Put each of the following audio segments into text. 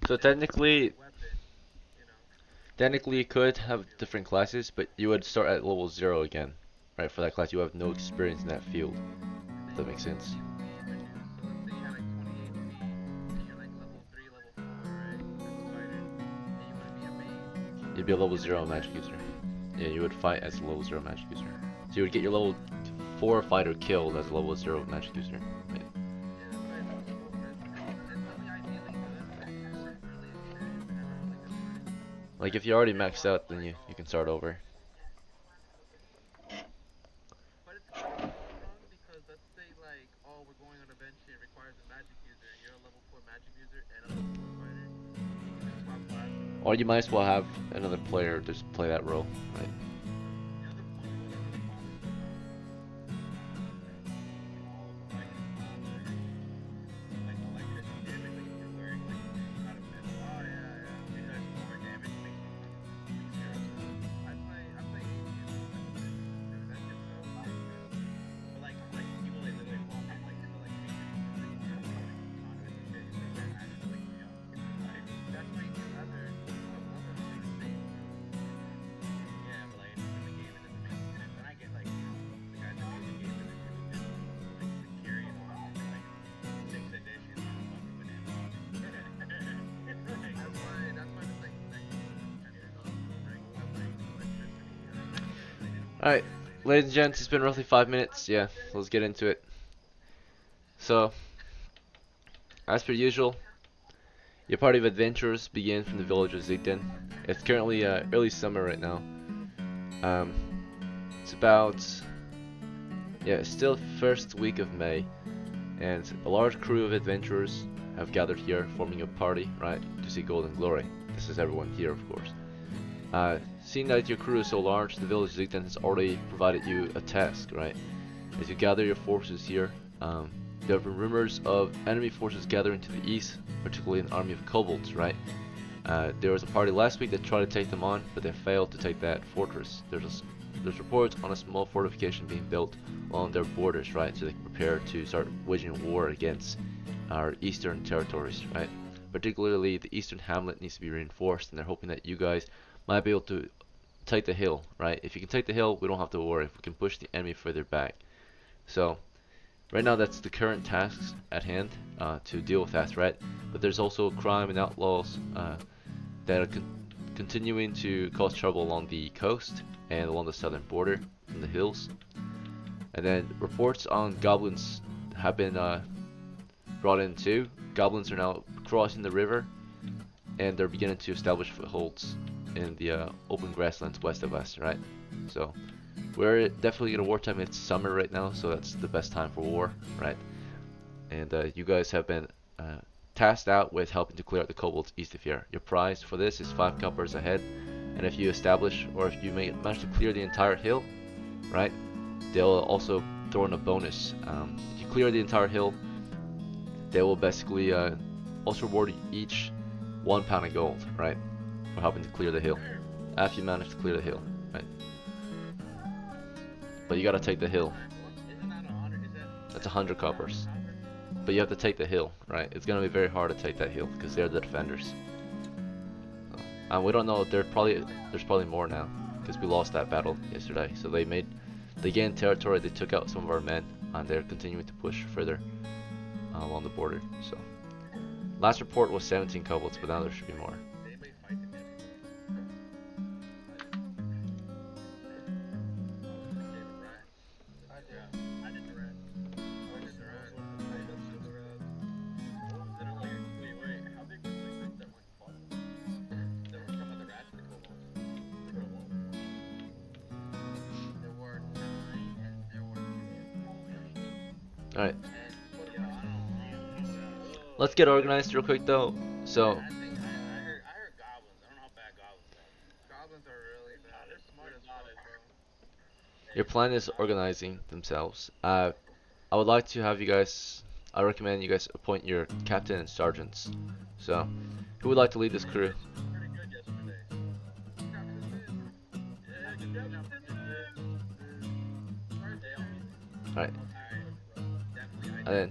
So technically you could have different classes, but you would start at level 0 again, right? For that class, you have no experience in that field. If that makes sense. You'd be a level 0 magic user. Yeah, you would fight as a level 0 magic user. So you would get your level 4 fighter killed as a level 0 magic user. Right? Like if you're already maxed out, then you can start over. Or you might as well have another player just play that role, right? Alright, ladies and gents, it's been roughly 5 minutes. Yeah, let's get into it. So, as per usual, your party of adventurers begin from the village of Zigden. It's currently early summer right now. Um, it's about, yeah, it's still first week of May, and a large crew of adventurers have gathered here, forming a party, right, to see Golden Glory. This is everyone here, of course. Seeing that your crew is so large, the village of Zigden has already provided you a task, right? As you gather your forces here, there have been rumors of enemy forces gathering to the east, particularly an army of kobolds, right? There was a party last week that tried to take them on, but they failed to take that fortress. There's reports on a small fortification being built along their borders, right? So they can prepare to start waging war against our eastern territories, right? Particularly the eastern hamlet needs to be reinforced, and they're hoping that you guys might be able to take the hill, right? If you can take the hill, we don't have to worry. If we can push the enemy further back. So right now, that's the current tasks at hand to deal with that threat. But there's also crime and outlaws that are continuing to cause trouble along the coast and along the southern border in the hills. And then reports on goblins have been brought in too. Goblins are now crossing the river, and they're beginning to establish footholds in the open grasslands west of us, right? So we're definitely in a wartime. It's summer right now, so that's the best time for war, right? And you guys have been tasked out with helping to clear out the kobolds east of here. Your prize for this is 5 coppers ahead, and if you establish, or if you manage to clear the entire hill, right, they'll also throw in a bonus. If you clear the entire hill, they will basically also reward each 1 pound of gold, right, for helping to clear the hill, after you manage to clear the hill, right? But you gotta take the hill. That's 100 coppers. But you have to take the hill, right? It's gonna be very hard to take that hill because they're the defenders. So, and we don't know. There's probably more now because we lost that battle yesterday. So they gained territory. They took out some of our men, and they're continuing to push further along the border. So last report was 17 kobolds, but now there should be more. Alright. Let's get organized real quick though. So your plan is organizing themselves. I would like to have you guys. I recommend you guys appoint your captain and sergeants. So, who would like to lead this crew? Alright. And then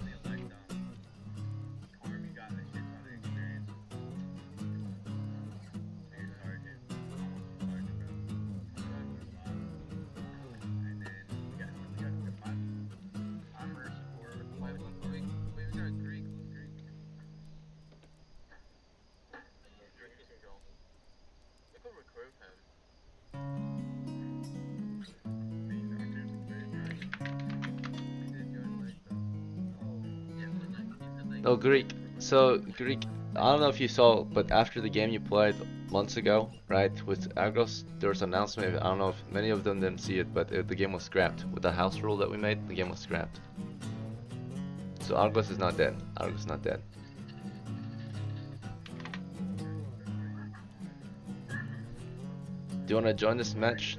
Oh, Greek. So, Greek, I don't know if you saw, but after the game you played months ago, right, with Argos, there was an announcement. I don't know if many of them didn't see it, but the game was scrapped. With the house rule that we made, the game was scrapped. So Argos is not dead. Argos is not dead. Do you want to join this match?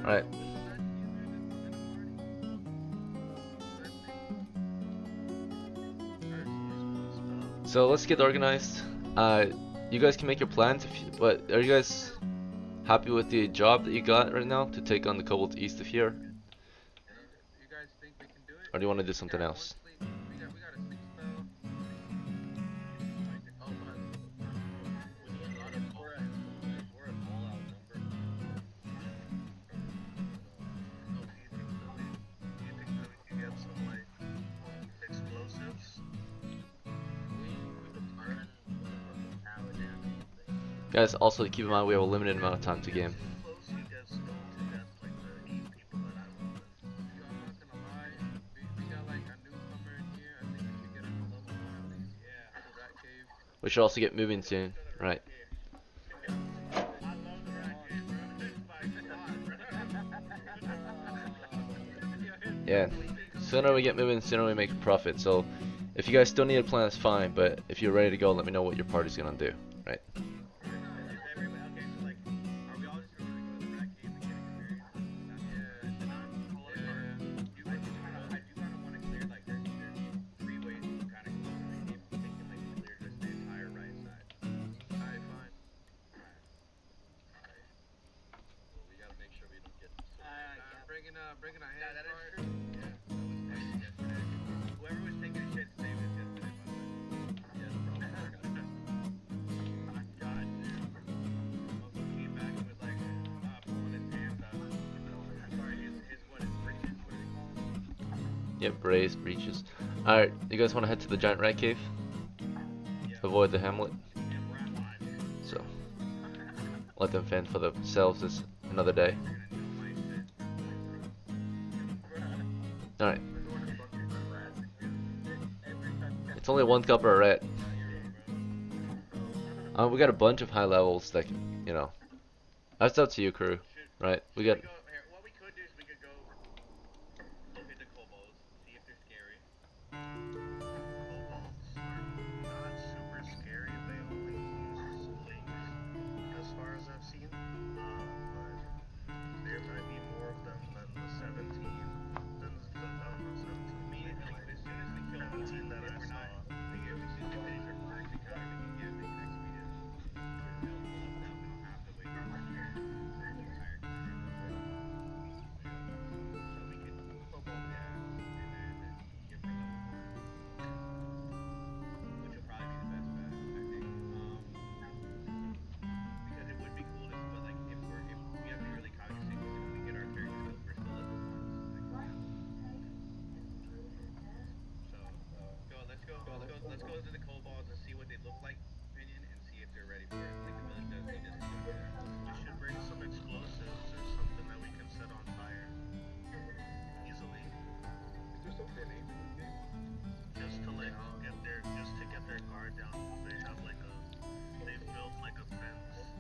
Alright. So let's get organized. You guys can make your plans, but are you guys happy with the job that you got right now to take on the kobolds east of here? Or do you want to do something else? Guys, also keep in mind we have a limited amount of time to game. We should also get moving soon, right? Yeah, sooner we get moving, sooner we make a profit. So if you guys still need a plan, that's fine, but if you're ready to go, let me know what your party's gonna do, right? Yep, brace, breaches. Alright, you guys want to head to the giant rat cave? Avoid the hamlet. So, let them fend for themselves this another day. Alright. It's only one cup per rat. We got a bunch of high levels that can, you know. That's up to you, crew. Right? We got.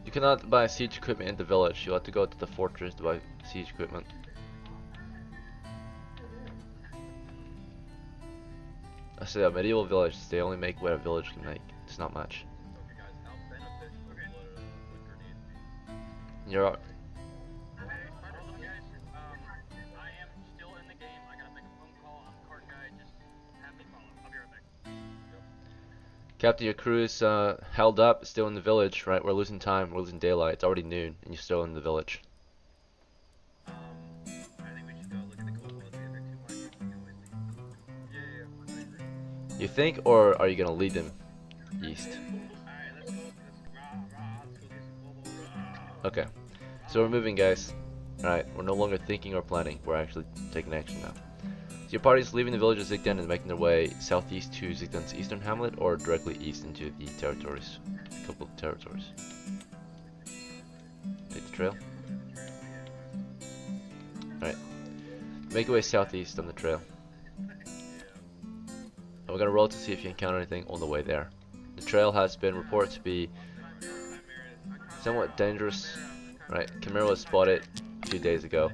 You cannot buy siege equipment in the village. You have to go to the fortress to buy siege equipment. I say a medieval village, they only make what a village can make. It's not much. You're Captain, your crew is held up, still in the village, right? We're losing time, we're losing daylight. It's already noon, and you're still in the village. You think, or are you gonna lead them east? Okay, so we're moving, guys. Alright, we're no longer thinking or planning, we're actually taking action now. So your party is leaving the village of Zigdan and making their way southeast to Zigdan's eastern hamlet, or directly east into the territories. A couple of territories. Take the trail. Alright. Make your way southeast on the trail. And we're gonna roll to see if you encounter anything on the way there. The trail has been reported to be somewhat dangerous. Right, Chimera was spotted 2 days ago.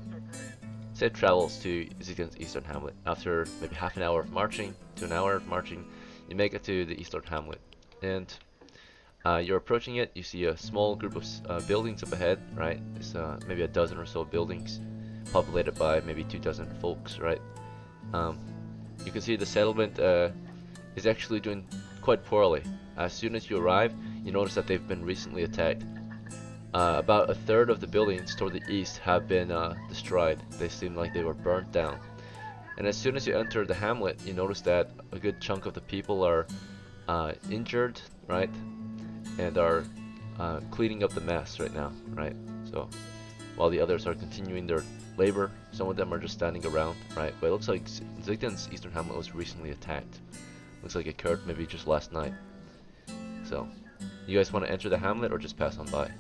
Say it travels to Zigdan's eastern hamlet. After maybe half an hour of marching to an hour of marching, you make it to the eastern hamlet. And you're approaching it, you see a small group of buildings up ahead, right? It's maybe a dozen or so buildings, populated by maybe 2 dozen folks, right? You can see the settlement is actually doing quite poorly. As soon as you arrive, you notice that they've been recently attacked. About a third of the buildings toward the east have been destroyed. They seem like they were burnt down. And as soon as you enter the hamlet, you notice that a good chunk of the people are injured, right? And are cleaning up the mess right now, right? So while the others are continuing their labor, some of them are just standing around, right? But it looks like Zigdan's eastern hamlet was recently attacked. Looks like it occurred maybe just last night. So, you guys want to enter the hamlet or just pass on by?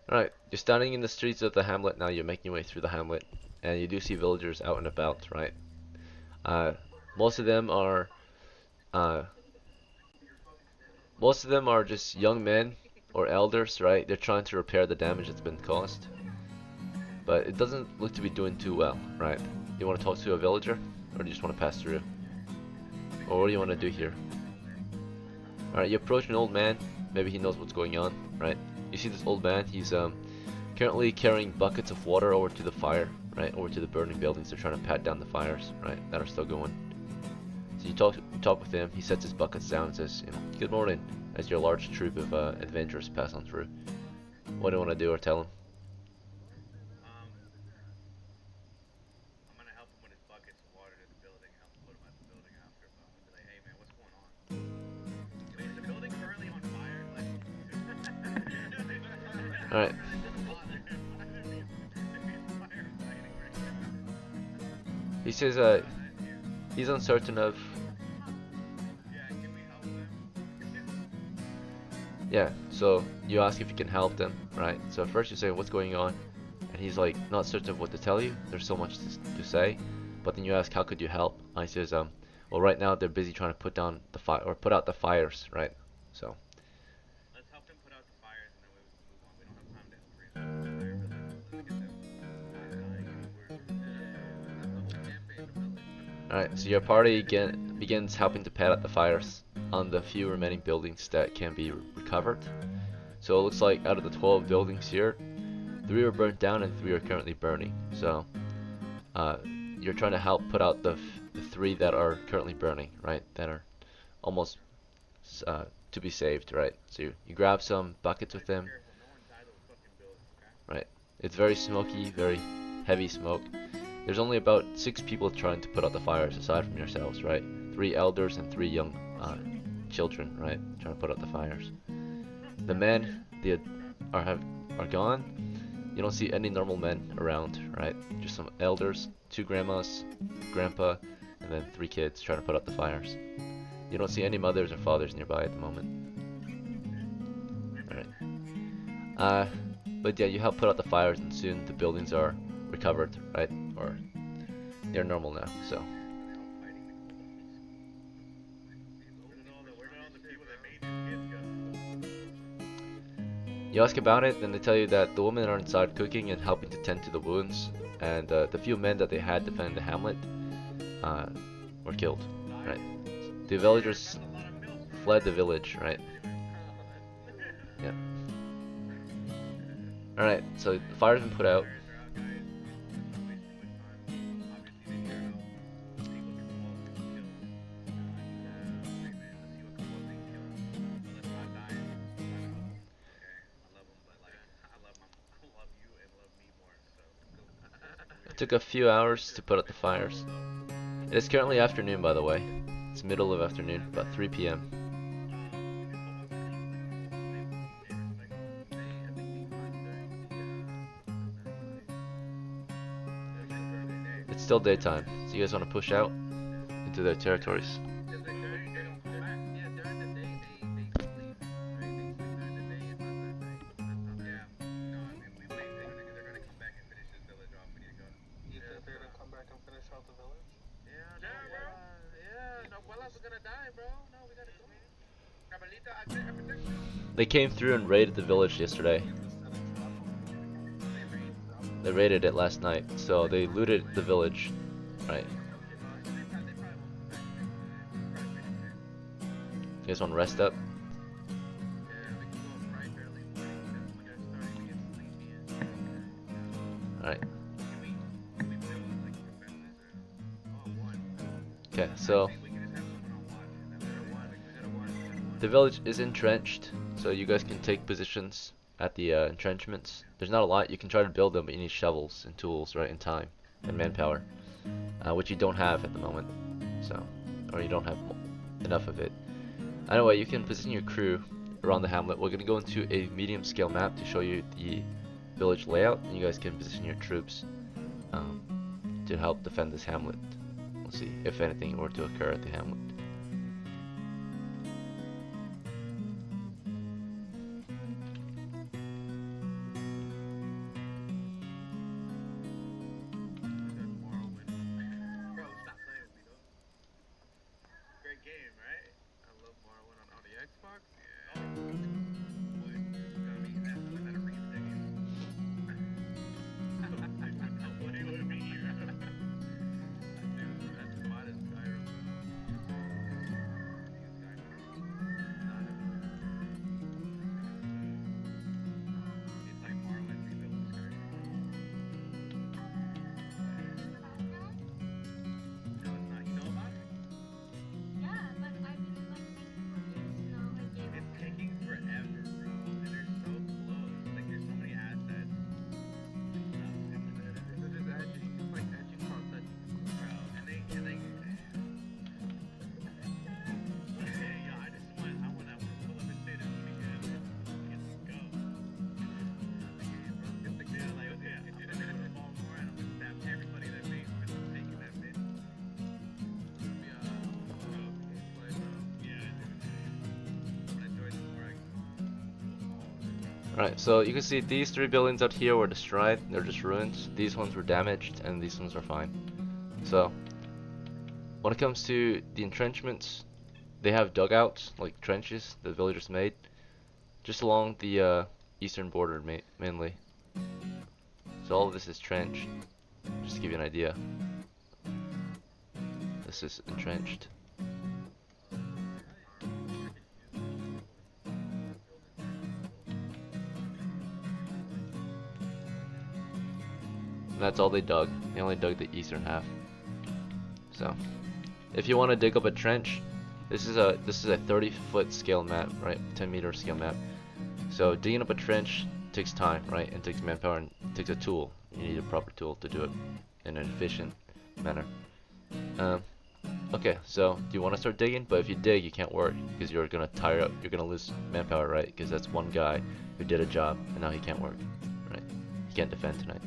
Alright, you're standing in the streets of the hamlet now, you're making your way through the hamlet, and you do see villagers out and about, right? Most of them are uh, just young men or elders, right? They're trying to repair the damage that's been caused. But it doesn't look to be doing too well, right? You want to talk to a villager, or do you just want to pass through? Or what do you want to do here? Alright, you approach an old man, maybe he knows what's going on, right? You see this old man, he's currently carrying buckets of water over to the fire, right? Over to the burning buildings. They're trying to pat down the fires, right? That are still going. So you talk with him, he sets his buckets down and says, you know, good morning, as your large troop of adventurers pass on through. What do you want to do or tell him? Alright. He says he's uncertain of... Yeah, so you ask if you can help them, right? So first you say what's going on, and he's like not certain of what to tell you. There's so much to say, but then you ask how could you help? And he says well right now they're busy trying to put down the fire or put out the fires, right? So alright, so your party begins helping to put out the fires on the few remaining buildings that can be recovered. So it looks like out of the 12 buildings here, 3 are burnt down and 3 are currently burning. So you're trying to help put out the 3 that are currently burning, right? That are almost to be saved, right? So you grab some buckets with them, right? It's very smoky, very heavy smoke. There's only about 6 people trying to put out the fires aside from yourselves, right? 3 elders and 3 young children, right? Trying to put out the fires. The men are gone. You don't see any normal men around, right? Just some elders, 2 grandmas, grandpa, and then 3 kids trying to put out the fires. You don't see any mothers or fathers nearby at the moment. Alright. But yeah, you help put out the fires and soon the buildings are recovered, right? Or they're normal now, so. You ask about it, and they tell you that the women are inside cooking and helping to tend to the wounds, and the few men that they had defending the hamlet were killed, right? The villagers fled the village, right? Yeah. Alright, so the fire's been put out. It took a few hours to put out the fires. It is currently afternoon, by the way. It's middle of afternoon, about 3 p.m. It's still daytime, so you guys want to push out into their territories. They came through and raided the village yesterday. They raided it last night, so they looted the village, right? You guys want to rest up? Alright. Okay, so the village is entrenched, so you guys can take positions at the entrenchments. There's not a lot. You can try to build them, but you need shovels and tools, right, and time and manpower, which you don't have at the moment. So, or you don't have enough of it. Anyway, you can position your crew around the hamlet. We're gonna go into a medium scale map to show you the village layout, and you guys can position your troops to help defend this hamlet. We'll see if anything were to occur at the hamlet. Alright, so you can see these three buildings out here were destroyed, they're just ruins. These ones were damaged, and these ones are fine. So, when it comes to the entrenchments, they have dugouts, like trenches, that the villagers made, just along the eastern border mainly. So all of this is trenched, just to give you an idea. This is entrenched. And that's all they dug. They only dug the eastern half. So, if you want to dig up a trench, this is a 30-foot scale map, right? 10-meter scale map. So digging up a trench takes time, right? And takes manpower and takes a tool. You need a proper tool to do it in an efficient manner. Okay, so do you want to start digging? But if you dig, you can't work because you're gonna tire up. You're gonna lose manpower, right? Because that's one guy who did a job and now he can't work, right? He can't defend tonight.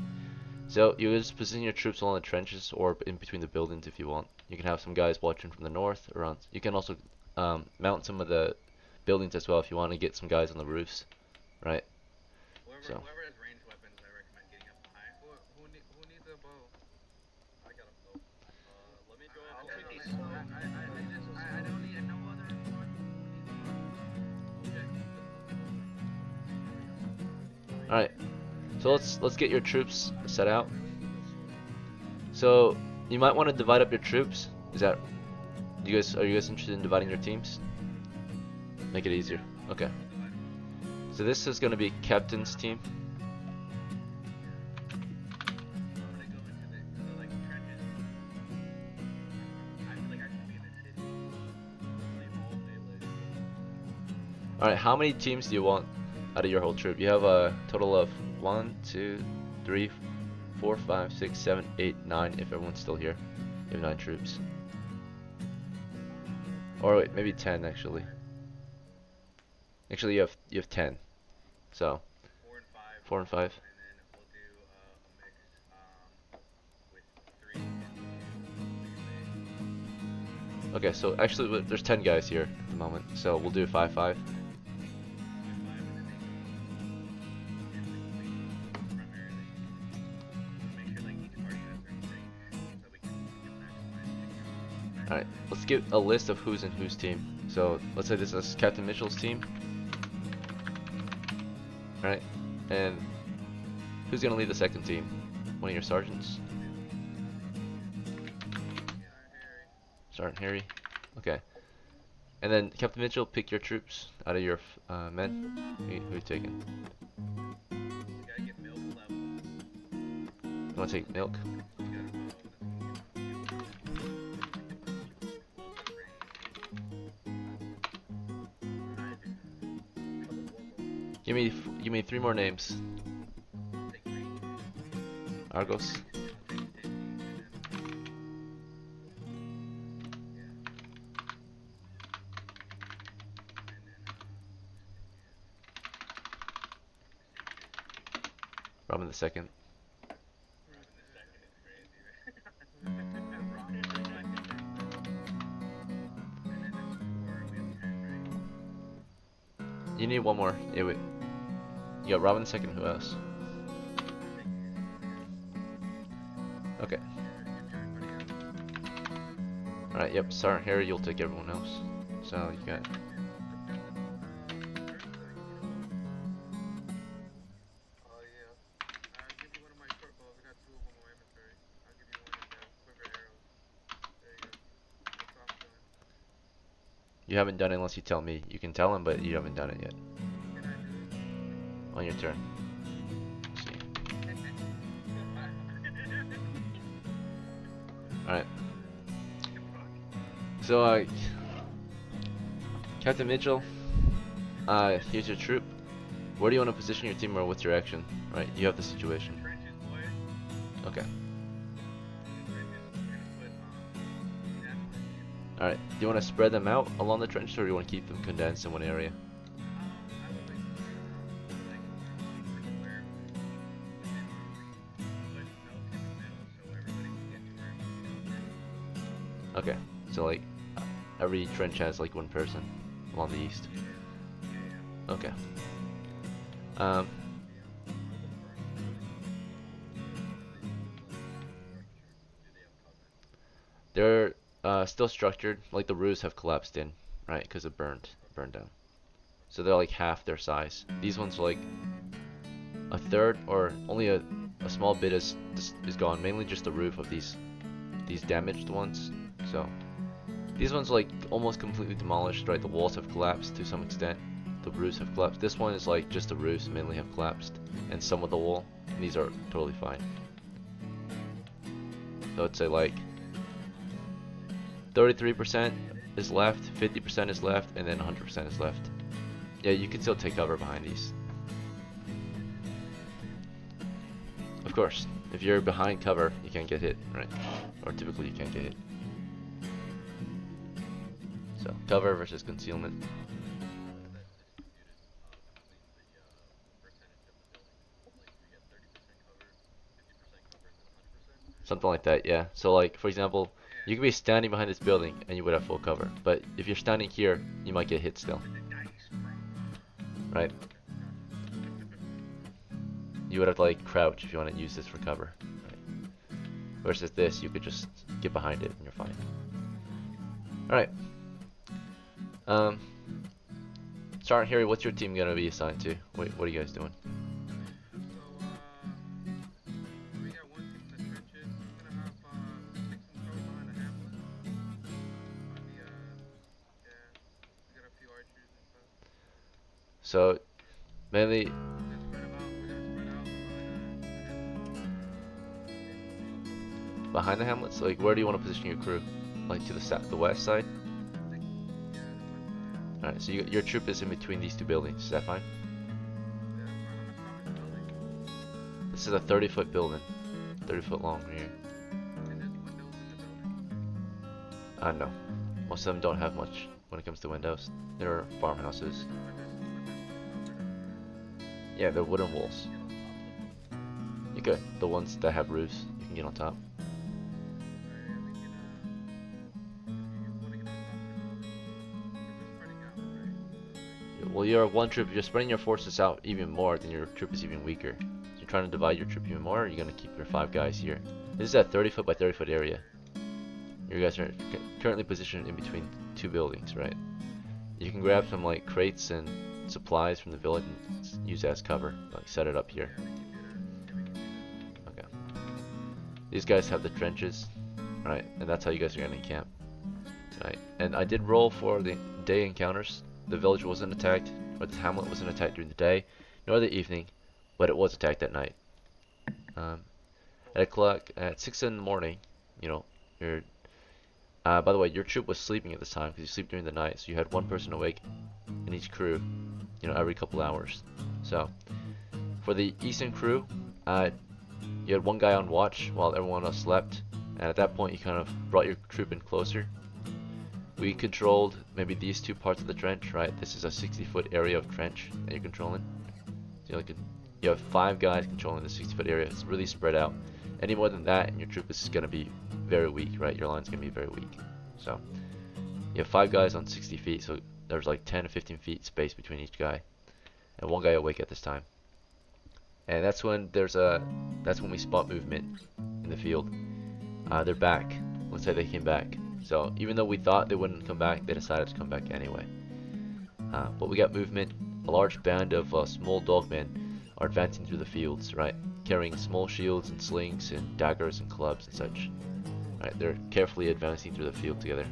So you just position your troops along the trenches or in between the buildings if you want. You can have some guys watching from the north around. You can also mount some of the buildings as well if you want to get some guys on the roofs, right? So. Whoever has ranged weapons, I recommend getting up high. Who needs a bow? I got a bow. Let me go up. I don't need no other one. Okay. All right. So let's get your troops set out. So you might want to divide up your troops. Are you guys interested in dividing your teams? Make it easier. Okay. So this is going to be captain's team. All right. How many teams do you want out of your whole troop? You have a total of 1, 2, 3, 4, 5, 6, 7, 8, 9. If everyone's still here, you have 9 troops. Or wait, maybe 10 actually. Actually, you have 10. So 4 and 5. And then we'll do a mix with 3 and 2. Okay, so actually there's 10 guys here at the moment. So we'll do 5-5. Alright, let's get a list of who's in whose team. So let's say this is Captain Mitchell's team. Alright, and who's gonna lead the second team? One of your sergeants? Sergeant Harry. Okay. And then Captain Mitchell, pick your troops out of your men. Who you taking? You wanna take Milk? Give me 3 more names. Argos. Robin the second. You need one more. Yeah, wait. You got Robin the second. Who else? Okay. Alright, yep. Sergeant Harry, you'll take everyone else. So you got. You haven't done it unless you tell me. You can tell him, but you haven't done it yet. On your turn. Let's see. Alright. So, Captain Mitchell, here's your troop. Where do you want to position your team, or what's your action? Right, you have the situation. Okay. Alright, do you want to spread them out along the trench, or do you want to keep them condensed in one area? Okay, so like every trench has like one person along the east. Okay. They're still structured, like the roofs have collapsed in, right? Because it burned down. So they're like half their size. These ones are like a third, or only a small bit is gone. Mainly just the roof of these damaged ones. So these ones are like almost completely demolished, right? The walls have collapsed to some extent. The roofs have collapsed. This one is like just the roofs mainly have collapsed, and some of the wall. And these are totally fine. So I'd say like 33% is left, 50% is left, and then 100% is left. Yeah, you can still take cover behind these. Of course, if you're behind cover, you can't get hit, right? Or typically you can't get hit. So, cover versus concealment. Something like that, yeah. So like, for example, You could be standing behind this building and you would have full cover. But if you're standing here, you might get hit still. Right? You would have to like crouch if you want to use this for cover. Right? Versus this, you could just get behind it and you're fine. Alright. Sergeant Harry, what's your team gonna be assigned to? What are you guys doing? We got one team in the trenches. We're gonna have 6 control behind the hamlet. On the yeah, we got a few archers and stuff. So, mainly, We're gonna spread them out. We're gonna spread out behind the hamlets? Like, where do you want to position your crew? Like to the west side? yeah, the west side. Alright, so your troop is in between these two buildings. Is that fine? Yeah, how much coverage building? This is a 30-foot building. 30-foot long right here. And there's windows in the building. I know. Most of them don't have much when it comes to windows. They're farmhouses. Yeah, they're wooden walls. You could. The ones that have roofs, you can get on top. Well, you're one troop. You're spreading your forces out even more, then your troop is even weaker. So you're trying to divide your troop even more, or you're gonna keep your 5 guys here. This is a 30-foot by 30-foot area. You guys are currently positioned in between 2 buildings, right? You can grab some like crates and supplies from the village and use that as cover. Like set it up here. Okay. These guys have the trenches, right? And that's how you guys are gonna encamp. Right. And I did roll for the day encounters. The village wasn't attacked, or the hamlet wasn't attacked during the day, nor the evening, but it was attacked at night. At 6 in the morning, you know, by the way, your troop was sleeping at this time because you sleep during the night, so you had one person awake in each crew, you know, every couple hours. So, for the eastern crew, you had one guy on watch while everyone else slept, and at that point you kind of brought your troop in closer. We controlled maybe these 2 parts of the trench, right? This is a 60-foot area of trench that you're controlling. So you have 5 guys controlling the 60-foot area. It's really spread out. Any more than that, and your troop is going to be very weak, right? Your line's going to be very weak. So you have 5 guys on 60 feet, so there's like 10 to 15 feet space between each guy, and 1 guy awake at this time. And that's when we spot movement in the field. They're back. Let's say they came back. So even though we thought they wouldn't come back, they decided to come back anyway. But we got movement. A large band of small dogmen are advancing through the fields, right? Carrying small shields and slings and daggers and clubs and such. Right, they're carefully advancing through the field together.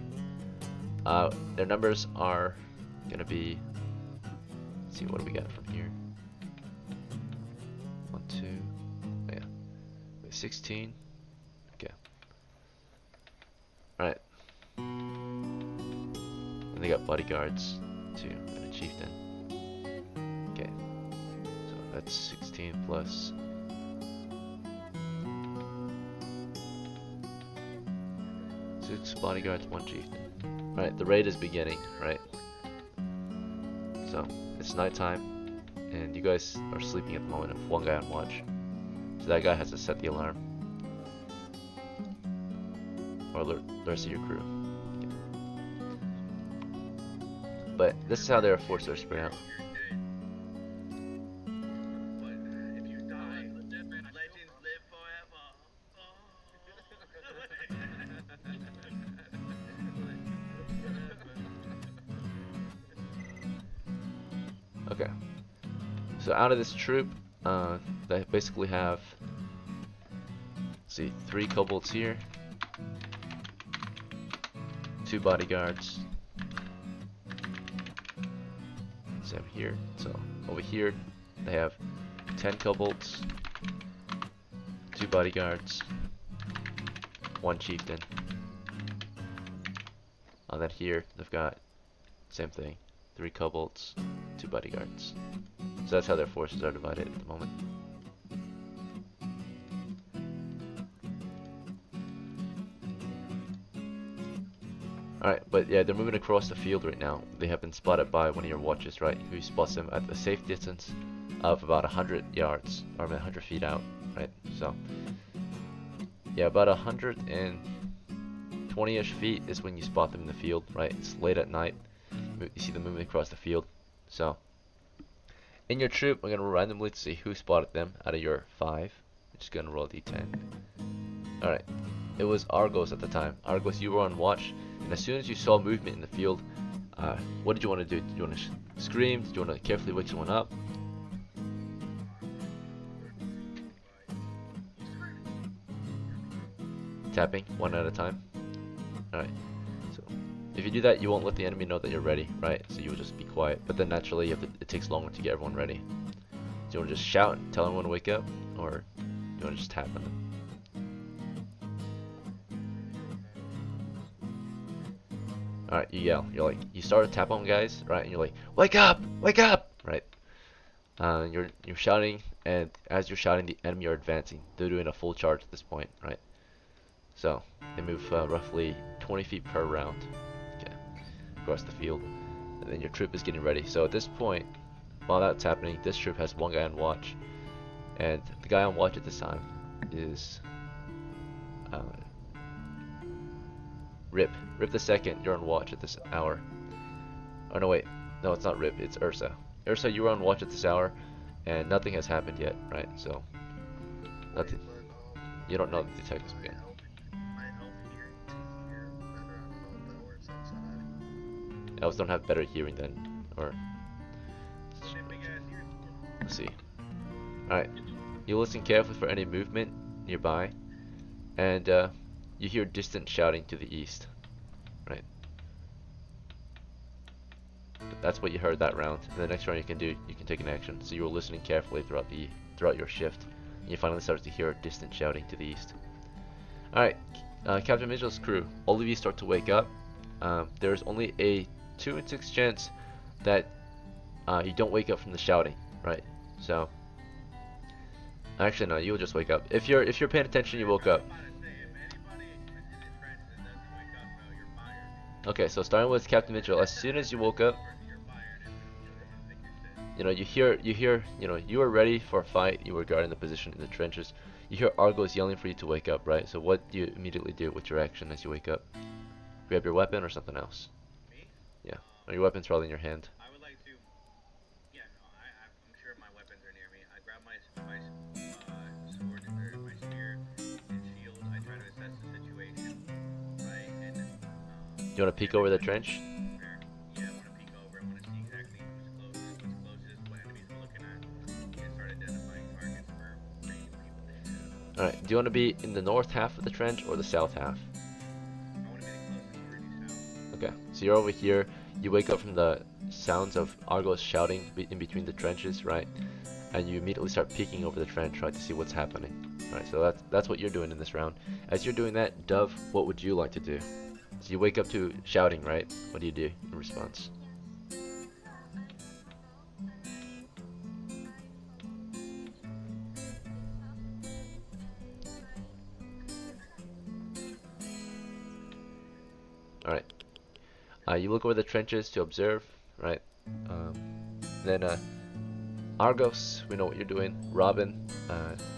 Their numbers are gonna be. Let's see, what do we got from here? 1, 2, oh yeah, 16. Okay. All right. And they got bodyguards too, and a chieftain. Okay, so that's 16 plus. Six bodyguards, 1 chieftain. Alright, the raid is beginning, right? So, it's nighttime, and you guys are sleeping at the moment, and 1 guy on watch. So that guy has to set the alarm. Or alert the rest of your crew. But this is how their forces are spread out. Okay. So out of this troop, they basically have, let's see, 3 kobolds here, 2 bodyguards. Same here. So over here they have 10 kobolds, 2 bodyguards, 1 chieftain. And then here they've got same thing, 3 kobolds, 2 bodyguards. So that's how their forces are divided at the moment. Alright, but yeah, they're moving across the field right now. They have been spotted by one of your watches, right? Who spots them at a safe distance of about 100 yards, or 100 feet out, right? So, yeah, about 120 20-ish feet is when you spot them in the field, right? It's late at night. You see them moving across the field. So, in your troop, I'm going to randomly see who spotted them out of your 5. I'm just going to roll a d10. Alright, it was Argos at the time. Argos, you were on watch, and as soon as you saw movement in the field, what did you want to do? Did you want to scream? Did you want to carefully wake someone up? Tapping, one at a time. Alright, so if you do that, you won't let the enemy know that you're ready, right? So you will just be quiet. But then naturally, it takes longer to get everyone ready. Do you want to just shout and tell everyone to wake up? Or do you want to just tap on them? Alright, you yell. You're like, you start to tap on guys, right? And you're like, wake up! Wake up! Right? You're shouting, and as you're shouting, the enemy are advancing. They're doing a full charge at this point, right? So, they move roughly 20 feet per round, okay, across the field. And then your troop is getting ready. So at this point, while that's happening, this troop has one guy on watch. And the guy on watch at this time is Rip. Rip the second, you're on watch at this hour. Oh no, wait. No, it's not Rip, it's Ursa. Ursa, you were on watch at this hour, and nothing has happened yet, right? So, nothing. You don't know the detectives begin. Elves don't have better hearing than, or... Let's see. Alright. You listen carefully for any movement nearby, and you hear distant shouting to the east. Right. That's what you heard that round. And the next round you can take an action. So you were listening carefully throughout your shift. And you finally started to hear distant shouting to the east. Alright, Captain Mitchell's crew, all of you start to wake up. There's only a 2 in 6 chance that you don't wake up from the shouting, right? So, actually no, you'll just wake up. If you're paying attention, you woke up. Okay, so starting with Captain Mitchell, as soon as you woke up, you know, you were ready for a fight, you were guarding the position in the trenches. You hear Argos yelling for you to wake up, right? So what do you immediately do? What's your action as you wake up? Grab your weapon or something else? Me? Yeah, or your weapon's probably in your hand. I would like to. Yeah, no, I'm sure my weapons are near me. I grab my sword or my spear and shield. I try to assess the situation, right? And You want to peek over the trench? yeah, I want to peek over. I want to see exactly who's closest, what enemies we're looking at, and start identifying targets for bringing people in. Alright, do you want to be in the north half of the trench or the south half? I want to be the closest already south. Okay, so you're over here, you wake up from the sounds of Argos shouting in between the trenches, right? And you immediately start peeking over the trench, right, to see what's happening. Alright, so that's what you're doing in this round. As you're doing that, Dove, what would you like to do? So you wake up to shouting, right? What do you do in response? Alright. You look over the trenches to observe, right? Then Argos, we know what you're doing. Robin,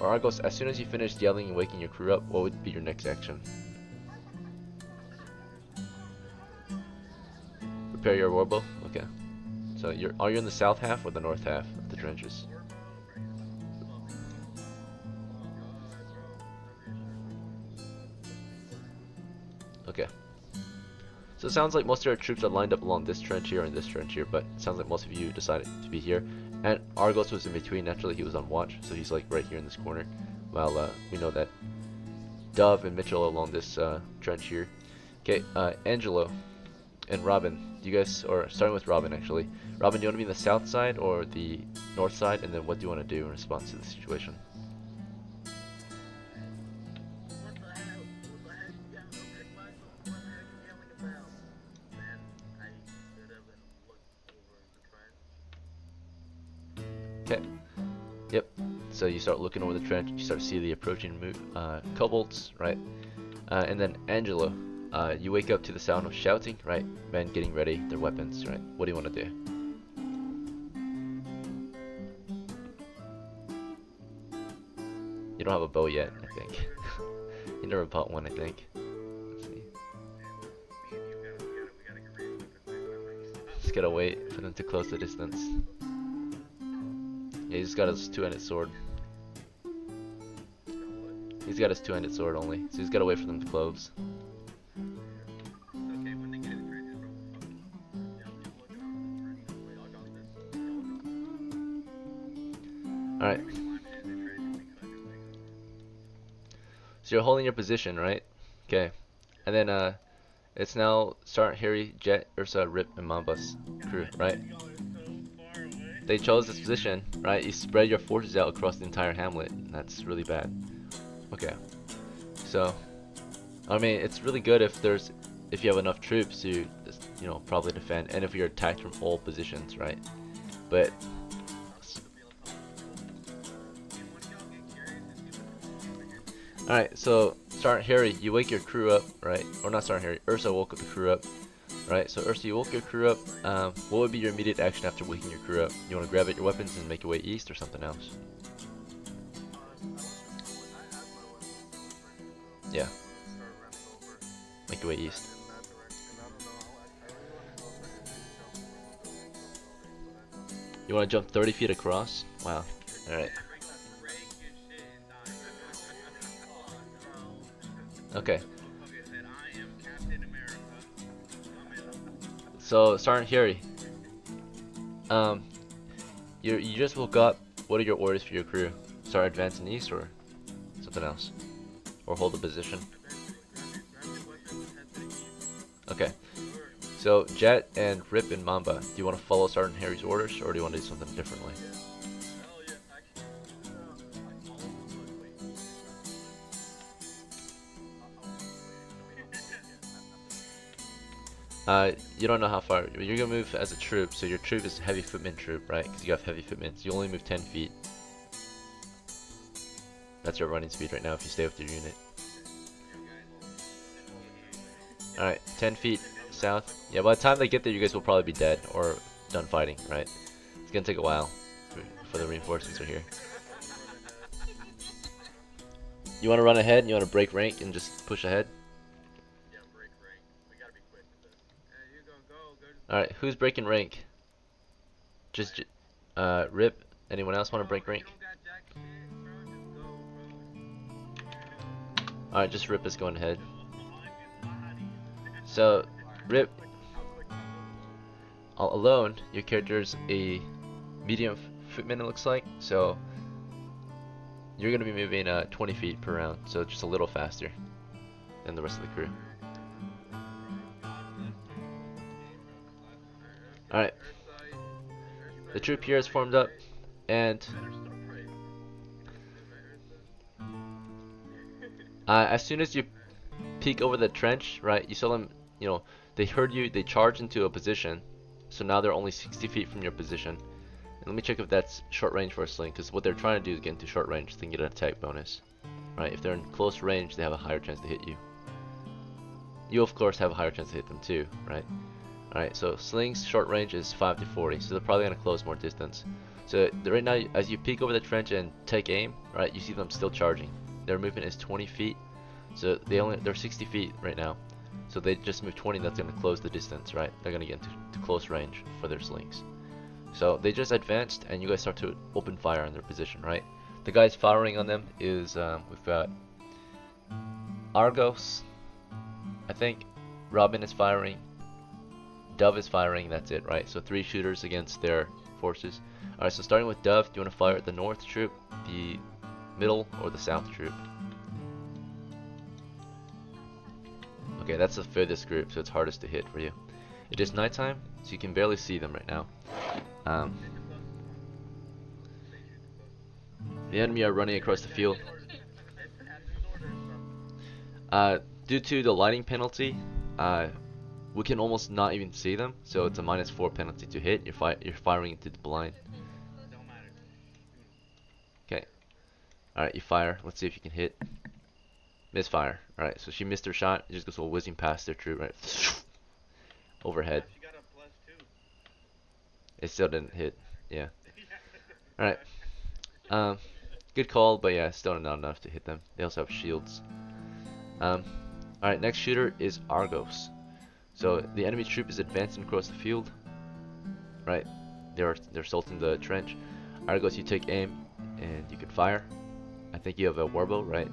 or Argos, as soon as you finished yelling and waking your crew up, what would be your next action? Prepare your warbow? Okay. So are you in the south half or the north half of the trenches? Okay. So it sounds like most of your troops are lined up along this trench here and this trench here, but it sounds like most of you decided to be here. And Argos was in between, naturally he was on watch, so he's like right here in this corner. While we know that Dove and Mitchell are along this trench here. Okay, Angelo and Robin, you guys, or starting with Robin actually. Robin, do you want to be in the south side or the north side? And then what do you want to do in response to the situation? Okay. Yep. So you start looking over the trench. You start to see the approaching kobolds, right? And then Angelo, you wake up to the sound of shouting, right? Men getting ready, their weapons, right? What do you want to do? You don't have a bow yet, I think. You never bought one, I think. Let's see. gotta wait for them to close the distance. Yeah, he's got his two-handed sword. He's got his two-handed sword only, so he's gotta wait for them to close. Okay, when they get in the trenches, bro. Yeah, I'm looking out of the trenches. Wait, I got this. Alright. We climb in the trench and we cut your legs off. So you're holding your position, right? Okay. And then it's now Sergeant Harry, Jet, Ursa, Rip, and Mamba's crew, right? They chose this position, right? You spread your forces out across the entire hamlet. That's really bad. Okay. So, I mean, it's really good if you have enough troops to, probably defend, and if you're attacked from all positions, right? But alright, so Sergeant Harry, you wake your crew up, right? Or not Sergeant Harry, Ursa woke up the crew up. Right, so Ursa, you woke your crew up. What would be your immediate action after waking your crew up? You want to grab at your weapons and make your way east, or something else? Yeah. Make your way east. You want to jump 30 feet across? Wow. Alright. Okay. So, Sergeant Harry, you just woke up. What are your orders for your crew? Start advancing east, or something else? Or hold the position? Okay. So, Jet and Rip and Mamba, do you want to follow Sergeant Harry's orders, or do you want to do something differently? You don't know how far. You're gonna move as a troop, so your troop is a heavy footman troop, right? Because you have heavy footmen, so you only move 10 feet. That's your running speed right now if you stay with your unit. Alright, 10 feet south. Yeah, by the time they get there, you guys will probably be dead or done fighting, right? It's gonna take a while for the reinforcements are here. You want to run ahead and you want to break rank and just push ahead? Alright, who's breaking rank? Just, Rip. Anyone else want to break rank? Alright, just Rip is going ahead. So, Rip, alone, your character's a medium footman, it looks like. So, you're going to be moving 20 feet per round, so just a little faster than the rest of the crew. Alright, the troop here is formed up, and as soon as you peek over the trench, right, you saw them, they heard you, they charged into a position, so now they're only 60 feet from your position. And let me check if that's short range for a sling, because what they're trying to do is get into short range, so they can get an attack bonus. Right, if they're in close range, they have a higher chance to hit you. You, of course, have a higher chance to hit them too, right? Alright, so slings short range is 5 to 40, so they're probably going to close more distance. So right now, as you peek over the trench and take aim, right, you see them still charging. Their movement is 20 feet, so they're 60 feet right now. So they just moved 20, that's going to close the distance, right? They're going to get into close range for their slings. So they just advanced, and you guys start to open fire on their position, right? The guys firing on them is, we've got Argos, I think, Robin is firing, Dove is firing, that's it, right? So 3 shooters against their forces. Alright, so starting with Dove, do you want to fire at the north troop, the middle, or the south troop? Okay, that's the furthest group, so it's hardest to hit for you. It is nighttime, so you can barely see them right now. The enemy are running across the field. Due to the lighting penalty, we can almost not even see them, so it's a -4 penalty to hit. You're firing into the blind. Okay. Alright, you fire. Let's see if you can hit. Misfire. Alright, so she missed her shot. It just goes whizzing past their troop, right? Overhead. It still didn't hit. Yeah. Alright. Good call, but yeah, still not enough to hit them. They also have shields. Alright, next shooter is Argos. So the enemy troop is advancing across the field. right? They're assaulting the trench. Argos, you take aim and you can fire. I think you have a warbow, right?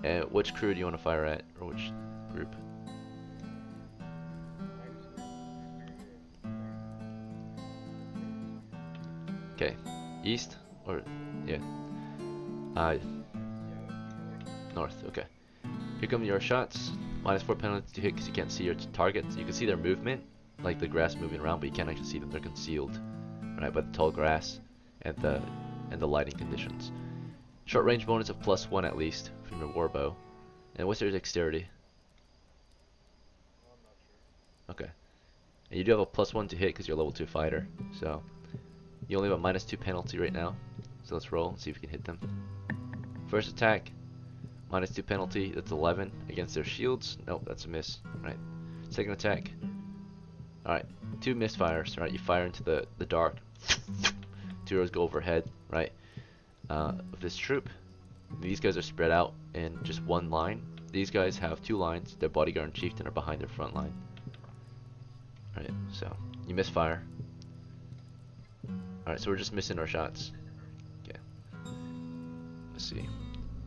And which crew do you want to fire at, or which group? Okay, east or yeah, uh, north. Okay. Here come your shots. -4 penalty to hit because you can't see your targets. You can see their movement, like the grass moving around, but you can't actually see them. They're concealed, right, by the tall grass and the lighting conditions. Short range bonus of +1 at least from your warbow. And what's your dexterity? Okay. And you do have a +1 to hit because you're a level 2 fighter. So you only have a -2 penalty right now. So let's roll and see if we can hit them. First attack, -2 penalty. That's 11 against their shields. Nope, that's a miss. Right. Second attack. Alright, 2 misfires. Right, you fire into the dark. 2 arrows go overhead. Right. Of this troop. These guys are spread out in just one line. These guys have 2 lines. Their bodyguard and chieftain are behind their front line. Alright, so you misfire. Alright, so we're just missing our shots. Okay. Let's see.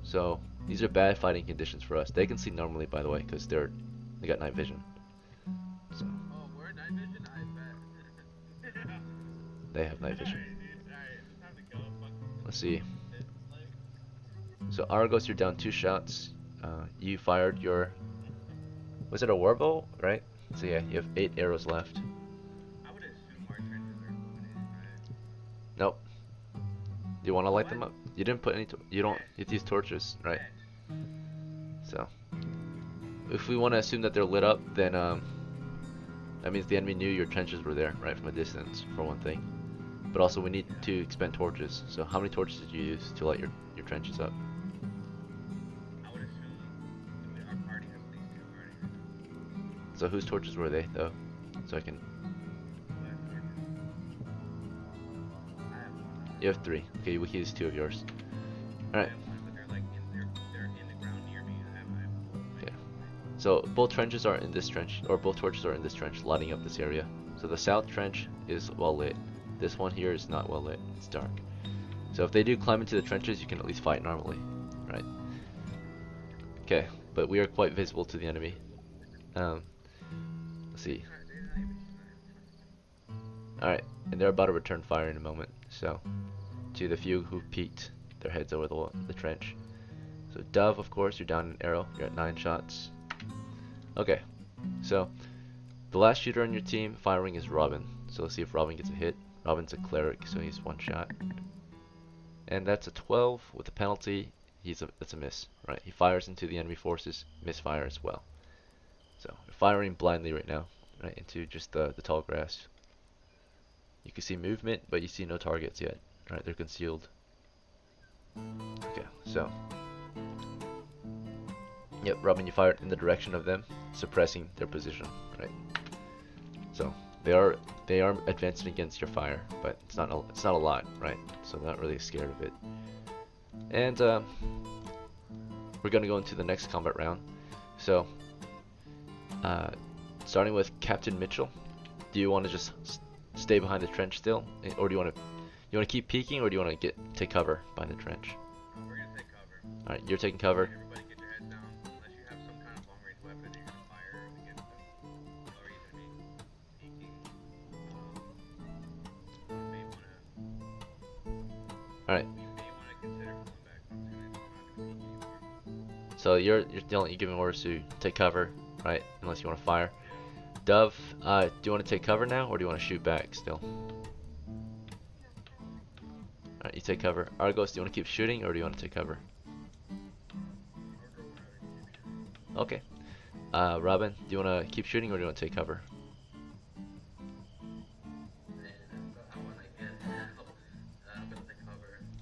So these are bad fighting conditions for us. They can see normally, by the way, because they got night vision. So Oh, we're night vision? I bet. they have night vision. Alright, it's time to go. Fuck. Let's see. So Argos, you're down 2 shots. You fired your, was it a warbow, right? So yeah, you have 8 arrows left. I would assume our trenches are illuminated, right? Nope. Do you want to light them up? You didn't put any. You don't. You use torches, right? So, if we want to assume that they're lit up, then that means the enemy knew your trenches were there, right, from a distance, for one thing. But also, we need to expend torches. So, how many torches did you use to light your trenches up? I would assume our party has at least 2 already. So, whose torches were they, though? So I can. You have 3. Okay, we can use 2 of yours. Alright. Okay. So both trenches are in this trench, or both torches are in this trench, lighting up this area. So the south trench is well lit. This one here is not well lit. It's dark. So if they do climb into the trenches, you can at least fight normally, right? Okay, but we are quite visible to the enemy. Let's see. Alright, and they're about to return fire in a moment. So, to the few who peeked their heads over the trench. So Dove, of course, you're down an arrow. You're at 9 shots. Okay, so the last shooter on your team firing is Robin. So let's see if Robin gets a hit. Robin's a cleric, so he's 1 shot. And that's a 12 with a penalty. That's a miss, right? He fires into the enemy forces, misfire as well. So firing blindly right now, right, into just the tall grass. You can see movement, but you see no targets yet. Right, they're concealed. Okay, so. Yep, Robin, you fired in the direction of them, suppressing their position. Right. So they are advancing against your fire, but it's not a lot, right? So they're not really scared of it. And we're gonna go into the next combat round. So starting with Captain Mitchell, do you want to just stay behind the trench still, or do you want to keep peeking, or do you want to take cover behind the trench? We're gonna take cover. All right, you're taking cover. Everybody get your heads down. Unless you have some kind of long range weapon, you're gonna fire against them, or you're gonna be peeking. You may wanna. All right. You may wanna consider pulling back. I'm not gonna peek anymore. So you're giving orders to take cover, right? Unless you want to fire. Dove, do you want to take cover now, or do you want to shoot back still? Alright, you take cover. Argos, do you want to keep shooting, or do you want to take cover? Okay. Robin, do you want to keep shooting, or do you want to take cover?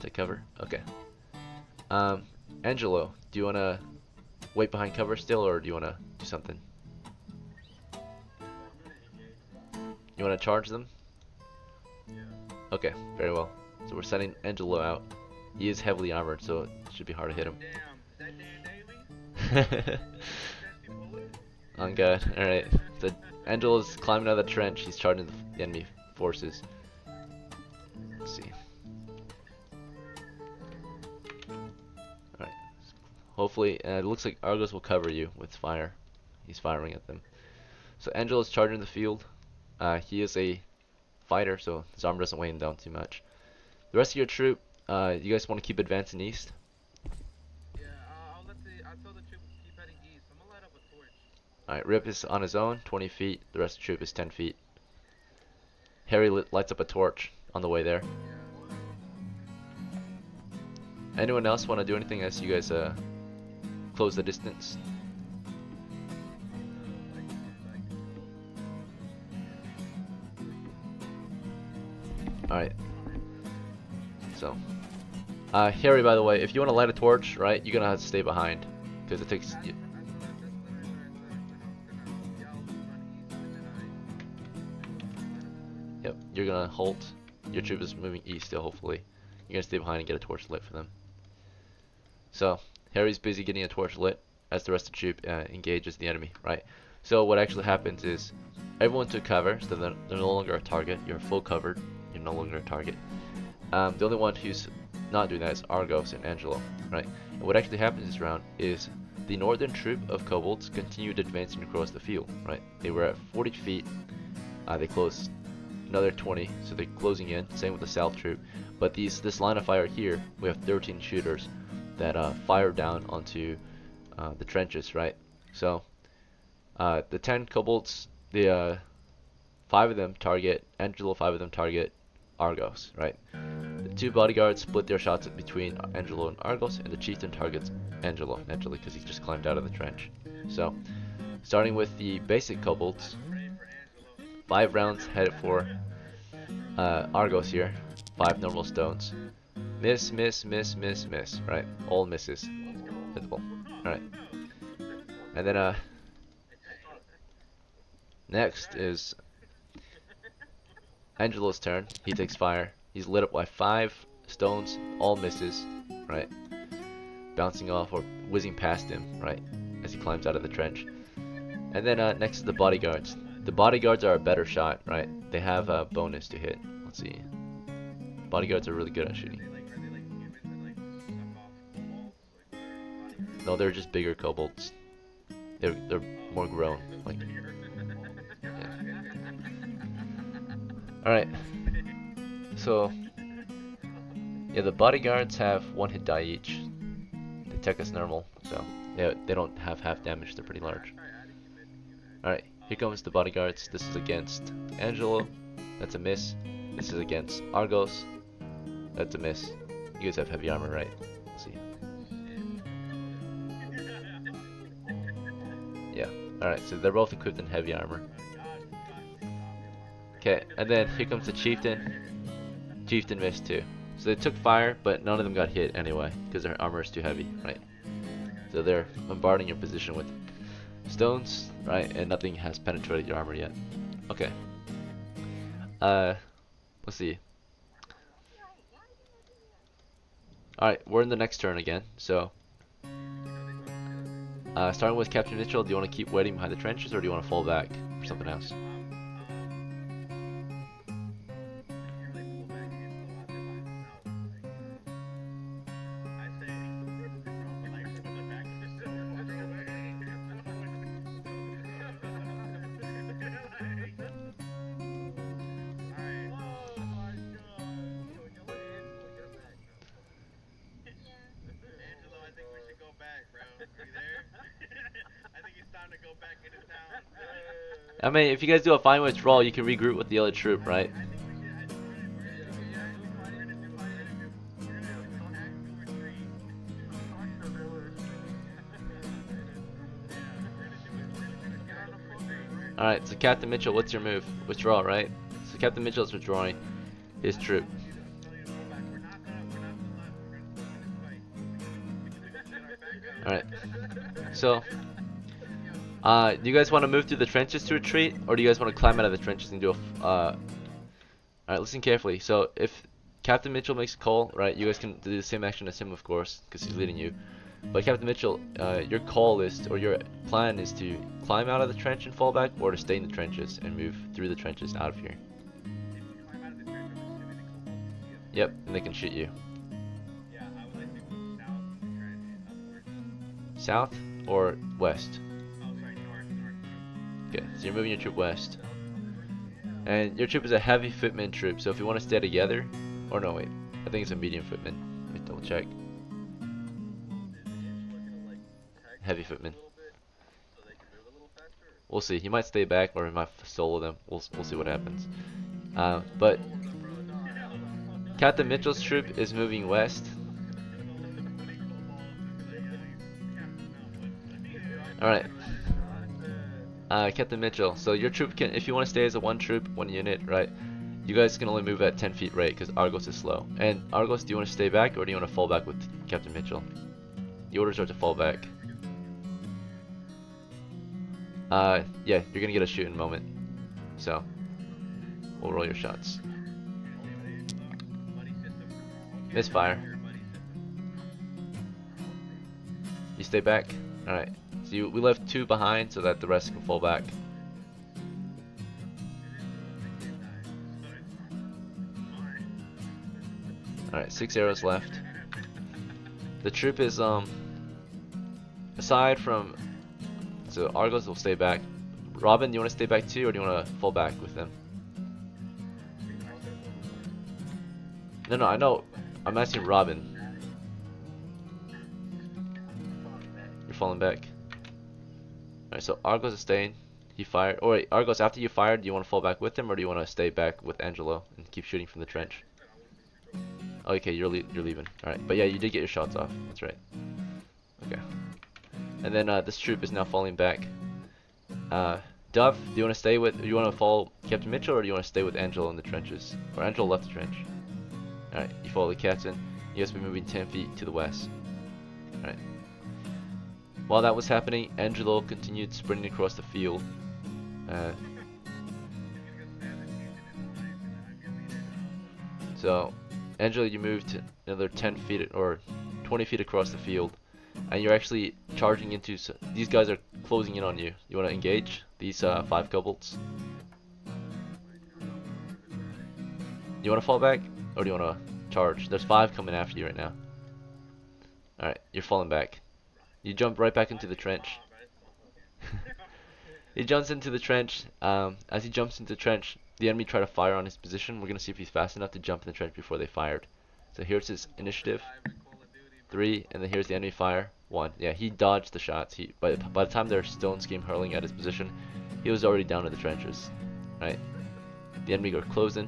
Take cover? Okay. Angelo, do you want to wait behind cover still, or do you want to do something? You want to charge them? Yeah. Okay, very well. So we're sending Angelo out. He is heavily armored, so it should be hard to hit him. Damn, is that Dan Daly? On God. Alright. So Angelo's climbing out of the trench. He's charging the enemy forces. Let's see. Alright. Hopefully, it looks like Argos will cover you with fire. He's firing at them. So Angelo's charging the field. He is a fighter, so his armor doesn't weigh him down too much. The rest of your troop, you guys want to keep advancing east? Yeah, I'll tell the troop keep heading east. I'm gonna light up a torch. Alright, Rip is on his own, 20 feet. The rest of the troop is 10 feet. Harry lights up a torch on the way there. Anyone else want to do anything as you guys close the distance? Alright. So, Harry, by the way, if you want to light a torch, right, you're gonna have to stay behind, because it takes. Yep, you're gonna halt. Your troop is moving east still, hopefully. You're gonna stay behind and get a torch lit for them. So, Harry's busy getting a torch lit as the rest of the troop engages the enemy, right? So what actually happens is everyone took cover, so they're no longer a target. You're full covered. You're no longer a target. The only one who's not doing that is Argos and Angelo, right? And what actually happens this round is the northern troop of kobolds continued advancing across the field, right? They were at 40 feet. They closed another 20, so they're closing in. Same with the south troop. But this line of fire here, we have 13 shooters that fire down onto the trenches, right? So the 10 kobolds, the 5 of them target Angelo, 5 of them target Argos, right? The 2 bodyguards split their shots between Angelo and Argos, and the chieftain targets Angelo, naturally, because he just climbed out of the trench. So, starting with the basic kobolds, 5 rounds headed for Argos here, 5 normal stones. Miss, miss, miss, miss, miss, right? All misses. Visible. Alright. And then, next is Angelo's turn. He takes fire. He's lit up by 5 stones, all misses, right? Bouncing off or whizzing past him, right? As he climbs out of the trench. And then next is the bodyguards. The bodyguards are a better shot, right? They have a bonus to hit. Let's see. Bodyguards are really good at shooting. No, they're just bigger kobolds. They're more grown. Like. Yeah. Alright. So, yeah, the bodyguards have 1 hit die each. They attack us normal, so they don't have half damage. They're pretty large. Alright, here comes the bodyguards. This is against Angelo. That's a miss. This is against Argos. That's a miss. You guys have heavy armor, right? Let's see. Yeah. Alright, so they're both equipped in heavy armor. Okay, and then here comes the chieftain. Chieftain missed too. So they took fire, but none of them got hit anyway, because their armor is too heavy, right? So they're bombarding your position with stones, right? And nothing has penetrated your armor yet. Okay. Let's see. Alright, we're in the next turn again, so starting with Captain Mitchell, do you want to keep waiting behind the trenches, or do you want to fall back for something else? I mean, if you guys do a fine withdrawal, you can regroup with the other troop, right? Alright, so Captain Mitchell, what's your move? Withdraw, right? So Captain Mitchell is withdrawing his troop. Alright. So, do you guys want to move through the trenches to retreat? Or do you guys want to climb out of the trenches and do a... Alright, listen carefully. So, if Captain Mitchell makes a call, right, you guys can do the same action as him, of course, because he's leading you. But Captain Mitchell, your call is, or your plan is to climb out of the trench and fall back, or to stay in the trenches and move through the trenches out of here. If we climb out of the trench, I'm assuming they can still see us. Yep, and they can shoot you. Yeah, I would like to go south of the trench, upwards. South or west? Oh, sorry, north. Okay, so you're moving your troop west. And your troop is a heavy footman troop, so if you want to stay together, or no wait, I think it's a medium footman. Let me double check. Heavy footman. We'll see. He might stay back, or he might solo them. We'll see what happens. But Captain Mitchell's troop is moving west. All right. Captain Mitchell, so your troop can, if you want to stay as a one troop, one unit, right, you guys can only move at 10 feet rate because Argos is slow. And Argos, do you want to stay back or do you want to fall back with Captain Mitchell? The orders are to fall back. Yeah, you're gonna get a shoot in a moment. So, we'll roll your shots. Misfire. You stay back? Alright. So we left 2 behind so that the rest can fall back. Alright, 6 arrows left. The troop is, aside from, so Argos will stay back. Robin, do you want to stay back too, or do you want to fall back with them? No, I know. I'm asking Robin. You're falling back. Alright, so Argos is staying. He fired. Oh wait, Argos, after you fired, do you want to fall back with him, or do you want to stay back with Angelo and keep shooting from the trench? Okay, you're leaving. Alright, but yeah, you did get your shots off. That's right. Okay. And then this troop is now falling back. Dove, do you want to stay with? Do you want to follow Captain Mitchell, or do you want to stay with Angelo in the trenches? Or Angelo left the trench. Alright, you follow the captain. You guys will be moving 10 feet to the west. Alright. While that was happening, Angelo continued sprinting across the field. So, Angelo, you moved another 10 feet or 20 feet across the field, and you're actually charging into. These guys are closing in on you. You want to engage these 5 kobolds? You want to fall back, or do you want to charge? There's 5 coming after you right now. Alright, you're falling back. You jump right back into the trench. He jumps into the trench. As he jumps into the trench, the enemy try to fire on his position. We're going to see if he's fast enough to jump in the trench before they fired. So here's his initiative. 3, and then here's the enemy fire. 1. Yeah, he dodged the shots. By the time their stones came hurling at his position, he was already down in the trenches. Right? The enemy are closing.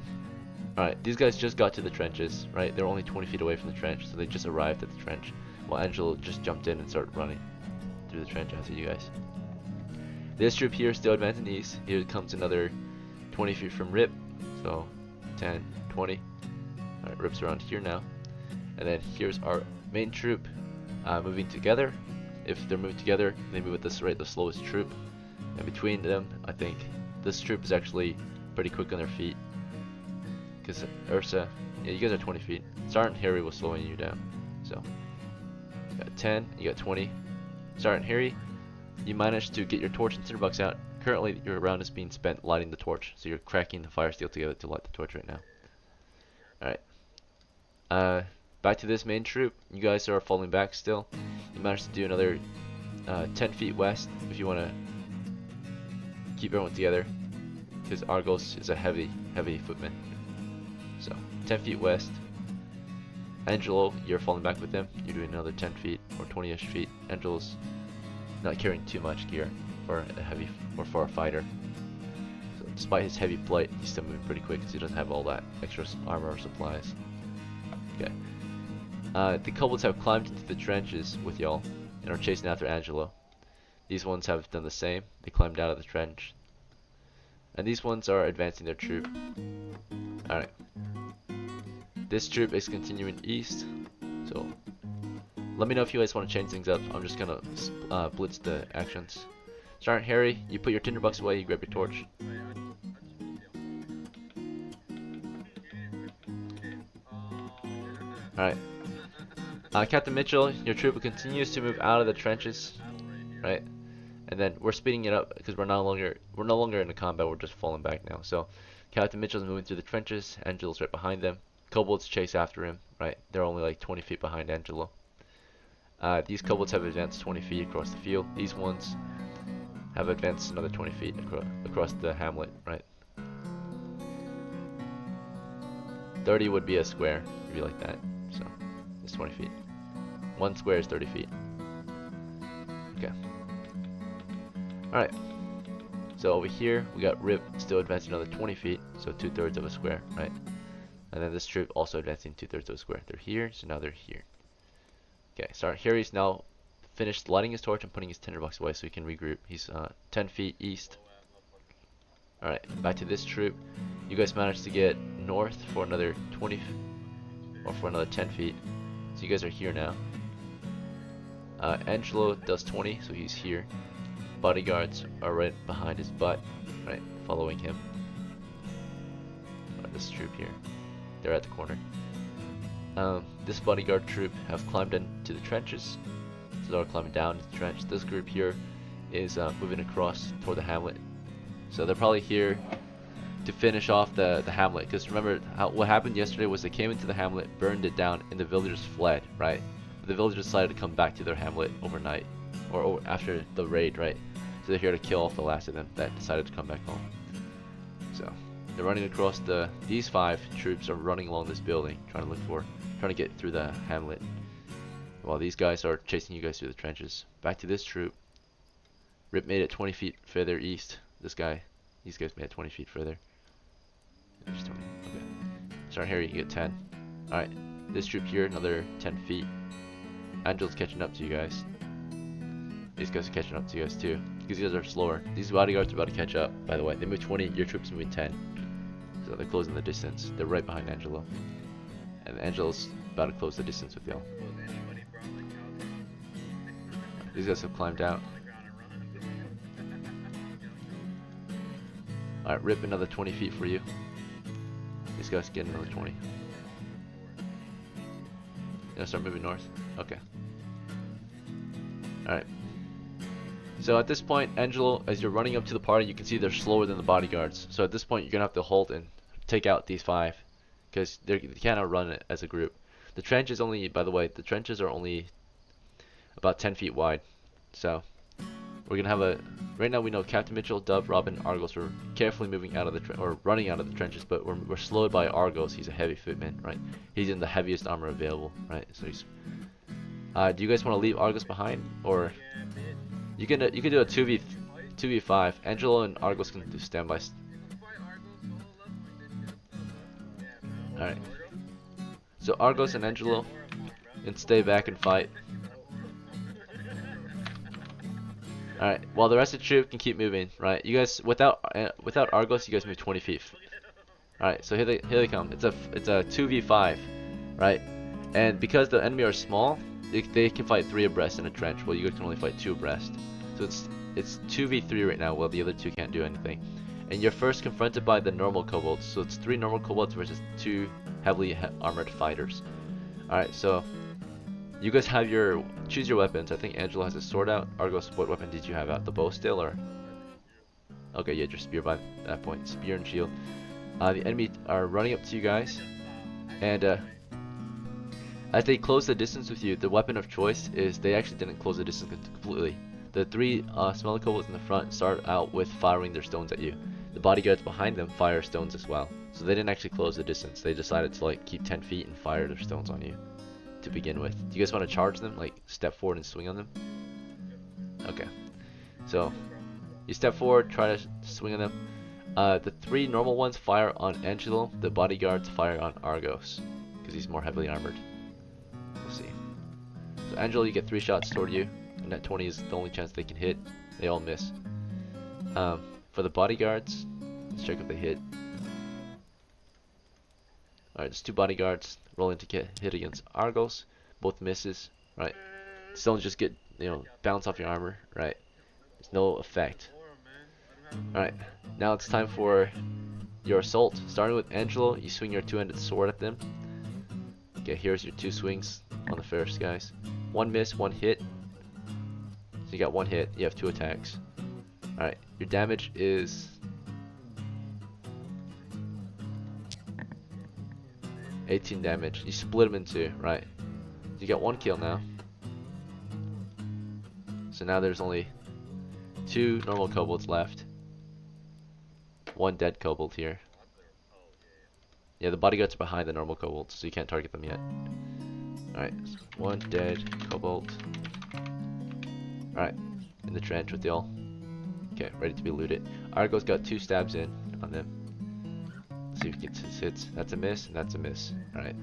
Alright, these guys just got to the trenches, right? They're only 20 feet away from the trench, so they just arrived at the trench. While Angelo just jumped in and started running through the trench after you guys. This troop here is still advancing east. Here comes another 20 feet from Rip. So 10, 20. Alright, Rip's around here now. And then here's our main troop moving together. If they're moving together, they move at this rate, the slowest troop. And between them, I think this troop is actually pretty quick on their feet. Because Ursa, yeah, you guys are 20 feet. Sergeant Harry was slowing you down. So, you got 10, you got 20. Sergeant Harry, you managed to get your torch and tinderbox out. Currently, your round is being spent lighting the torch. So you're cracking the fire steel together to light the torch right now. Alright. Back to this main troop. You guys are falling back still. You managed to do another 10 feet west if you want to keep everyone together. Because Argos is a heavy footman. So, 10 feet west. Angelo, you're falling back with them. You're doing another 10 feet or 20-ish feet. Angelo's not carrying too much gear for a heavy or for a fighter. So, despite his heavy plight, he's still moving pretty quick because he doesn't have all that extra armor or supplies. Okay. The kobolds have climbed into the trenches with y'all and are chasing after Angelo. These ones have done the same. They climbed out of the trench. And these ones are advancing their troop. Alright. This troop is continuing east. So, let me know if you guys want to change things up. I'm just gonna blitz the actions. Sergeant Harry, you put your tinderbox away, you grab your torch. Alright. Captain Mitchell, your troop continues to move out of the trenches, right? And then we're speeding it up because we're no longer in the combat. We're just falling back now. So Captain Mitchell's moving through the trenches. Angelo's right behind them. Kobolds chase after him, right? They're only like 20 feet behind Angelo. These kobolds have advanced 20 feet across the field. These ones have advanced another 20 feet across the hamlet, right? 30 would be a square, if you like that. So it's 20 feet. One square is 30 feet. Okay. Alright. So over here, we got Rip still advancing another 20 feet, so 2/3 of a square, right? And then this troop also advancing 2/3 of a square. They're here, so now they're here. Okay, sorry, here he's now finished lighting his torch and putting his tinderbox away so he can regroup. He's 10 feet east. Alright, back to this troop. You guys managed to get north for another 20, or for another 10 feet. So you guys are here now. Angelo does 20, so he's here. Bodyguards are right behind his butt, right, following him. This troop here, they're at the corner. This bodyguard troop have climbed into the trenches, so they're climbing down into the trench. This group here is moving across toward the hamlet, so they're probably here to finish off the hamlet. Because remember, what happened yesterday was they came into the hamlet, burned it down, and the villagers fled, right? The villagers decided to come back to their hamlet overnight, or after the raid, right? So they're here to kill off the last of them that decided to come back home. So they're running across these 5 troops are running along this building, trying to get through the hamlet, while these guys are chasing you guys through the trenches. Back to this troop. Rip made it 20 feet further east. These guys made it 20 feet further. Just 20. Okay. Sorry, Harry, you get 10. Alright, this troop here, another 10 feet. Angel's catching up to you guys. These guys are catching up to you guys too, because you guys are slower. These bodyguards are about to catch up, by the way. They move 20, your troops moving 10. So they're closing the distance. They're right behind Angelo. And Angelo's about to close the distance with y'all. These guys have climbed out. Alright, Rip another 20 feet for you. These guys get another 20. Gonna start moving north? Okay. Alright. So at this point, Angelo, as you're running up to the party, you can see they're slower than the bodyguards. So at this point, you're gonna have to halt and take out these 5, because they can't outrun it as a group. The trench is only, by the way, the trenches are only about 10 feet wide. So we're gonna have right now we know Captain Mitchell, Dove, Robin, Argos are carefully moving out of or running out of the trenches, but we're slowed by Argos. He's a heavy footman, right? He's in the heaviest armor available, right? So he's. Do you guys want to leave Argos behind, or you can do a 2v5. Angelo and Argos can do standby. All right. So Argos and Angelo can stay back and fight. Alright, while the rest of the troop can keep moving, right? You guys, without Argos, you guys move 20 feet. Alright, so here they come. It's a 2v5, right? And because the enemy are small, they can fight 3 abreast in a trench, while you guys can only fight 2 abreast. So it's 2v3 right now, while the other 2 can't do anything. And you're first confronted by the normal kobolds, so it's 3 normal kobolds versus 2 heavily armored fighters. Alright, so you guys have choose your weapons. I think Angelo has a sword out. Argos, what weapon did you have out? The bow still, or? Okay, yeah, just spear by that point. Spear and shield. The enemy are running up to you guys, and as they close the distance with you, the weapon of choice is they actually didn't close the distance completely. The 3 smaller kobolds in the front start out with firing their stones at you. The bodyguards behind them fire stones as well. So they didn't actually close the distance. They decided to like keep 10 feet and fire their stones on you to begin with. Do you guys want to charge them? Like step forward and swing on them? Okay. So you step forward, try to swing on them. The 3 normal ones fire on Angelo. The bodyguards fire on Argos because he's more heavily armored. We'll see. So Angelo, you get 3 shots toward you, and that 20 is the only chance they can hit. They all miss. For the bodyguards, let's check if they hit. Alright, there's 2 bodyguards rolling to get hit against Argos. Both misses, right? Stones just get, bounce off your armor, right? There's no effect. Alright, now it's time for your assault. Starting with Angelo, you swing your 2-handed sword at them. Okay, here's your 2 swings on the first guys. 1 miss, 1 hit. So you got 1 hit, you have 2 attacks. Alright, your damage is 18 damage. You split them in 2, right? You got 1 kill now. So now there's only 2 normal kobolds left. 1 dead kobold here. Yeah, the bodyguards are behind the normal kobolds, so you can't target them yet. Alright, so 1 dead kobold. Alright, in the trench with y'all. Okay, ready to be looted. Argo's got 2 stabs in on them. Let's see if he gets his hits. That's a miss, and that's a miss. Alright.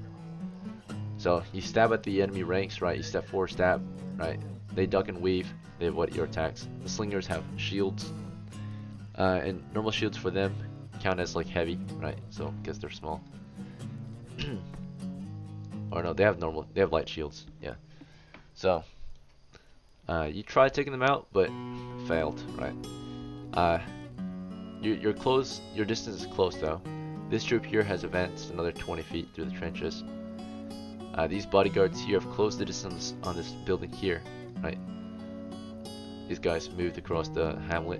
So, you stab at the enemy ranks, right? You step forward, stab, right? They duck and weave. They avoid your attacks. The slingers have shields. And normal shields for them count as like heavy, right? So, because they're small. Or no, they have light shields. Yeah. So, you tried taking them out, but failed, right? Your distance is close though. This troop here has advanced another 20 feet through the trenches. These bodyguards here have closed the distance on this building here, right? These guys moved across the hamlet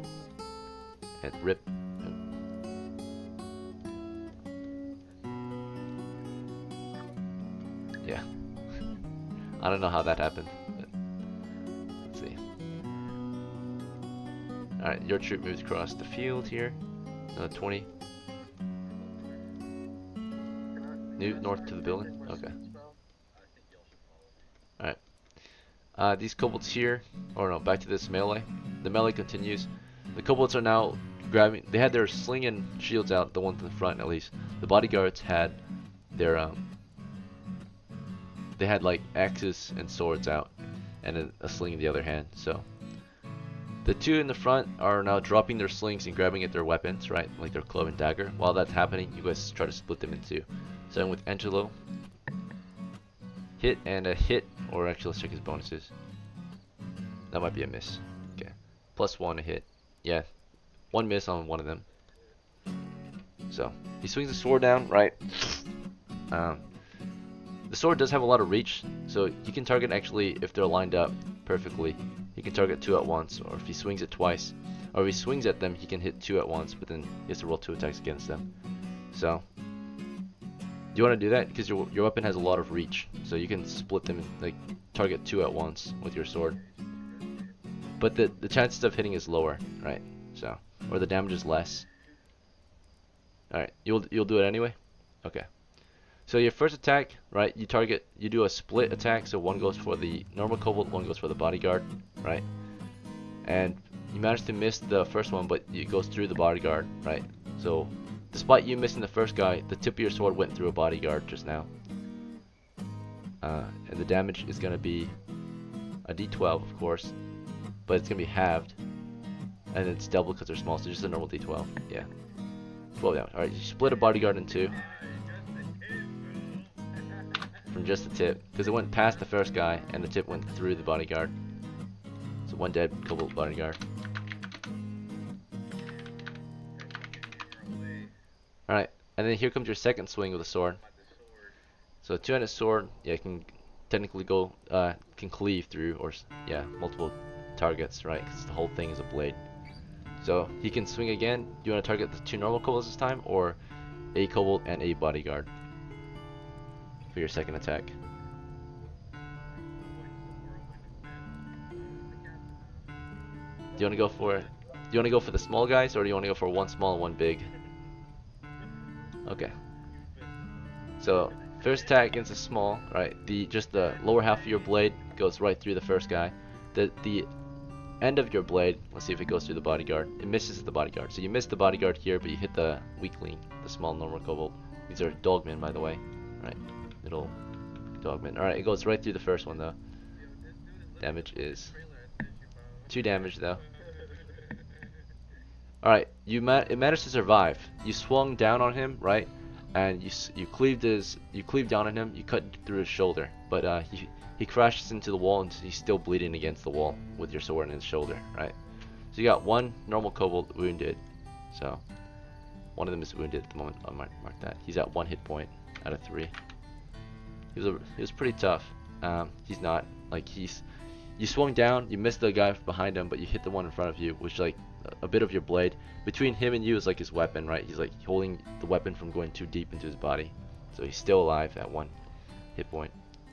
and rip. Yeah. I don't know how that happened, but let's see. Alright, your troop moves across the field here. Another 20. North to the building? Okay. Alright. These kobolds here, or no, back to this melee. The melee continues. The kobolds are now grabbing, they had their sling and shields out, the ones in the front at least. The bodyguards had their, they had like axes and swords out, and a sling in the other hand, so. The 2 in the front are now dropping their slings and grabbing at their weapons, right? Like their club and dagger. While that's happening, you guys try to split them in 2. Starting with Angelo. Hit and a hit, or actually let's check his bonuses. That might be a miss. Okay. +1 a hit. Yeah. 1 miss on one of them. So, he swings the sword down, right? The sword does have a lot of reach, so you can target actually if they're lined up perfectly. He can target 2 at once, or if he swings it twice. Or if he swings at them, he can hit 2 at once, but then he has to roll 2 attacks against them. So, do you want to do that? Because your weapon has a lot of reach, so you can split them, like target 2 at once with your sword. But the chances of hitting is lower, right? So, or the damage is less. Alright, you'll do it anyway? Okay. So your first attack, right, you do a split attack, so 1 goes for the normal kobold, 1 goes for the bodyguard, right? And you manage to miss the first one, but it goes through the bodyguard, right? So, despite you missing the first guy, the tip of your sword went through a bodyguard just now. And the damage is going to be a d12, of course, but it's going to be halved. And it's double because they're small, so just a normal d12, yeah. 12 damage. Alright, you split a bodyguard in 2. From just the tip, because it went past the first guy and the tip went through the bodyguard. So 1 dead kobold bodyguard. Alright, and then here comes your second swing with a sword. So a 2-handed sword, yeah, can technically go, can cleave through, or yeah, multiple targets, right? Because the whole thing is a blade. So he can swing again. Do you want to target the 2 normal kobolds this time, or a kobold and a bodyguard for your second attack? Do you want to go for the small guys, or do you want to go for 1 small and 1 big? Okay. So first attack against the small, right? Just the lower half of your blade goes right through the first guy. The end of your blade, let's see if it goes through the bodyguard. It misses the bodyguard. So you missed the bodyguard here, but you hit the weakling, the small normal kobold. These are dogmen, by the way, right? Little dogmen. All right, it goes right through the first one though. Damage is 2 damage though. Alright, it managed to survive. You swung down on him, right? And you cleaved down on him. You cut through his shoulder, but he crashes into the wall and he's still bleeding against the wall with your sword in his shoulder, right? So you got 1 normal kobold wounded. So 1 of them is wounded at the moment. I'll mark that. He's at 1 hit point out of 3. he was pretty tough. He's not like you swung down, you missed the guy behind him, but you hit the one in front of you, which like a bit of your blade between him and you is like his weapon, right? He's like holding the weapon from going too deep into his body, so he's still alive at 1 hit point.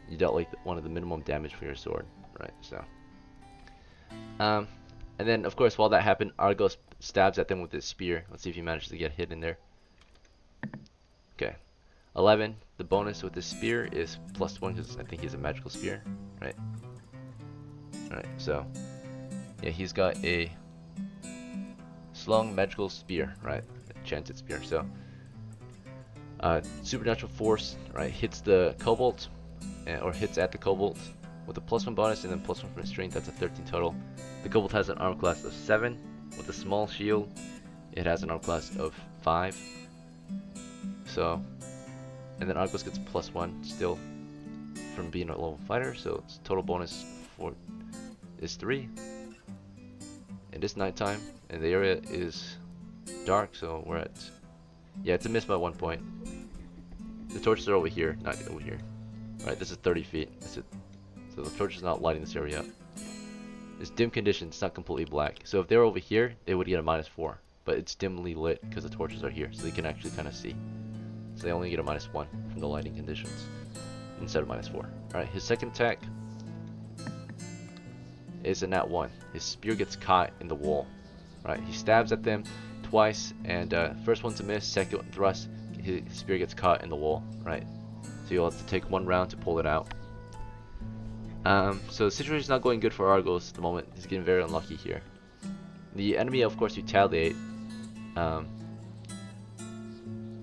You dealt like one of the minimum damage for your sword, right? So, and then of course while that happened, Argos stabs at them with his spear. Let's see if he manages to get hit in there. Okay, 11. The bonus with his spear is +1 because I think he's a magical spear, right? Alright, so yeah, he's got a slung magical spear, right? Enchanted spear. So supernatural force, right, hits the kobold, or hits at the kobold with a +1 bonus and then +1 for strength. That's a 13 total. The kobold has an armor class of 7 with a small shield. It has an armor class of 5. So, and then Argos gets +1 still from being a level fighter. So its total bonus for is 3. It is nighttime and the area is dark, so we're at, yeah, it's a miss by 1 point. The torches are over here, not over here. Alright, this is 30 feet. That's it. So the torch is not lighting this area up. It's dim condition, it's not completely black. So if they were over here, they would get a -4. But it's dimly lit because the torches are here, so they can actually kind of see. So they only get a -1 from the lighting conditions instead of -4. Alright, his second attack is a nat 1. His spear gets caught in the wall. Right, he stabs at them twice, and first one's a miss, second thrust, his spear gets caught in the wall. Right, so you'll have to take 1 round to pull it out. So the situation's not going good for Argos at the moment. He's getting very unlucky here. The enemy, of course, retaliate.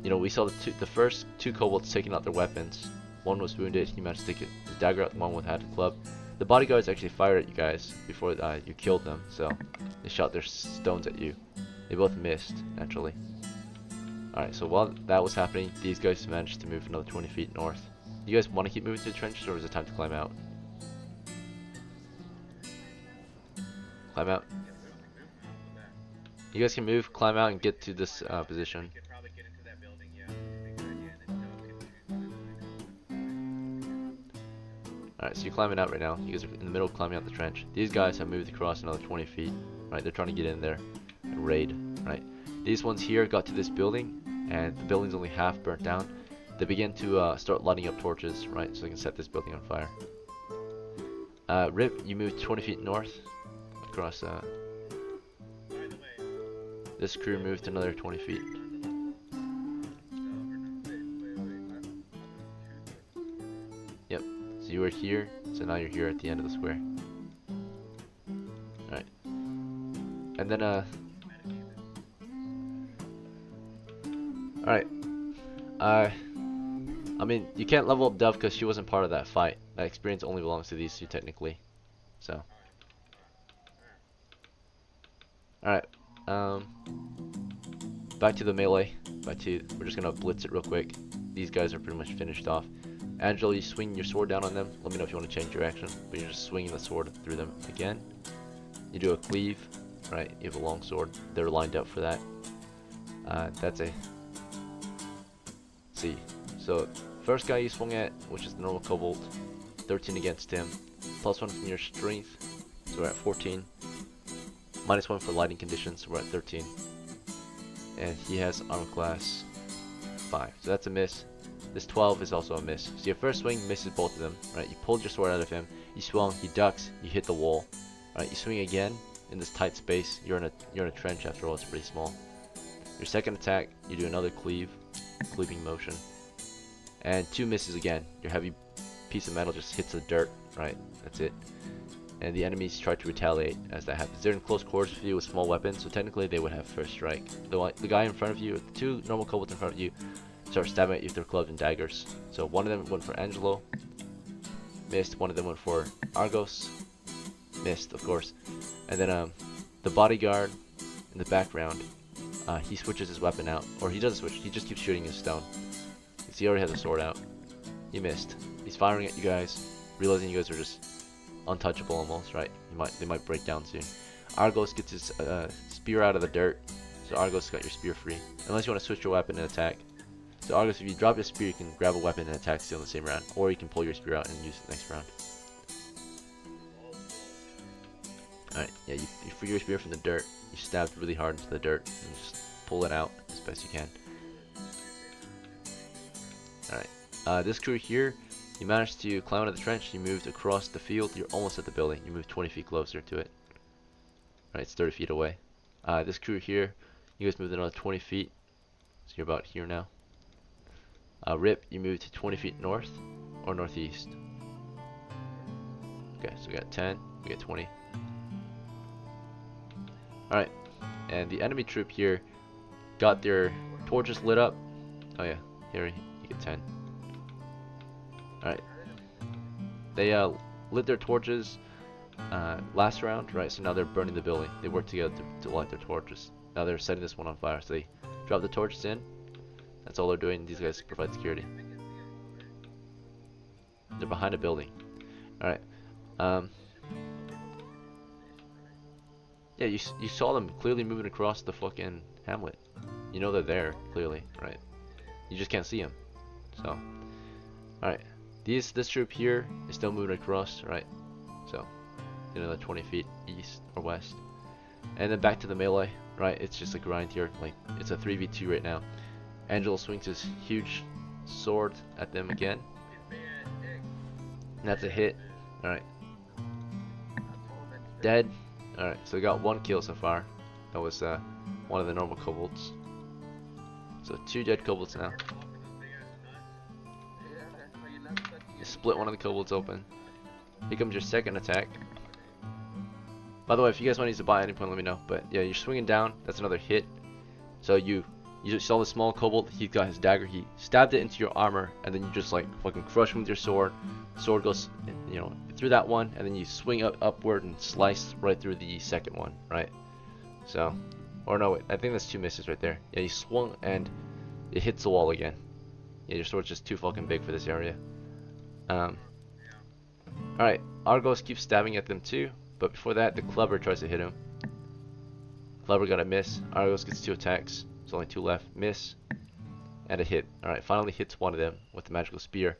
You know, we saw the first 2 kobolds taking out their weapons. One was wounded. He managed to take his dagger out. The one had a club. The bodyguards actually fired at you guys before you killed them. So they shot their stones at you. They both missed, naturally. Alright, so while that was happening, these guys managed to move another 20 feet north. You guys want to keep moving to the trenches, or is it time to climb out? Climb out. You guys can move, climb out, and get to this position. Alright, so you're climbing out right now. You guys are in the middle of climbing out the trench. These guys have moved across another 20 feet. Right, they're trying to get in there and raid. Right, these ones here got to this building, and the building's only half burnt down. They begin to start lighting up torches, right, so they can set this building on fire. Rip, you moved 20 feet north across. This crew moved another 20 feet. Yep. So you were here, so now you're here at the end of the square. Alright. And then, alright. I mean, you can't level up Dove because she wasn't part of that fight. That experience only belongs to these 2 technically. So. Alright. Back to the melee. We're just gonna blitz it real quick. These guys are pretty much finished off. Angelo, you swing your sword down on them. Let me know if you want to change your action. But you're just swinging the sword through them again. You do a cleave, right? You have a long sword. They're lined up for that. That's a. Let's see. So first guy you swung at, which is the normal kobold, 13 against him. +1 from your strength, so we're at 14. -1 for lighting conditions, so we're at 13. And he has armor class 5, so that's a miss. This 12 is also a miss. So your first swing misses both of them, right? You pulled your sword out of him, you swung, he ducks, you hit the wall. Right, you swing again in this tight space. You're in a trench after all, it's pretty small. Your second attack, you do another cleaving motion. And 2 misses again. Your heavy piece of metal just hits the dirt, right? That's it. And the enemies try to retaliate as that happens. They're in close quarters with you with small weapons, so technically they would have first strike. The guy in front of you, the 2 normal kobolds in front of you, start stabbing at you with their clubs and daggers. So one of them went for Angelo, missed. One of them went for Argos, missed, of course. And then the bodyguard in the background, he switches his weapon out, or he doesn't switch. He just keeps shooting his stone. He already has a sword out. He missed. He's firing at you guys, realizing you guys are just untouchable almost, right? They might break down soon. Argos gets his spear out of the dirt, so Argos got your spear free. Unless you want to switch your weapon and attack. So Argos, if you drop your spear, you can grab a weapon and attack still in the same round, or you can pull your spear out and use it next round. Alright, yeah, you free your spear from the dirt. You stab really hard into the dirt and just pull it out as best you can. Alright, this crew here, you managed to climb out of the trench. You moved across the field. You're almost at the building. You moved 20 feet closer to it. Alright, it's 30 feet away. This crew here, you guys moved another 20 feet. So you're about here now. Rip, you moved to 20 feet north or northeast. Okay, so we got 10, we got 20. Alright, and the enemy troop here got their torches lit up. Oh yeah, here you get 10. Alright, they lit their torches last round, right? So now they're burning the building. They work together to light their torches. Now they're setting this one on fire. So they drop the torches in. That's all they're doing. These guys provide security. They're behind a building. Alright. Yeah, you saw them clearly moving across the fucking hamlet. You know they're there, clearly, right? You just can't see them. So, alright. This troop here is still moving across, right? So, another 20 feet east or west. And then back to the melee, right? It's just a grind here. Like, it's a 3v2 right now. Angelo swings his huge sword at them again. And that's a hit. Alright. Dead. Alright, so we got 1 kill so far. That was one of the normal kobolds. So 2 dead kobolds now. You split one of the kobolds open. Here comes your second attack. By the way, if you guys want to use the buy at any point, let me know. But yeah, you're swinging down. That's another hit. So you just saw the small kobold. He got his dagger. He stabbed it into your armor, and then you just like fucking crush him with your sword. Sword goes, you know, through that one, and then you swing upward and slice right through the second one, right? So, or no, wait, I think that's 2 misses right there. Yeah, you swung and it hits the wall again. Yeah, your sword's just too fucking big for this area. Alright, Argos keeps stabbing at them too, but before that, the Clubber tries to hit him. Clubber got a miss. Argos gets 2 attacks. There's only 2 left. Miss. And a hit. Alright, finally hits one of them with the magical spear.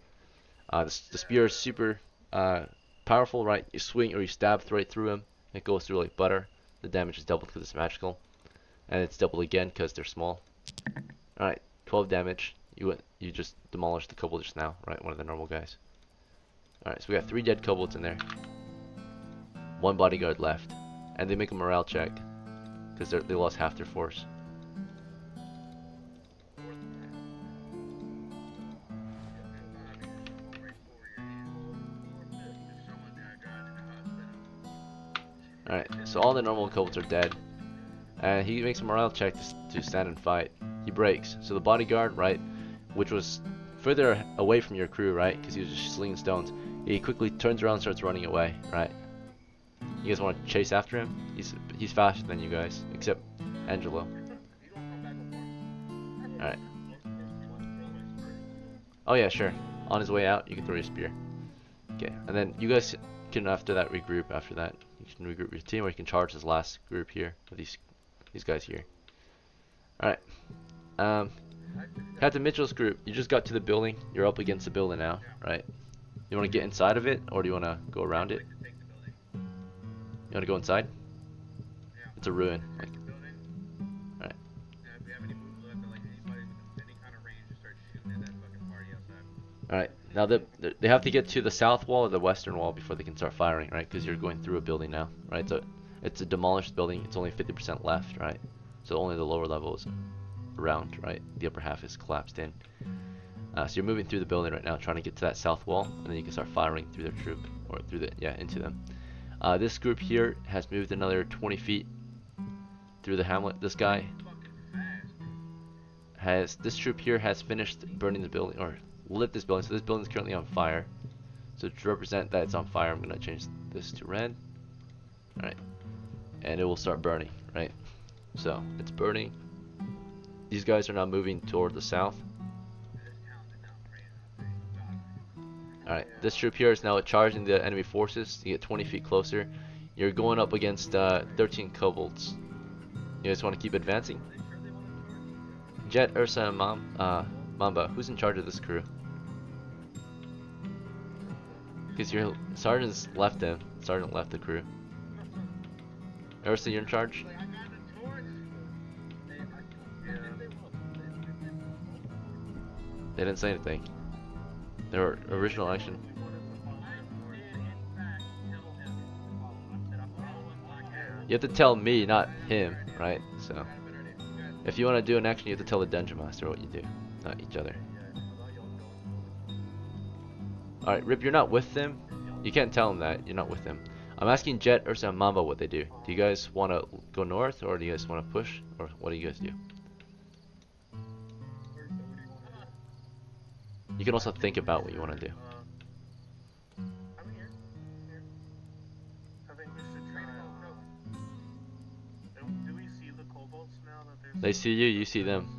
The spear is super powerful, right? You swing or you stab right through him. It goes through like butter. The damage is doubled because it's magical. And it's doubled again because they're small. Alright, 12 damage. You just demolished the kobold just now, right? One of the normal guys. Alright, so we got 3 dead kobolds in there. 1 bodyguard left. And they make a morale check. Because they lost half their force. Alright, so all the normal kobolds are dead. And he makes a morale check to stand and fight. He breaks. So the bodyguard, right, which was further away from your crew, right, because he was just slinging stones, he quickly turns around and starts running away, right? You guys want to chase after him? He's faster than you guys, except Angelo. Alright. Oh yeah, sure. On his way out, you can throw your spear. Okay, and then you guys can after that regroup. After that, you can regroup your team, or you can charge this last group here with these guys here. All right. Captain Mitchell's group. You just got to the building. You're up against the building now, right? You want to get inside of it, or do you want to go around it? You want to go inside? It's a ruin. Like, all right. Alright, now they have to get to the south wall or the western wall before they can start firing, right? Because you're going through a building now, right? So it's a demolished building. It's only 50% left, right? So only the lower level is around, right? The upper half is collapsed in. So you're moving through the building right now, trying to get to that south wall, and then you can start firing through their troop, or into them. This group here has moved another 20 feet through the hamlet. This troop here has finished burning the building, or lit this building. So this building is currently on fire. So to represent that it's on fire, I'm gonna change this to red. Alright. And it will start burning, right? So it's burning. These guys are now moving toward the south. Alright, this troop here is now charging the enemy forces. You get 20 feet closer. You're going up against 13 kobolds. You guys want to keep advancing? Jet, Ursa, and Mom, Mamba, who's in charge of this crew? Because your sergeant's left them. Sergeant left the crew. Ursa, you're in charge? Like, I got the torch. They didn't say anything. Their original action. You have to tell me, not him, right? So, if you want to do an action, you have to tell the dungeon master what you do, not each other. Alright, Rip, you're not with them. You can't tell them that. You're not with them. I'm asking Jet, Ursa, and Mamba what they do. Do you guys want to go north, or do you guys want to push? Or what do you guys do? You can also think about what you want to do. I'm here. I think we should try. Do we see the kobolds now that they're? They see you, you see them.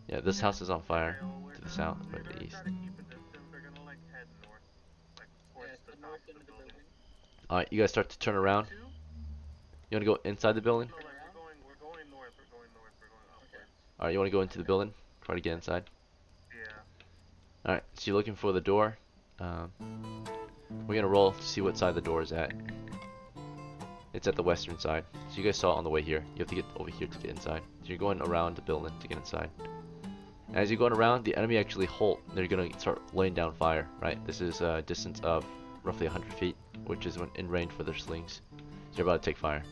Yeah, this house is on fire to the south or the east. Alright, you guys start to turn around. You want to go inside the building? We're going north. We're going upwards. Alright, you want to go into the building? Try to get inside? Yeah. Alright, so you're looking for the door. We're gonna roll to see what side the door is at. It's at the western side. So you guys saw it on the way here. You have to get over here to get inside. So you're going around the building to get inside. And as you're going around, the enemy actually halt. They're gonna start laying down fire, right? This is a distance of roughly 100 feet, which is in range for their slings. So you're about to take fire.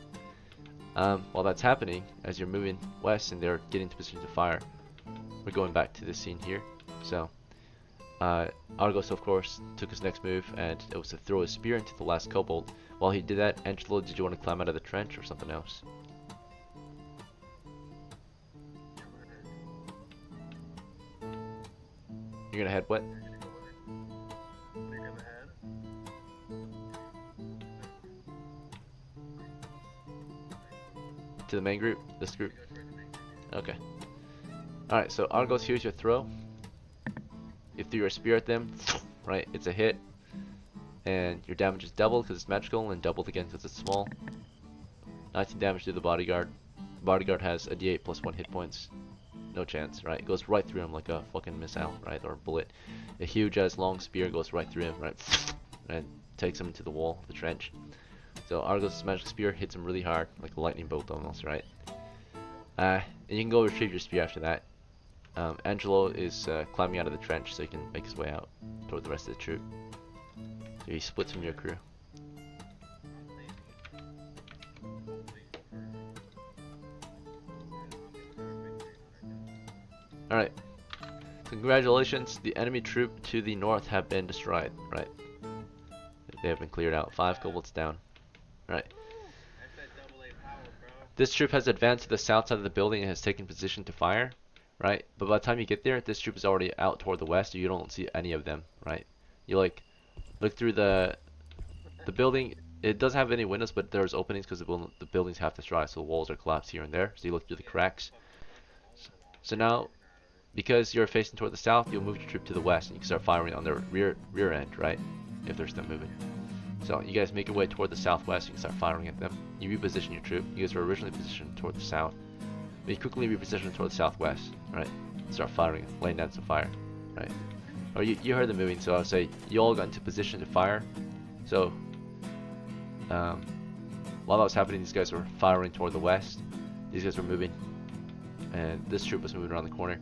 While that's happening, as you're moving west and they're getting to position to fire, we're going back to this scene here. So, Argos, of course, took his next move, and it was to throw a spear into the last kobold. While he did that, Angelo, did you want to climb out of the trench or something else? You're gonna head what? To the main group? This group? Okay. Alright, so Argos, here's your throw. You threw your spear at them, right? It's a hit. And your damage is doubled because it's magical, and doubled again because it's small. 19 damage to the bodyguard. The bodyguard has a d8 plus 1 hit points. No chance, right? It goes right through him like a fucking missile, right? Or a bullet. A huge ass long spear goes right through him, right? And takes him into the wall of the trench. So Argos' magic spear hits him really hard, like a lightning bolt almost, right? And you can go retrieve your spear after that. Angelo is climbing out of the trench so he can make his way out toward the rest of the troop. So he splits from your crew. Alright. Congratulations, the enemy troop to the north have been destroyed, right? They have been cleared out. 5 kobolds down. Right. This troop has advanced to the south side of the building and has taken position to fire, right? But by the time you get there, this troop is already out toward the west. You don't see any of them, right? You like look through the building. It doesn't have any windows, but there's openings because the building's half destroyed, so the walls are collapsed here and there. So you look through the cracks. So now, because you're facing toward the south, you'll move your troop to the west, and you can start firing on their rear end, right? If they're still moving. So you guys make your way toward the southwest. You can start firing at them. You reposition your troop. You guys were originally positioned toward the south, but you quickly reposition toward the southwest, right? Start firing, laying down some fire, right? Or you heard them moving, so I would say you all got into position to fire. So while that was happening, these guys were firing toward the west. These guys were moving, and this troop was moving around the corner.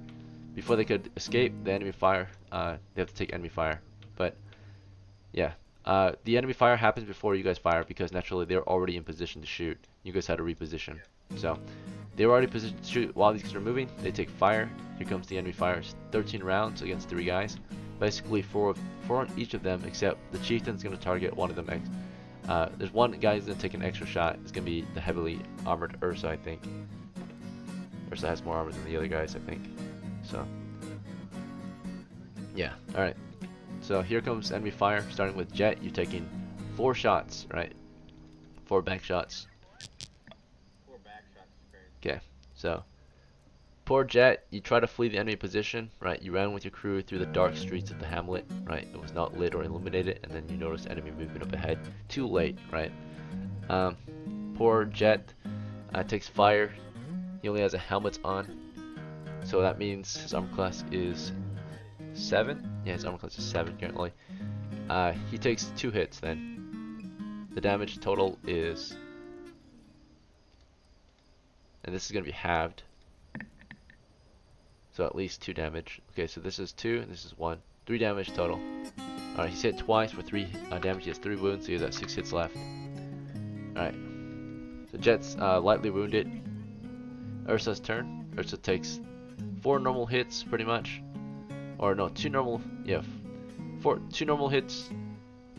Before they could escape the enemy fire, they have to take enemy fire. But yeah. The enemy fire happens before you guys fire because naturally they're already in position to shoot. You guys had to reposition. So they were already positioned to shoot while these guys are moving. They take fire. Here comes the enemy fire. 13 rounds against 3 guys. Basically 4 on each of them, except the chieftain's going to target one of them. There's one guy who's going to take an extra shot. It's going to be the heavily armored Ursa, I think. Ursa has more armor than the other guys, I think. So yeah, alright. So here comes enemy fire, starting with Jet. You're taking 4 shots, right? 4 back shots. 4 back shots is crazy. Okay, so poor Jet, you try to flee the enemy position, right? You ran with your crew through the dark streets of the hamlet, right? It was not lit or illuminated, and then you noticed enemy movement up ahead. Too late, right? Poor Jet takes fire. He only has a helmet on. So that means his armor class is 7. Yeah, his armor class is 7 currently. He takes 2 hits then. The damage total is, and this is going to be halved, so at least 2 damage. Okay, so this is 2 and this is 1. 3 damage total. Alright, he's hit twice for 3 damage. He has 3 wounds, so he has got 6 hits left. Alright, so Jet's lightly wounded. Ursa's turn. Ursa takes 4 normal hits pretty much. Or no, 2 normal, yeah, 2 normal hits,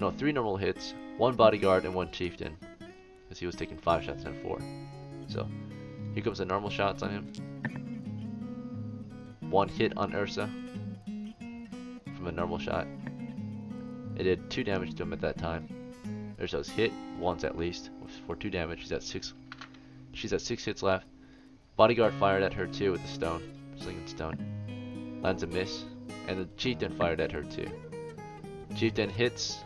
no, 3 normal hits, 1 bodyguard and 1 chieftain. Because he was taking 5 shots and 4. So, here comes the normal shots on him. 1 hit on Ursa from a normal shot. It did 2 damage to him at that time. Ursa was hit once at least for 2 damage. She's at 6 hits left. Bodyguard fired at her too with the stone, slinging stone. Lands a miss, and the chieftain fired at her too. Chieftain hits,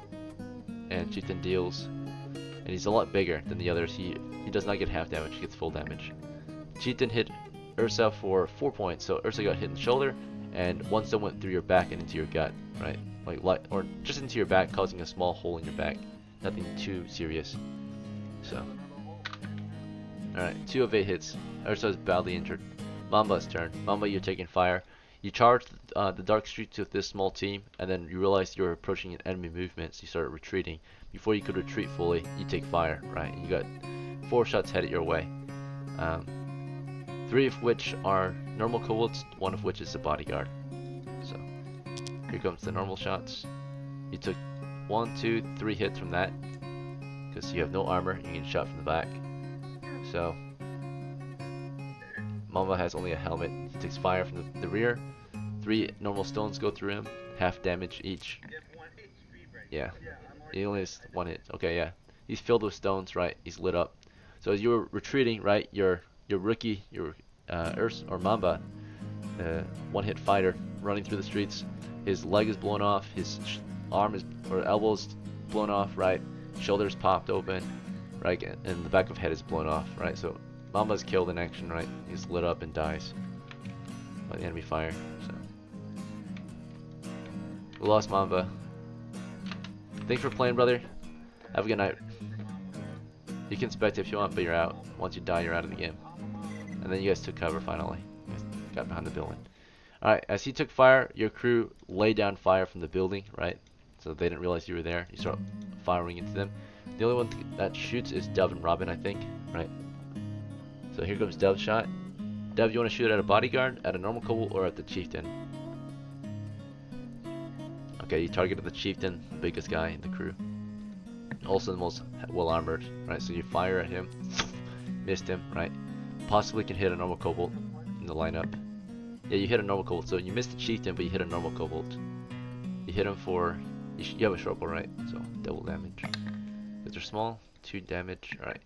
and chieftain deals, and he's a lot bigger than the others. He does not get half damage; he gets full damage. Chieftain hit Ursa for 4 points, so Ursa got hit in the shoulder, and 1 stone went through your back and into your gut, right? Like or just into your back, causing a small hole in your back. Nothing too serious. So, alright, 2 of 8 hits. Ursa is badly injured. Mamba's turn. Mamba, you're taking fire. You charged the dark streets with this small team, and then you realized you were approaching an enemy movement, so you started retreating. Before you could retreat fully, you take fire, right? You got 4 shots headed your way. 3 of which are normal kobolds, 1 of which is a bodyguard. So, here comes the normal shots. You took 1, 2, 3 hits from that, because you have no armor, you get shot from the back. So, Mamba has only a helmet. He takes fire from the rear. 3 normal stones go through him, half damage each. Yeah, he only has 1 hit. Okay, yeah, he's filled with stones, right? He's lit up. So as you were retreating, right, your rookie, Urs or Mamba, 1-hit fighter, running through the streets. His leg is blown off. His arm is or elbow is blown off, right? Shoulders popped open, right? And the back of head is blown off, right? So Mamba's killed in action, right? He's lit up and dies by the enemy fire. So we lost Mamba. Thanks for playing, brother. Have a good night. You can spectate if you want, but you're out. Once you die, you're out of the game. And then you guys took cover finally. You guys got behind the building. Alright, as he took fire, your crew laid down fire from the building, right? So they didn't realize you were there. You start firing into them. The only one that shoots is Dove and Robin, I think, right? So here comes Dove's shot. Dove, you want to shoot at a bodyguard, at a normal kobold, or at the chieftain? Okay, you targeted the chieftain, the biggest guy in the crew. Also the most well armored, right? So you fire at him, missed him, right? Possibly can hit a normal kobold in the lineup. Yeah, you hit a normal kobold. So you missed the chieftain, but you hit a normal kobold. You hit him for, you have a short bow, right? So double damage. Because they're small, 2 damage. Alright,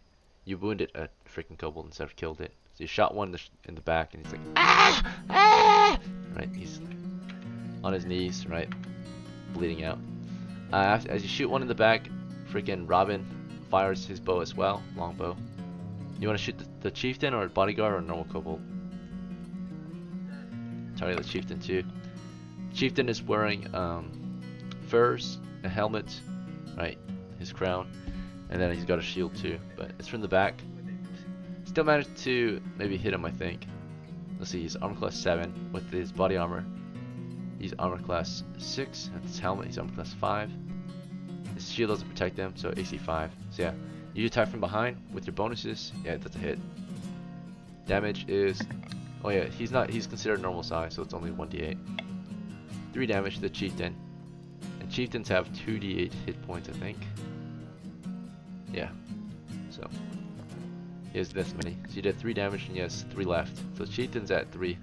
you wounded a freaking kobold instead of killed it. So you shot one in the back, and he's like, ah, ah! Right, he's on his knees, right, bleeding out. As you shoot one in the back, freaking Robin fires his bow as well, longbow. You want to shoot the chieftain or bodyguard or normal kobold? Target the chieftain too. Chieftain is wearing furs, a helmet, right, his crown, and then he's got a shield too. But it's from the back. Still managed to maybe hit him, I think. Let's see, he's armor class 7 with his body armor. He's armor class 6, and his helmet, he's armor class 5. His shield doesn't protect him, so AC 5. So yeah, you attack from behind with your bonuses. Yeah, that's a hit. Damage is, oh yeah, he's considered normal size, so it's only 1d8. 3 damage to the chieftain. And chieftains have 2d8 hit points, I think. Yeah. So he has this many. So you did 3 damage and he has 3 left. So chieftain's at 3.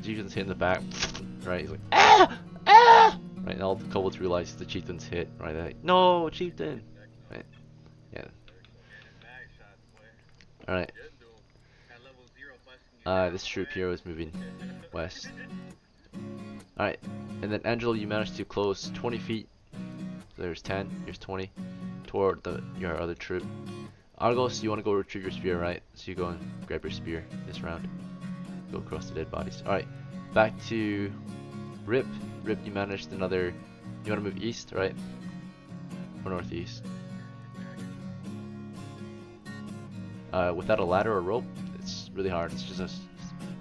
Chieftain's hit in the back. Right, he's like, ah! Ah! Right, and all the kobolds realize the chieftain's hit. Right, they're like, no, chieftain! Right. Yeah. Alright. This troop here was moving west. Alright, and then Angelo, you managed to close 20 feet. So there's 10, here's 20 toward your other troop. Argos, you want to go retrieve your spear, right? So you go and grab your spear this round. Go across the dead bodies. Alright, back to Rip. Rip, you managed another... You want to move east, right? Or northeast? Without a ladder or rope, it's really hard. It's just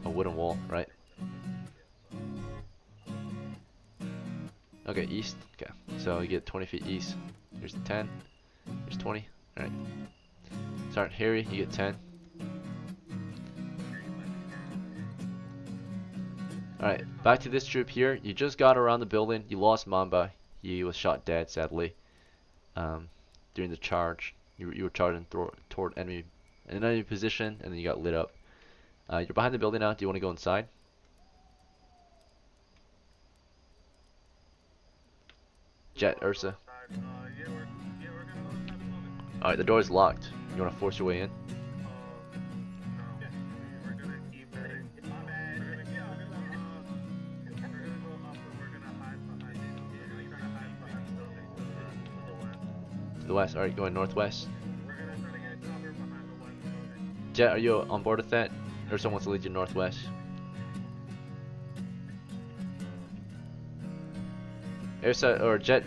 a wooden wall, right? Okay, east. Okay, so you get 20 feet east. Here's 10. Here's 20. Alright. Sergeant Harry, you get 10. Alright, back to this troop here. You just got around the building. You lost Mamba. He was shot dead, sadly. During the charge. You were charging toward an enemy position, and then you got lit up. You're behind the building now. Do you want to go inside? Jet, Ursa. Alright, the door is locked. You want to force your way in? To the west. Alright, going northwest. Jet, are you on board with that? Ursa wants to lead you northwest. Ursa or Jet?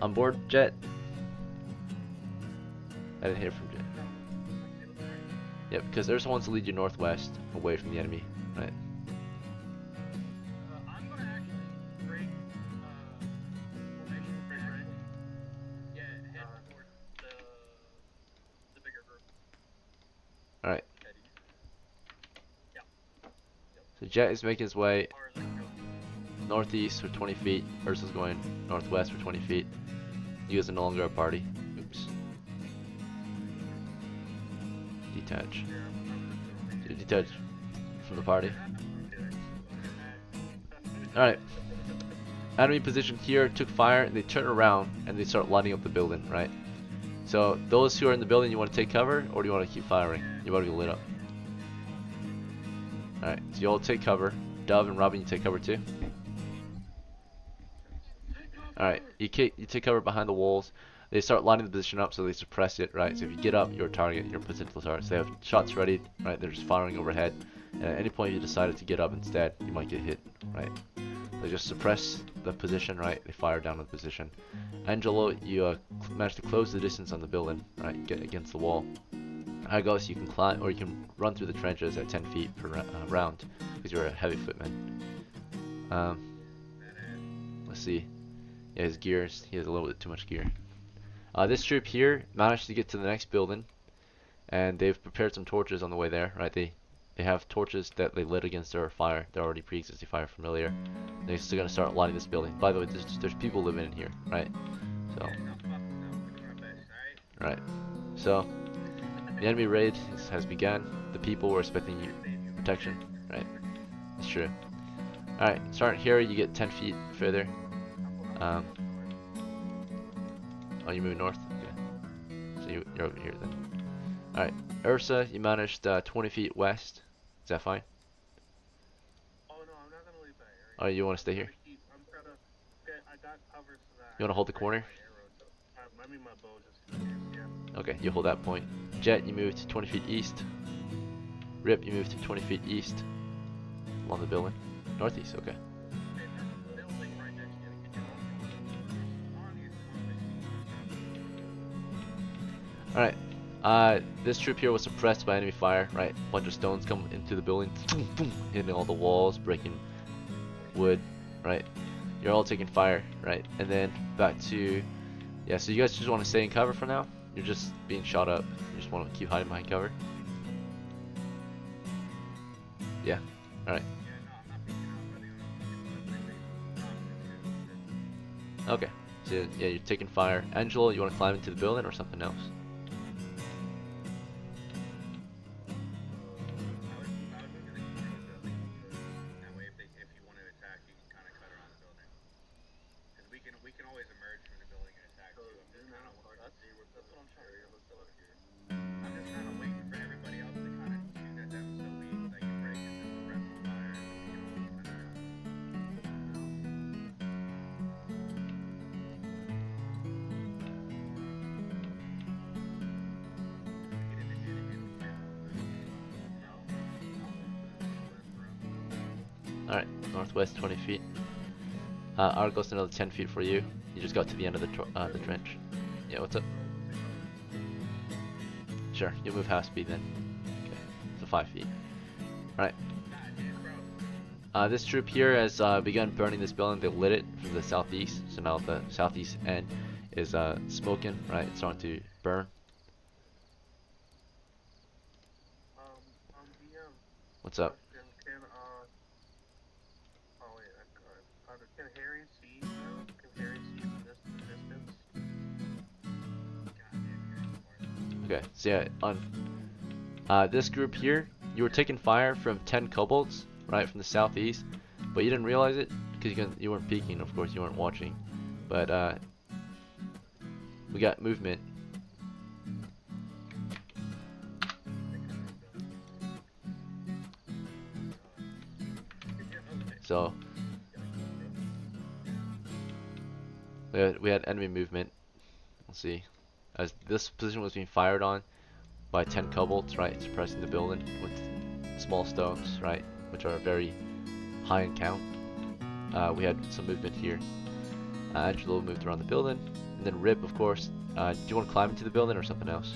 On board, Jet? I didn't hear from Jet. Yep, because Ursa wants to lead you northwest, away from the enemy, right? I'm gonna actually break formation right. Yeah, head towards the bigger group. Alright. Yeah. So Jet is making his way northeast for 20 feet. Ursa's going northwest for 20 feet. You guys are no longer a party. Oops. Detach. Detach from the party. Alright. Enemy position here took fire, and they turn around and they start lighting up the building, right? So those who are in the building, you want to take cover, or do you want to keep firing? You want to get lit up. Alright, so you all take cover. Dove and Robin, you take cover too. Alright, you take cover behind the walls. They start lining the position up, so they suppress it, right? So if you get up, you're a target, you're a potential target. So they have shots ready, right? They're just firing overhead. And at any point you decided to get up instead, you might get hit, right? They just suppress the position, right? They fire down the position. Angelo, you manage to close the distance on the building, right? Get against the wall. Argos, you can climb, or you can run through the trenches at 10 feet per round, because you're a heavy footman. Let's see. Yeah, his gears, he has a little bit too much gear. This troop here managed to get to the next building, and they've prepared some torches on the way there, right? They have torches that they lit against their fire. They're already pre-existing fire familiar. They're still gonna start lighting this building. By the way, there's people living in here, right? So, right. So, the enemy raid has begun. The people were expecting protection, right? It's true. Alright, starting here, you get 10 feet further. Oh, you moving north? Okay. So you're over here then. Alright, Ursa, you managed 20 feet west. Is that fine? Oh no, I'm not gonna leave that area. Oh, you want to stay here? I got cover so that You want to hold the corner? I mean my bow just in case, yeah. Okay, you hold that point. Jet, you moved to 20 feet east. Rip, you moved to 20 feet east. Along the building. Northeast, okay. Alright, this troop here was suppressed by enemy fire, right? A bunch of stones come into the building, boom, boom, hitting all the walls, breaking wood, right? You're all taking fire, right? And then back to, yeah, so you guys just want to stay in cover for now? You're just being shot up. You just want to keep hiding behind cover? Yeah, alright. Okay, so yeah, you're taking fire. Angelo, you want to climb into the building or something else? We can always emerge from the building and attack too. That's what I'm trying to do. I'm just kind of waiting for everybody else to kind of see that them so weak that you break into the rest of the fire. Northwest 20 feet. Argos another 10 feet for you. You just got to the end of the trench. Yeah, what's up? Sure, you'll move half speed then. Okay, so 5 feet. Alright. This troop here has begun burning this building. They lit it from the southeast, so now the southeast end is smoking. Right, it's starting to burn. DM, What's up? can Harry see? Can Harry see the distance? Okay, so yeah, on this group here, you were taking fire from 10 kobolds, right, from the southeast, but you didn't realize it because you weren't peeking. Of course, you weren't watching. But we got movement. So we had enemy movement. Let's see, as this position was being fired on by 10 kobolds, right, suppressing the building with small stones, right, which are very high in count. We had some movement here. Angelo moved around the building, and then Rip, of course. Do you want to climb into the building or something else?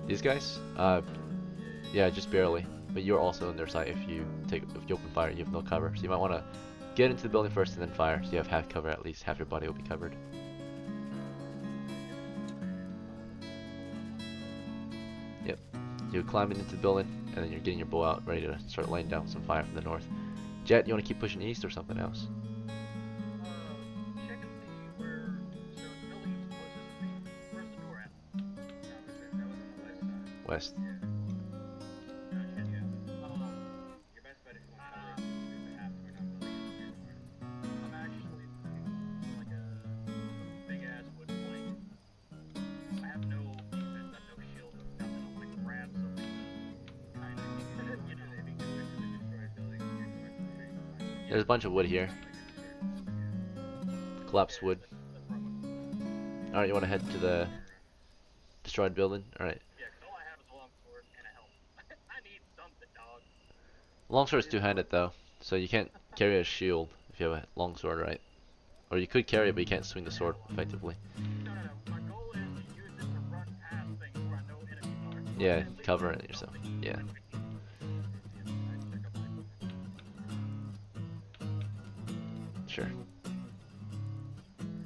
These guys? Yeah, just barely. But you're also on their side. If you open fire, you have no cover. So you might want to get into the building first and then fire. So you have half cover, at least half your body will be covered. Yep. You're climbing into the building, and then you're getting your bow out, ready to start laying down some fire from the north. Jet, you want to keep pushing east or something else? Check and see where. So the building where's the door at? That was on the west side. West. Yeah. Gotcha, yeah. Your best bet if you want to cover up is to have we're not building it here. I'm actually like a big ass wood plank. I have no defense, I have no shield, nothing to like grab something. Kind of, you know, maybe get rid of the destroyed building here north of the tree. There's a bunch of wood here. Collapsed wood. Alright, you want to head to the destroyed building? Alright. Yeah, because all I have is a long sword and a helmet. I need something, dog. Longsword's two-handed though, so you can't carry a shield if you have a longsword, right? Or you could carry it, but you can't swing the sword effectively. No. My goal is to use it to run past things where I know enemies are. Yeah, cover it yourself. Yeah. Sure.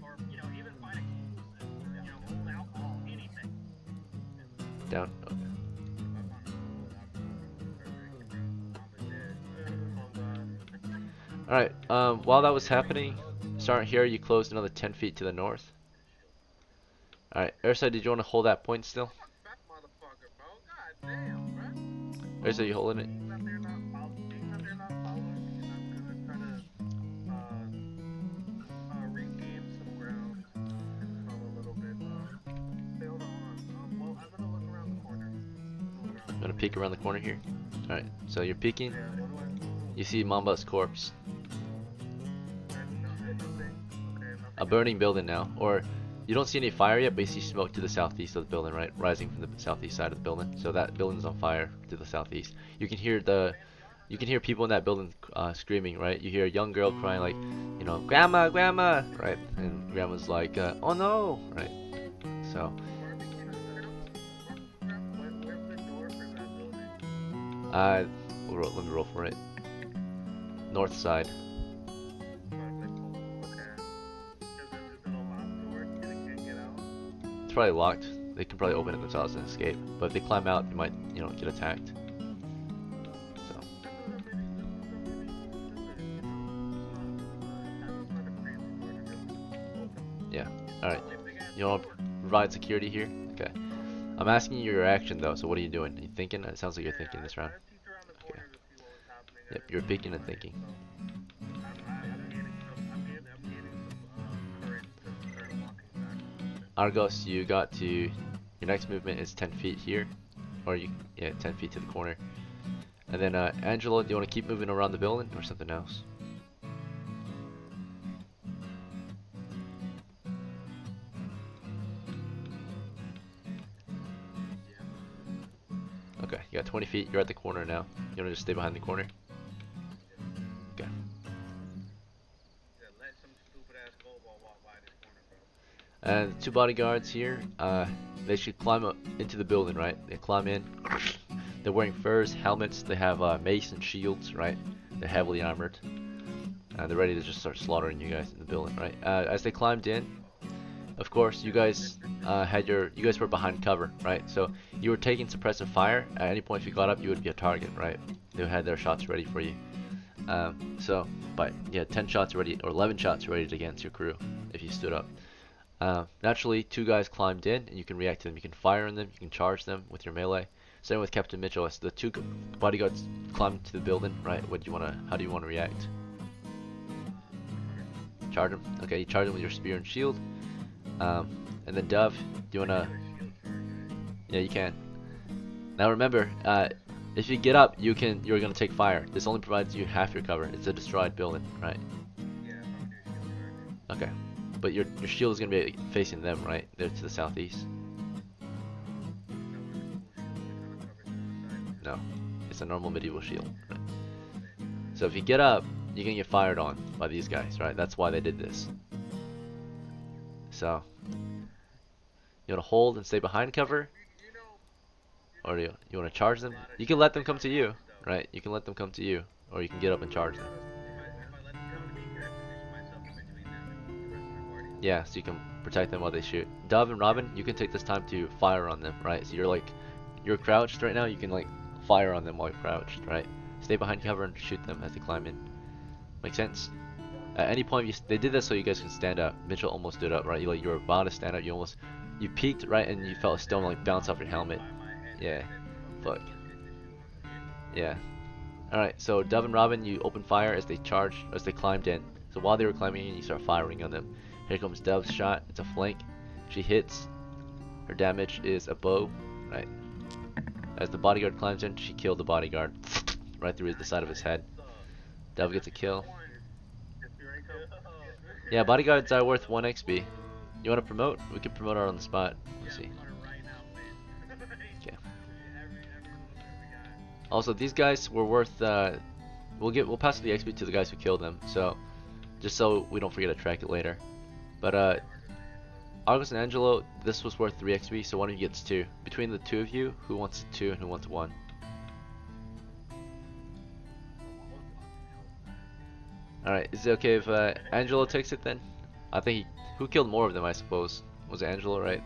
Or, you know, even find explosives, you know, hold alcohol, anything. Down. Okay. Alright, while that was happening, starting here, you closed another 10 feet to the north. Alright, Ursa, did you want to hold that point still? That motherfucker, bro. God damn, bro. Ursa, you holding it? Being that they're not following me, I'm gonna try to regain some ground and follow a little bit. Stay hold on. Well, I'm gonna look around the corner. I'm gonna peek around the corner here. Alright, so you're peeking. Yeah, what do I? You see Mamba's corpse. Nothing. Okay, A burning building now. Or you don't see any fire yet, but you see smoke to the southeast of the building, right? Rising from the southeast side of the building. So that building's on fire to the southeast. You can hear people in that building screaming, right? You hear a young girl crying like, you know, grandma, grandma, right? And grandma's like, oh no, right? So, Where's the door for that building? let me roll for it. North side. It's probably locked. They can probably open it themselves and escape. But if they climb out, they might, you know, get attacked. So. Yeah. Alright. You want to provide security here? Okay. I'm asking you your action though, so what are you doing? Are you thinking? It sounds like you're thinking this round. Okay. Yep, you're peeking and thinking. Argos, you got to, your next movement is 10 feet here, or yeah, 10 feet to the corner. And then Angelo, do you want to keep moving around the building or something else? Okay, you got 20 feet, you're at the corner now. You want to just stay behind the corner? And the two bodyguards here, they should climb up into the building, right? They climb in. They're wearing furs, helmets. They have mace and shields, right? They're heavily armored. They're ready to just start slaughtering you guys in the building, right? As they climbed in, of course, you guys you guys were behind cover, right? So you were taking suppressive fire. At any point if you got up, you would be a target, right? They had their shots ready for you. But yeah, 10 shots ready or 11 shots ready against your crew if you stood up. Naturally, two guys climbed in, and you can react to them. You can fire on them, you can charge them with your melee. Same with Captain Mitchell. As the two bodyguards climb to the building, right? How do you wanna react? Charge them. Okay, you charge them with your spear and shield. And then Dove, do you wanna? Yeah, you can. Now remember, if you get up, you're gonna take fire. This only provides you half your cover. It's a destroyed building, right? Okay, but your shield is gonna be facing them, right? They're to the southeast. No, it's a normal medieval shield. Right? So if you get up, you're gonna get fired on by these guys, right? That's why they did this. So you wanna hold and stay behind cover, or you wanna charge them? You can let them come to you, right? You can let them come to you, or you can get up and charge them. Yeah, so you can protect them while they shoot. Dove and Robin, you can take this time to fire on them, right? So you're crouched right now. You can like fire on them while you're crouched, right? Stay behind cover and shoot them as they climb in. Make sense? At any point, they did this so you guys can stand up. Mitchell almost stood up, right? You were about to stand up. You peeked, right, and you felt a stone like bounce off your helmet. Yeah. Fuck. Yeah. All right. So Dove and Robin, you open fire as they climbed in. So while they were climbing in, you start firing on them. Here comes Dove's shot. It's a flank. She hits. Her damage is a bow, right? As the bodyguard climbs in, she killed the bodyguard right through the side of his head. Dove gets a kill. Yeah, bodyguards are worth 1 XP. You want to promote? We can promote her on the spot. Let's see. Okay. Also, these guys were worth. We'll pass the XP to the guys who killed them. So, just so we don't forget to track it later. But August and Angelo, this was worth 3 XP. So one of you gets 2. Between the two of you, who wants 2 and who wants 1? Alright, is it okay if Angelo takes it then? I think who killed more of them, I suppose? Was it Angelo, right?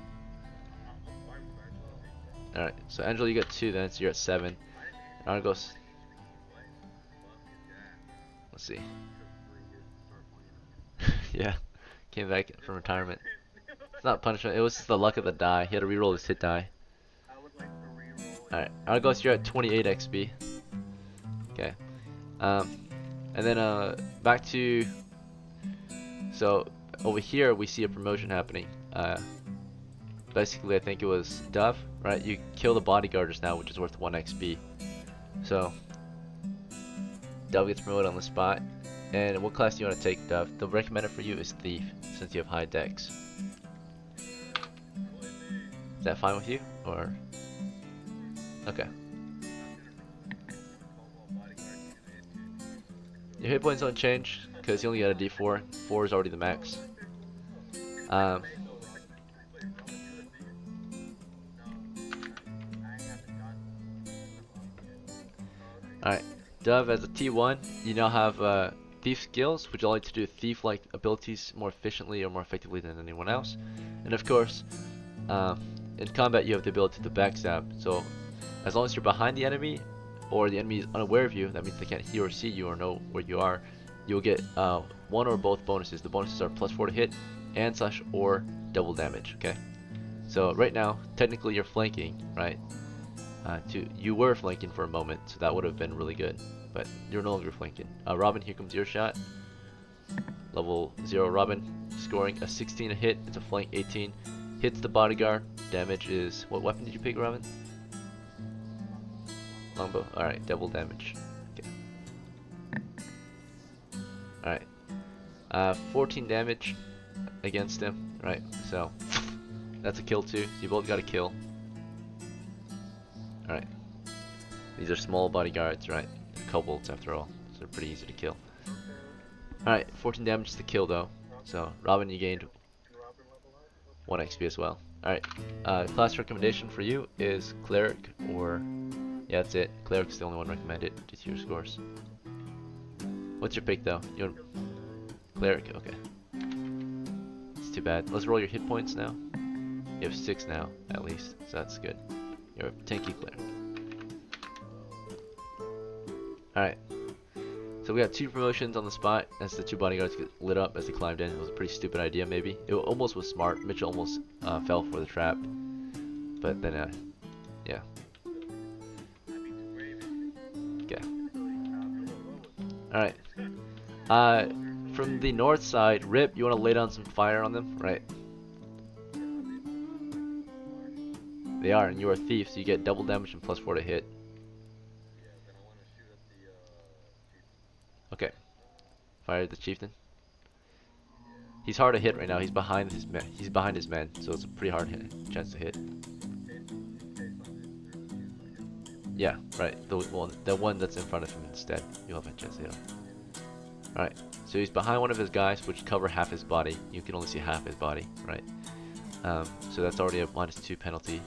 Alright, so Angelo, you got 2 then, so you're at 7. And Argos, let's see. Yeah, came back from retirement. It's not punishment, it was just the luck of the die. He had to reroll his hit die. Alright, Argos, you're at 28 XP. Okay. And then back to, so over here we see a promotion happening. Basically I think it was Dove, right? You kill the bodyguard just now, which is worth 1 XP. So Dove gets promoted on the spot. And what class do you want to take, Dove? The recommended for you is Thief, since you have high dex. Is that fine with you, or? Okay. Your hit points don't change because you only got a D4. 4 is already the max. Alright, Dove, as a T1, you now have thief skills, which allow you to do thief-like abilities more efficiently or more effectively than anyone else. And of course, in combat you have the ability to backstab. So as long as you're behind the enemy, or the enemy is unaware of you, that means they can't hear or see you or know where you are, you'll get one or both bonuses. The bonuses are +4 to hit and / or double damage, okay? So right now, technically you're flanking, right? You were flanking for a moment, so that would have been really good, but you're no longer flanking. Robin, here comes your shot. Level 0 Robin, scoring a 16 a hit, it's a flank 18. Hits the bodyguard, damage is, what weapon did you pick, Robin? Longbow, alright, double damage. Okay. Alright. 14 damage against him, right? So, that's a kill too, so you both got a kill. Alright. These are small bodyguards, right? They're kobolds after all, so they're pretty easy to kill. Alright, 14 damage to the kill though. So, Robin, you gained. 1 XP as well. Alright, class recommendation for you is Cleric or... Yeah, that's it. Cleric's the only one recommended due to your scores. What's your pick though? You want... Cleric? Okay. It's too bad. Let's roll your hit points now. You have 6 now, at least, so that's good. You're a tanky cleric. Alright. So we got 2 promotions on the spot as the 2 bodyguards get lit up as they climbed in. It was a pretty stupid idea, maybe. It almost was smart. Mitchell almost fell for the trap. But then, yeah. Okay. Alright. From the north side, Rip, you want to lay down some fire on them? Right. They are, and you're a thief, so you get double damage and +4 to hit. Okay. Fire the chieftain. He's hard to hit right now. He's behind his men. He's behind his men, so it's a pretty hard chance to hit. Yeah, right. The one that's in front of him instead. You'll have a chance to hit him. Alright. So he's behind one of his guys, which cover half his body. You can only see half his body, right? So that's already a -2 penalty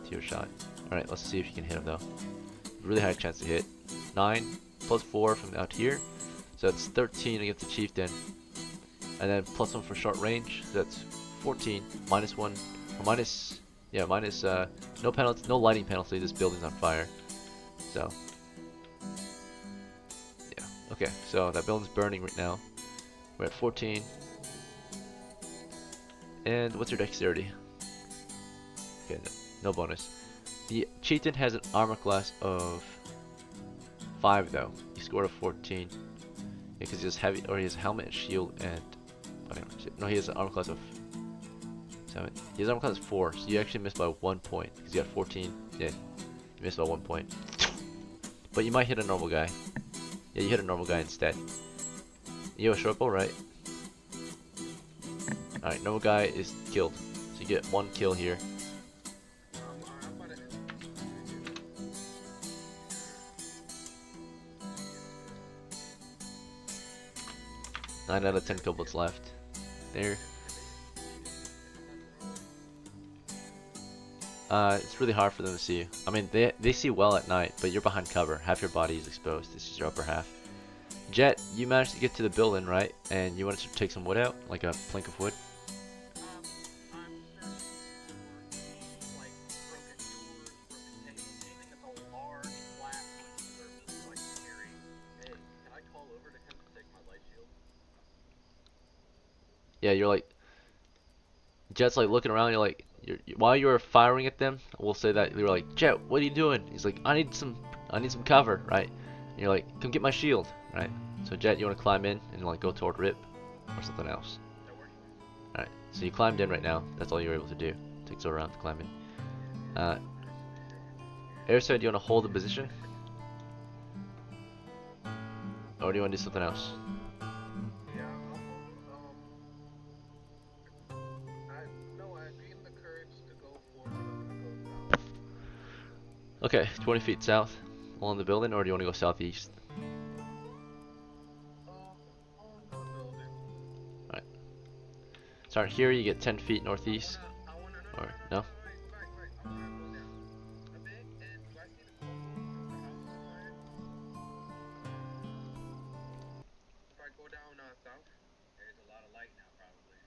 to your shot. Alright, let's see if you can hit him though. Really high chance to hit. 9 +4 from out here. So that's 13 against the chieftain. And then +1 for short range. So that's 14. -1 or minus, yeah, minus no penalty, no lighting penalty. This building's on fire. So yeah, okay. So that building's burning right now. We're at 14. And what's your dexterity? Okay, no bonus. The chieftain has an armor class of 5 though. He scored a 14. Because he has heavy, or he has helmet, shield, and no, he has an armor class of 7. He has armor class of 4, so you actually missed by 1 point because you got 14. Yeah, you missed by 1 point. But you might hit a normal guy. Yeah, you hit a normal guy instead. You have a short bow, right? Alright, normal guy is killed, so you get 1 kill here. 9 out of 10 kill bullets left. There. It's really hard for them to see you. I mean, they see well at night, but you're behind cover. Half your body is exposed. This is your upper half. Jet, you managed to get to the building, right? And you wanted to take some wood out, like a plank of wood. Yeah, you're like, Jet's like looking around. You're like, while you were firing at them, we'll say that you were like, Jet, what are you doing? He's like, I need some cover, right? And you're like, come get my shield, right? So Jet, you want to climb in and like go toward Rip or something else? All right, so you climbed in right now. That's all you were able to do. It takes a round to climb in. Airside, do you want to hold the position, or do you want to do something else? Okay, 20 feet south along the building, or do you want to go southeast? Alright. Start here, you get 10 feet northeast. Or, no?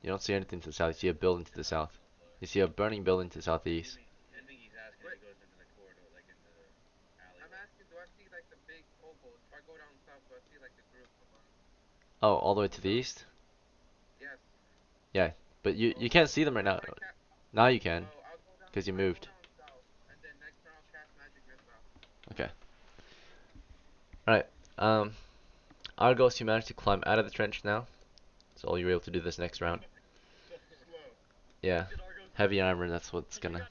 You don't see anything to the south, you see a building to the south. You see a burning building to the southeast. Oh, all the way to the east? Yeah, but you can't see them right now. Now you can, because you moved. Okay. Alright, Argos, you managed to climb out of the trench now. That's all you were able to do this next round. Yeah, heavy armor, that's what's gonna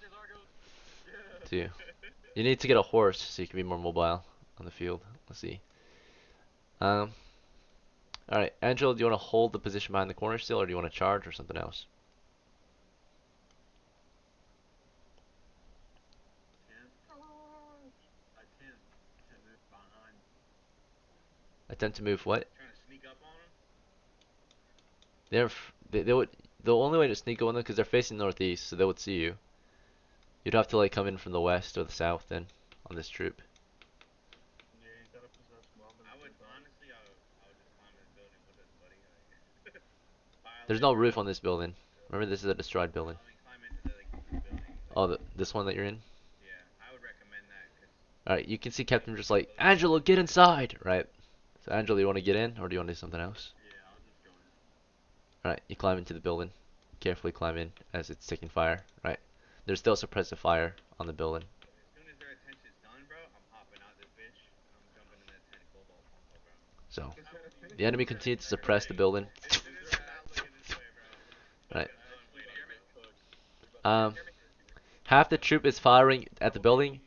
do. You need to get a horse so you can be more mobile on the field. Let's see. Alright, Angela, do you want to hold the position behind the corner still, or do you want to charge or something else? Attempt to move what? They would the only way to sneak on them, because they're facing northeast, so they would see you. You'd have to like come in from the west or the south then on this troop. Yeah, you gotta possess bomb. I would honestly, I would just climb this building with us, buddy. Like, There's no roof on this building. Remember, this is a destroyed building. I mean, climb into the building. Like, Oh, this one that you're in? yeah, I would recommend that because. Alright, you can see Captain just like, Angelo, get inside! Right? So, Angelo, you want to get in, or do you want to do something else? Yeah, I'll just go in. Alright, you climb into the building. Carefully climb in as it's taking fire. Right. There's still suppressive fire on the building. As soon as their attention's done, bro, I'm hopping out this bitch. And I'm jumping in that 10 cobalt console, bro. So, the enemy continues to suppress the building. Right. Half the troop is firing at the building,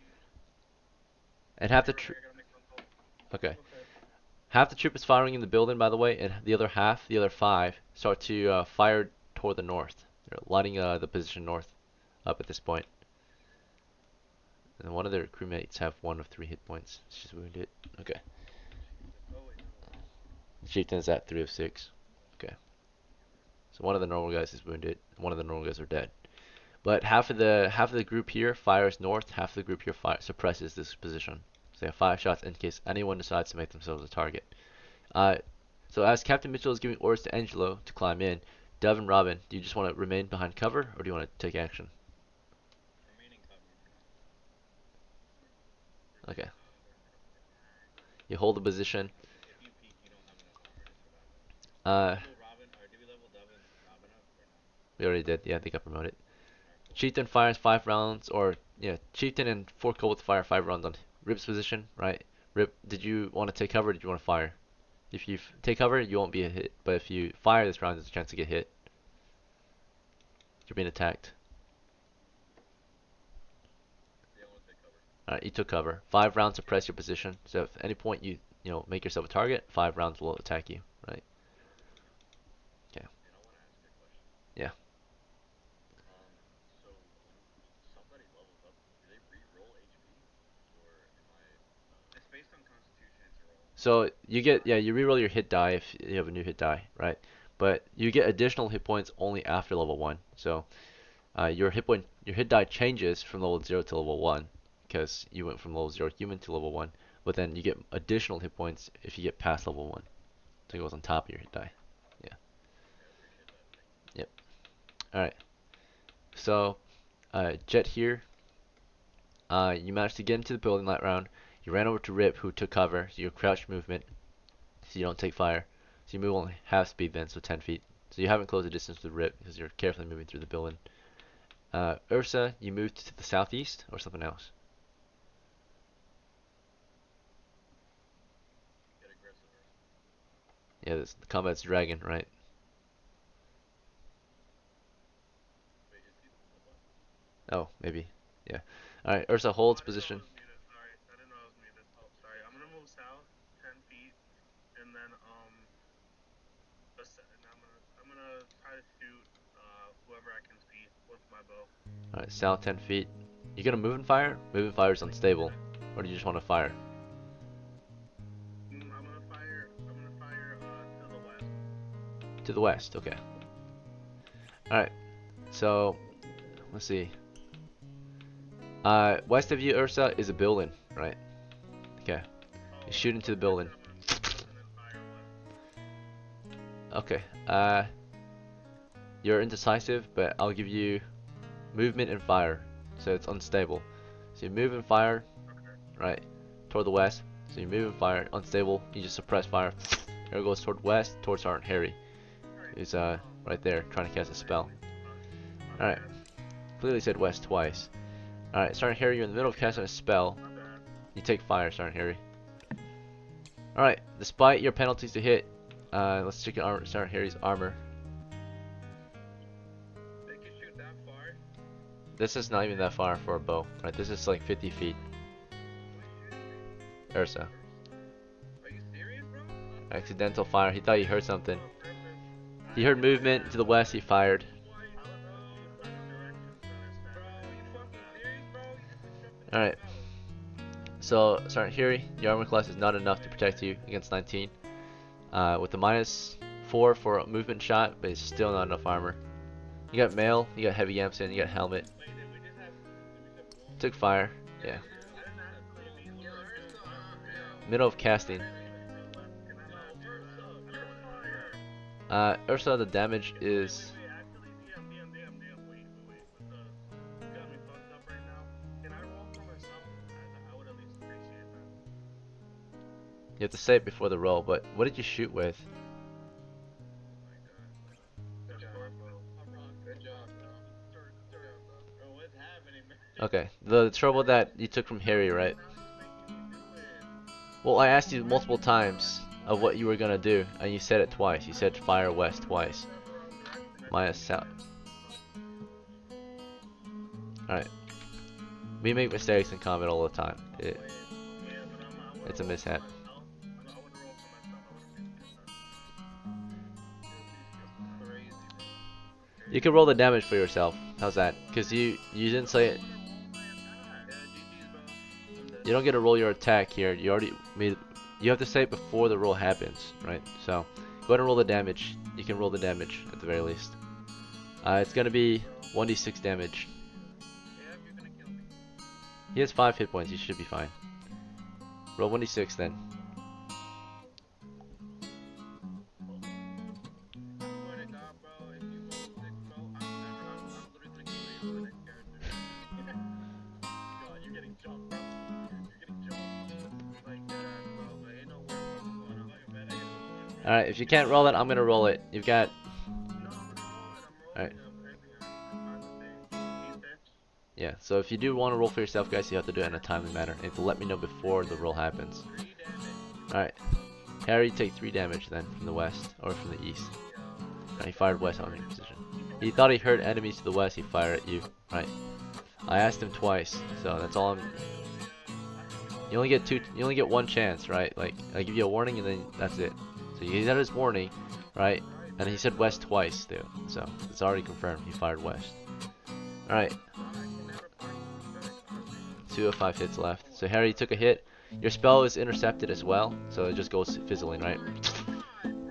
and half the troop. Okay. Half the troop is firing in the building, by the way, and the other half, the other 5, start to fire toward the north. They're lighting the position north up at this point. And one of their crewmates have 1 of 3 hit points. She's wounded. Okay. The chieftain is at 3 of 6. Okay. So one of the normal guys is wounded. One of the normal guys are dead. But half of the group here fires north. Half of the group here suppresses this position. So they have 5 shots in case anyone decides to make themselves a target. So as Captain Mitchell is giving orders to Angelo to climb in, Dove and Robin, do you just want to remain behind cover, or do you want to take action? Remaining cover. Okay. You hold the position. If you peek, you don't have enough armor, just about. Uh, Did we level Dove and Robin up or no? we already did. Yeah, they got promoted. Chieftain fires 5 rounds, or yeah, Chieftain and 4 kobolds fire 5 rounds on Rip's position, right? Rip, did you want to take cover, or did you want to fire? If you take cover, you won't be a hit, but if you fire this round, there's a chance to get hit. You're being attacked. Yeah, I want to take cover. Alright, you took cover. 5 rounds suppress your position, so if at any point you make yourself a target, 5 rounds will attack you, right? Okay. And I want to ask you a question. Yeah. So when somebody levels up, do they re-roll HP, or am I? It's based on Constitution. It's a roll. So you get, yeah, you reroll your hit die if you have a new hit die, right? But you get additional hit points only after level 1. So your hit die changes from level 0 to level 1 because you went from level 0 human to level 1. But then you get additional hit points if you get past level 1. So it goes on top of your hit die. Yeah. Yep. Alright. So Jet here. You managed to get into the building that round. You ran over to Rip, who took cover. So your crouch movement, so you don't take fire. So you move only half speed then, so 10 feet. So you haven't closed the distance with Rip because you're carefully moving through the building. Ursa, you moved to the southeast or something else? Get aggressive. Yeah, the combat's dragon, right? Wait, is he the Oh, maybe. Yeah. Alright, Ursa holds position. Sorry, I didn't know I was muted. Oh, sorry. I'm gonna move south 10 feet, and then I'm gonna try to shoot whoever I can see with my bow. Alright, south 10 feet. You gonna move and fire? Move and fire is unstable. Or do you just want to fire? I'm gonna fire. To the west. To the west, okay. Alright, so let's see. West of you, Ursa, is a building, right? Okay. You shoot into the building. Okay. You're indecisive, but I'll give you movement and fire, so it's unstable. So you move and fire, right, toward the west. So you move and fire, unstable. You just suppress fire. Arrow goes toward west, towards Sergeant Harry, who's right there trying to cast a spell. All right. Clearly said west twice. All right, Sergeant Harry, you're in the middle of casting a spell. You take fire, Sergeant Harry. All right. Despite your penalties to hit, let's check Sergeant Harry's armor. They can shoot that far. This is not even that far for a bow, right? This is like 50 feet. Ursa. Are you serious, bro? Accidental fire. He thought he heard something. He heard movement to the west. He fired. Alright. So, Sergeant Harry, your armor class is not enough to protect you against 19. With the -4 for a movement shot, but it's still not enough armor. You got mail, you got heavy Yamson, you got helmet. Wait, did we just have? Did we say wolf? Took fire. Yeah. I didn't have a clue. You mean Middle of casting. Ursa, the damage is. wait, actually, DM, wait. With the, you got me fucked up right now. Can I roll for myself? I would at least appreciate that. You have to say it before the roll, but what did you shoot with? Good job, bro. Good job, bro. Bro, what's happening, man? Okay, the trouble that you took from Harry, right? Well, I asked you multiple times of what you were gonna do, and you said it twice. You said fire west twice. Minus south. Alright. We make mistakes in combat all the time. It's a mishap. You can roll the damage for yourself. How's that? Because you didn't say it. You don't get to roll your attack here. You already made. You have to say it before the roll happens, right? So go ahead and roll the damage. You can roll the damage at the very least. It's gonna be 1d6 damage. He has 5 hit points. He should be fine. Roll 1d6 then. Alright, if you can't roll it, I'm gonna roll it. You've got. Alright. Yeah, so if you do want to roll for yourself, guys, you have to do it in a timely manner. And you have to let me know before the roll happens. Alright. Harry, take 3 damage then from the west, or from the east. Right, he fired west on your position. He thought he heard enemies to the west, he fired at you. Right. I asked him twice, so that's all I'm. You only get 1 chance, right? Like, I give you a warning and then that's it. So he had his warning, right? And he said west twice, too. So it's already confirmed. He fired west. Alright. 2 of 5 hits left. So Harry took a hit. Your spell is intercepted as well, so it just goes fizzling, right?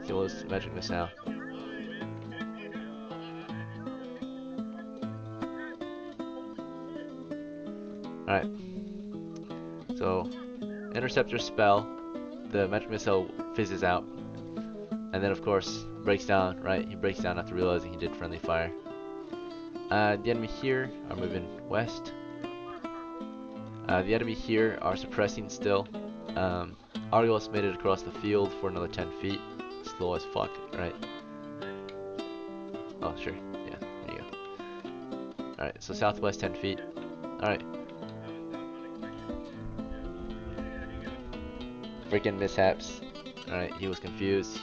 Goes magic missile. Alright. So intercept your spell. The magic missile fizzes out. And then of course breaks down, right? He breaks down after realizing he did friendly fire. The enemy here are moving west. The enemy here are suppressing still. Argos made it across the field for another 10 feet. Slow as fuck, right? Oh, sure. Yeah, there you go. Alright, so southwest 10 feet. Alright. Freaking mishaps. Alright, he was confused.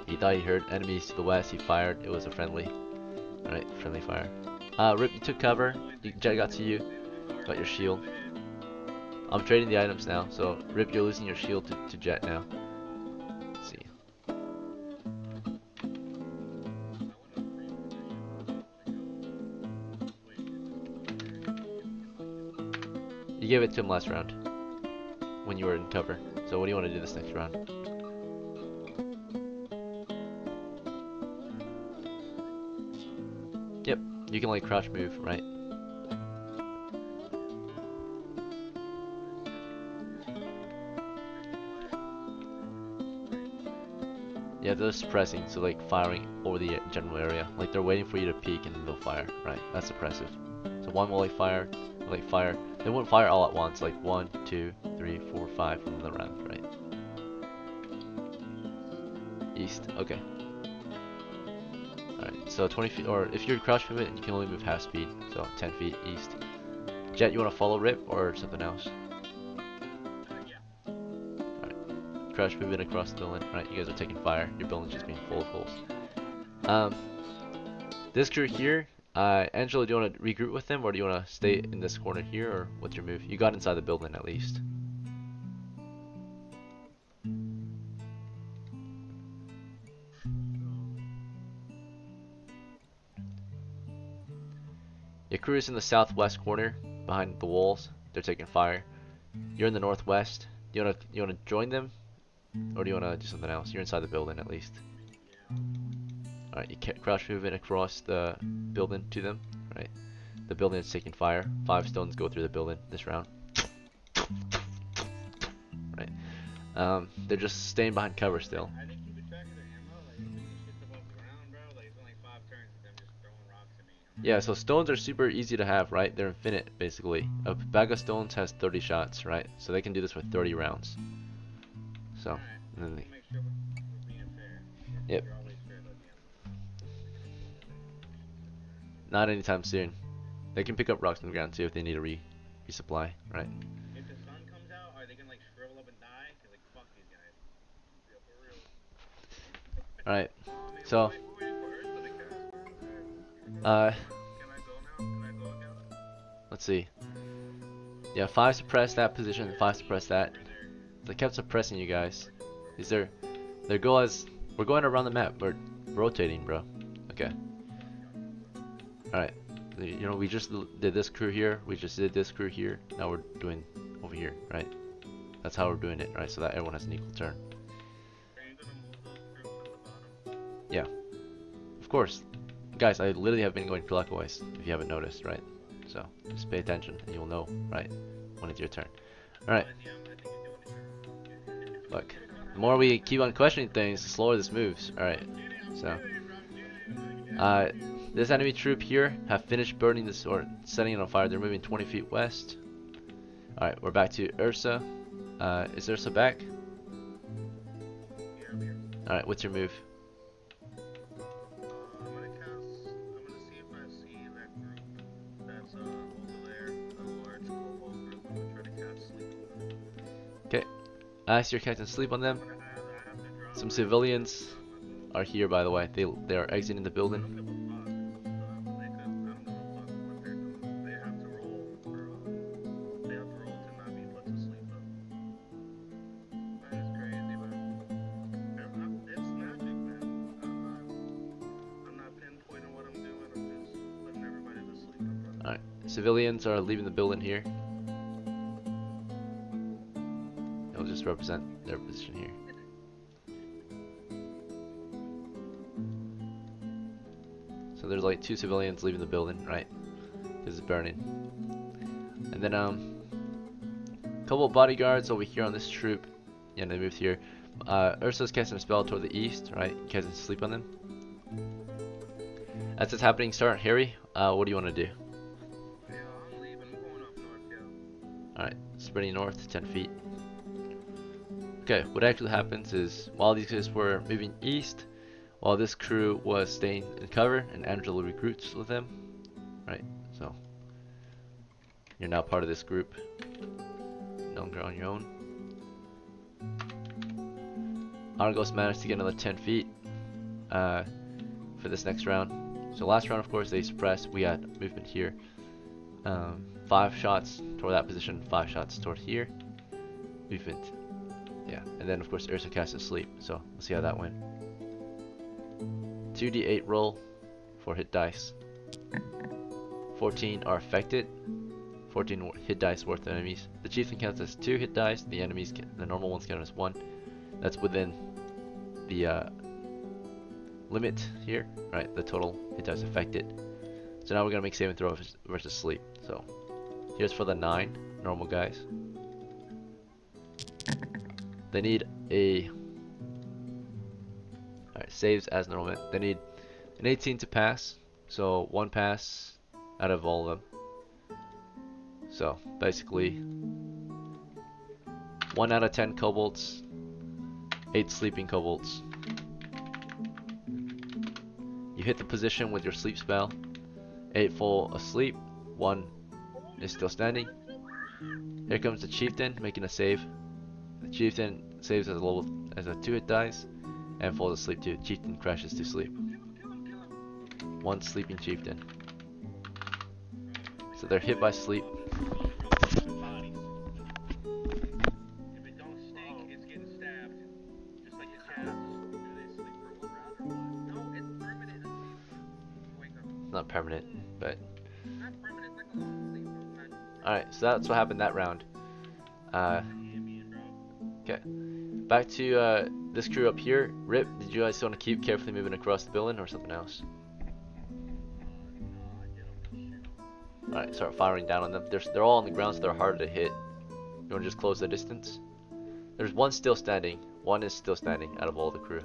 He thought he heard enemies to the west. He fired. It was a friendly. Alright, friendly fire. Rip, you took cover. Jet got to you. Got your shield. I'm trading the items now. So, Rip, you're losing your shield to Jet now. Let's see. You gave it to him last round. When you were in cover. So, what do you want to do this next round? Yep, you can like crouch move, right? Yeah, they're suppressing, so like firing over the general area. Like they're waiting for you to peek and then they'll fire, right? That's suppressive. So one will like fire. They won't fire all at once, like 1, 2, 3, 4, 5 from the round, right? East, okay. Alright, so 20 feet, or if you're crouch movement, you can only move half speed, so 10 feet east. Jet, you want to follow Rip or something else? Alright, crouch movement across the building. Alright, you guys are taking fire. Your building's just being full of holes. This crew here, Angela, do you want to regroup with them or do you want to stay in this corner here, or what's your move? You got inside the building at least. Your crew is in the southwest corner, behind the walls. They're taking fire. You're in the northwest. You wanna join them, or do you wanna do something else? You're inside the building at least. Alright, you crouch movement across the building to them. Right. The building is taking fire. 5 stones go through the building this round. Right. They're just staying behind cover still. I think keeping track of the ammo, like if this shit's above ground, bro, like it's only 5 turns of them just throwing rocks at me. Yeah, so stones are super easy to have, right? They're infinite, basically. A bag of stones has 30 shots, right? So they can do this for 30 rounds. So, Alright, and then we'll make sure we're being fair. yep. You're always fair about the ammo. Not anytime soon. They can pick up rocks on the ground too if they need a resupply, right? If the sun comes out, are they gonna like shrivel up and die? Cause like fuck these guys. Yeah, for real. Alright, I mean, so, we're waiting for Earth to the cast, bro. uh, Can I go now? Can I go again? let's see. Yeah, 5 suppress that position, 5 suppress that. Right there. They kept suppressing you guys. Is their goal is we're going around the map. We're rotating, bro. Okay. Alright. You know, we just did this crew here. We just did this crew here. Now we're doing over here, right? That's how we're doing it, right? So that everyone has an equal turn. Are you gonna move those troops to the bottom? Yeah. Of course. Guys, I literally have been going clockwise, if you haven't noticed, right? So, just pay attention and you'll know, right? When it's your turn. Alright. Yeah, I think you're doing it. Look. The more we keep on questioning things, the slower this moves. Alright. So. This enemy troop here have finished burning this or setting it on fire. They're moving 20 feet west. Alright, we're back to Ursa. Is Ursa back? Alright, what's your move? I'm gonna see if I see that group that's over there, the large cobalt group. I'm gonna try to cast sleep on them. Okay. Ask your captain to sleep on them. I have to drop Some civilians are here, by the way. They are exiting the building. Alright. Civilians are leaving the building here. They'll just represent their position here. So there's like 2 civilians leaving the building, right? Because it's burning. And then couple of bodyguards over here on this troop. Yeah, they moved here. Ursa's casting a spell toward the east, right? You guys can sleep on them. As it's happening, Sergeant Harry, what do you want to do? Yeah, I'm leaving. I'm going up north, yeah. Alright, spreading north 10 feet. Okay, what actually happens is while these guys were moving east, while this crew was staying in cover, and Angela recruits with them. Right, so you're now part of this group. No longer on your own. Argos managed to get another 10 feet for this next round. So last round, of course, they suppressed. We had movement here. 5 shots toward that position, 5 shots toward here. Movement. Yeah, and then of course Ursa cast asleep. So let's see how that went. 2d8 roll for hit dice. 14 are affected. 14 hit dice worth of enemies. The chieftain counts as 2 hit dice. The enemies, the normal ones count as 1. That's within the limit here, right? The total hit dice affected. So now we're gonna make saving throw versus sleep. So here's for the 9 normal guys. They need a alright, saves as normal. They need an 18 to pass. So 1 pass out of all of them. So basically 1 out of 10 kobolds, 8 sleeping kobolds. You hit the position with your sleep spell. 8 fall asleep, 1 is still standing. Here comes the chieftain making a save. The chieftain saves as a 2 hit dice and falls asleep too. Chieftain crashes to sleep. 1 sleeping chieftain. So they're hit by sleep. If it don't stink, it's getting stabbed. Just like the cats. Do they sleep for 1 round or what? No, it's permanent. Wake up. Not permanent, but Not permanent, it's like a long sleep. alright, so that's what happened that round. Okay. Back to this crew up here, Rip, did you guys want to keep carefully moving across the building or something else? Alright, start firing down on them. They're all on the ground, so they're harder to hit. You want to just close the distance? There's one still standing. One is still standing out of all the crew.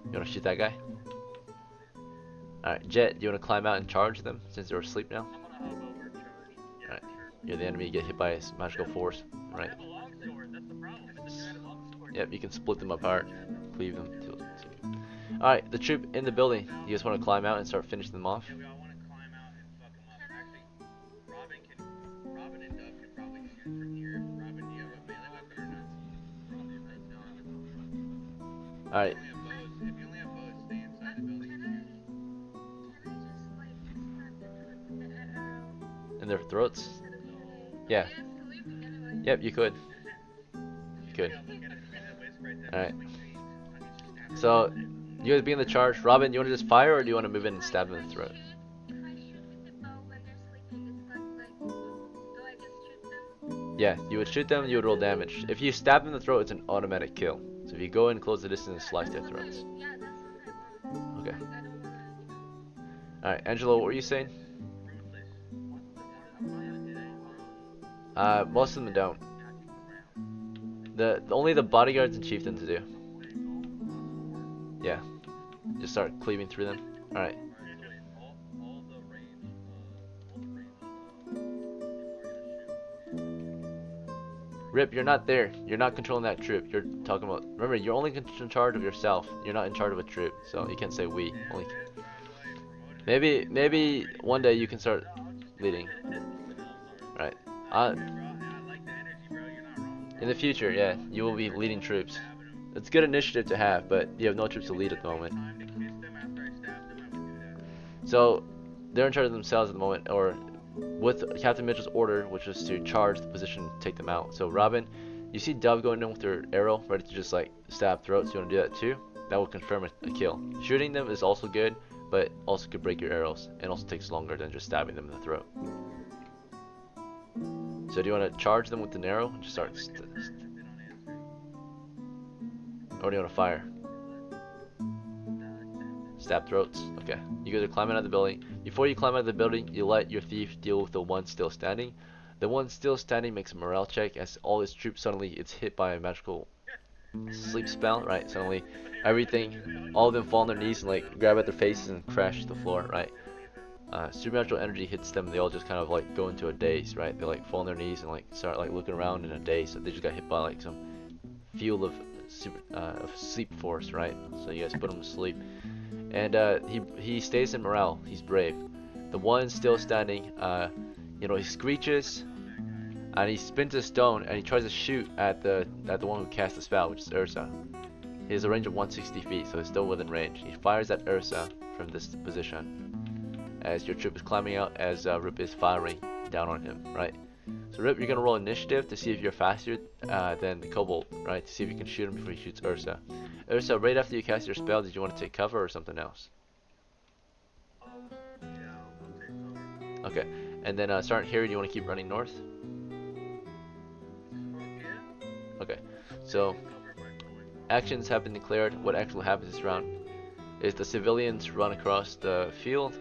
You want to shoot that guy? Alright, Jet, do you want to climb out and charge them since they're asleep now? Alright, you're the enemy, you get hit by a magical force. Right. Yep, you can split them apart, cleave them. Alright, the troop in the building. You guys want to climb out and start finishing them off? Yeah, we all want to climb out and fuck them up. Actually, Robin and Dove can probably shoot from here. Robin, do you have a melee weapon or not? Alright. If you only have bows, stay inside the building and shoot. In their throats? Yeah. Yep, you could. You could. Alright. So, you guys be in the charge. Robin, you want to just fire or do you want to move in and stab them in the throat? Yeah, you would shoot them, you would roll damage. If you stab them in the throat, it's an automatic kill. So if you go in, close the distance, and slice their throats. Okay. Alright, Angelo, what were you saying? Most of them don't. Only the bodyguards and chieftains do. Yeah. Just start cleaving through them. Alright. Rip, you're not there. You're not controlling that troop. You're talking about. Remember, you're only in charge of yourself. You're not in charge of a troop, so you can't say we. Only. Maybe one day you can start leading. Right. In the future, yeah, you will be leading troops. It's good initiative to have, but you have no troops to lead at the moment. So they're in charge of themselves at the moment, or with Captain Mitchell's order, which was to charge the position, take them out. So Robin, you see Dove going in with her arrow, ready to just like stab throats. You want to do that too? That will confirm a kill. Shooting them is also good, but also could break your arrows, and also takes longer than just stabbing them in the throat. So do you want to charge them with an arrow and just start or do you want to fire? Stab throats? Okay. You guys are climbing out of the building. Before you climb out of the building, you let your thief deal with the one still standing. The one still standing makes a morale check as all his troops suddenly it's hit by a magical sleep spell, right? Suddenly everything, all of them fall on their knees and like grab at their faces and crash to the floor, right? Supernatural energy hits them, they all just kind of like go into a daze, right? They like fall on their knees and like start like looking around in a daze. So they just got hit by like some field of sleep force, right? So you guys put him to sleep, and he stays in morale. He's brave. The one still standing, you know, he screeches and he spins a stone and he tries to shoot at the one who cast the spell, which is Ursa. He has a range of 160 feet, so he's still within range. He fires at Ursa from this position as your troop is climbing out, as Rip is firing down on him, right? So Rip, you're gonna roll initiative to see if you're faster than the Kobold, right? To see if you can shoot him before he shoots Ursa. Ursa, right after you cast your spell, did you want to take cover or something else? Okay, and then Sergeant Harry, do you want to keep running north? Okay, so actions have been declared. What actually happens this round is the civilians run across the field,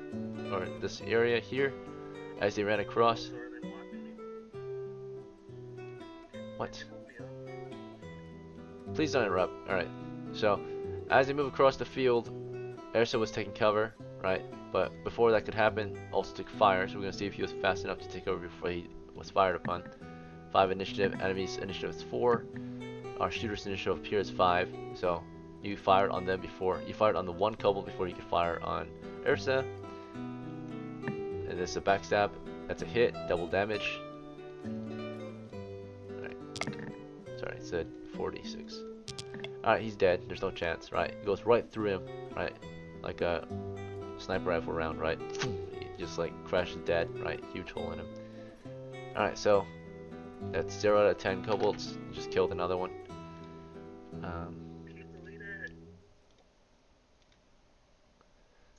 or this area here. As they ran across. What? Please don't interrupt. Alright, so as they move across the field, Ursa was taking cover, right? But before that could happen, also took fire, so we're gonna see if he was fast enough to take over before he was fired upon. 5 initiative, enemies initiative is 4. Our shooter's initiative here is 5, so you fired on them before. You fired on the one kobold before you could fire on Ursa. And this is a backstab. That's a hit, double damage. Alright. Sorry, it said 46. Alright, he's dead. There's no chance, right? It goes right through him, right? Like a sniper rifle round, right? He just like crashes dead, right? Huge hole in him. Alright, so that's 0 out of 10 kobolds. Just killed another one.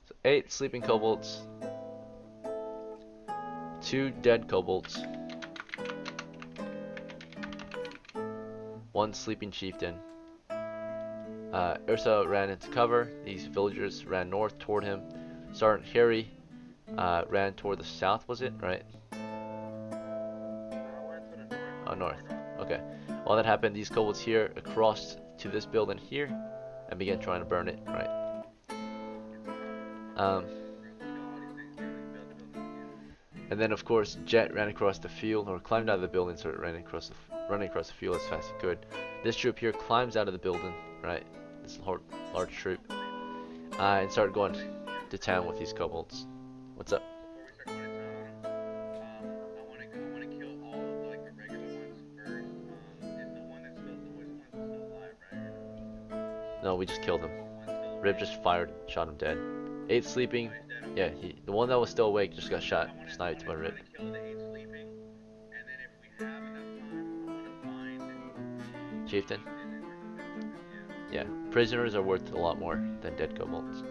So 8 sleeping kobolds. 2 dead kobolds. 1 sleeping chieftain. Ursa ran into cover. These villagers ran north toward him. Sergeant Harry ran toward the south, was it? Right? Oh, north. Okay. While that happened, these kobolds here crossed to this building here and began trying to burn it, right? And then, of course, Jet ran across the field, or climbed out of the building, and started running across the field as fast as he could. This troop here climbs out of the building, right? This large troop, and started going to town with these kobolds. What's up? No, we just killed him. Rip just shot him dead. 8 sleeping. Yeah, the one that was still awake just got sniped by Rip. Chieftain? Yeah, prisoners are worth a lot more than dead kobolds,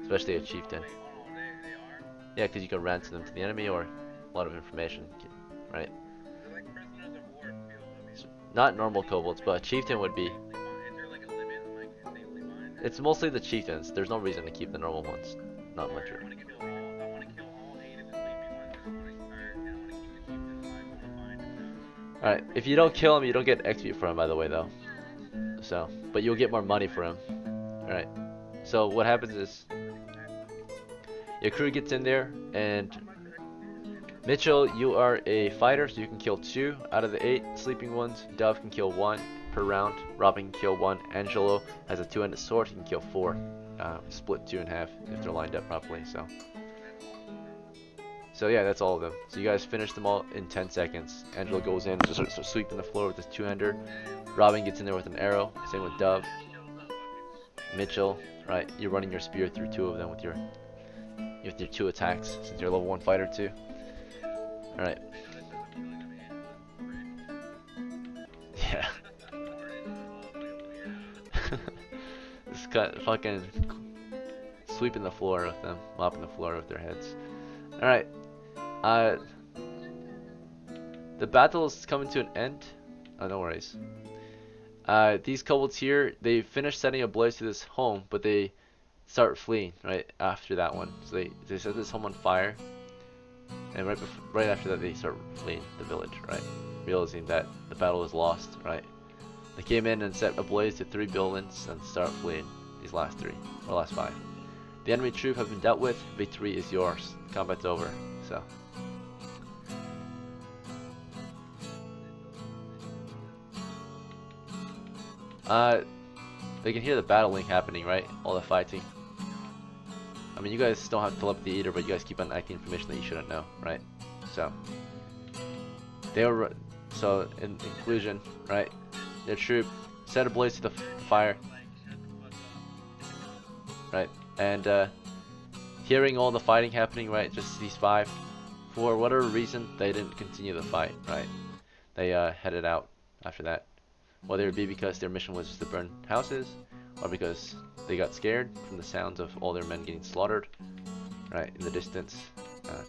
especially a chieftain. Yeah, because you can ransom them to the enemy or a lot of information, right? Not normal kobolds, but a chieftain would be. It's mostly the chieftains. There's no reason to keep the normal ones. Not much. Alright, if you don't kill him, you don't get XP for him, by the way, though. So, but you'll get more money for him. Alright, so what happens is your crew gets in there, and Mitchell, you are a fighter, so you can kill 2 out of the 8 sleeping ones. Dove can kill 1 per round. Robin can kill 1. Angelo has a 2-handed sword, he can kill 4. Split 2 in half if they're lined up properly. So yeah, that's all of them. So you guys finish them all in 10 seconds. Angelo goes in, just starts sweeping the floor with his 2-hander. Robin gets in there with an arrow. Same with Dove. Mitchell, right? You're running your spear through 2 of them with your 2 attacks, since you're a level 1 fighter too. All right. Yeah. This guy fucking sweeping the floor with them, mopping the floor with their heads. All right. The battle is coming to an end. Oh, no worries. These kobolds here, they finish setting ablaze to this home, but they start fleeing right after that one. So they set this home on fire, and right after that they start fleeing the village, right? Realizing that the battle is lost, right? They came in and set ablaze to 3 buildings and start fleeing. These last 3 or last 5. The enemy troop have been dealt with. Victory is yours. Combat's over. So. They can hear the battle link happening, right? All the fighting. I mean, you guys don't have telepathy either, but you guys keep on acting information that you shouldn't know, right? So. In conclusion, right? Their troop set ablaze to the fire. Right? And hearing all the fighting happening, right? Just these 5. For whatever reason, they didn't continue the fight, right? They headed out after that. Whether it be because their mission was just to burn houses, or because they got scared from the sounds of all their men getting slaughtered, right? In the distance,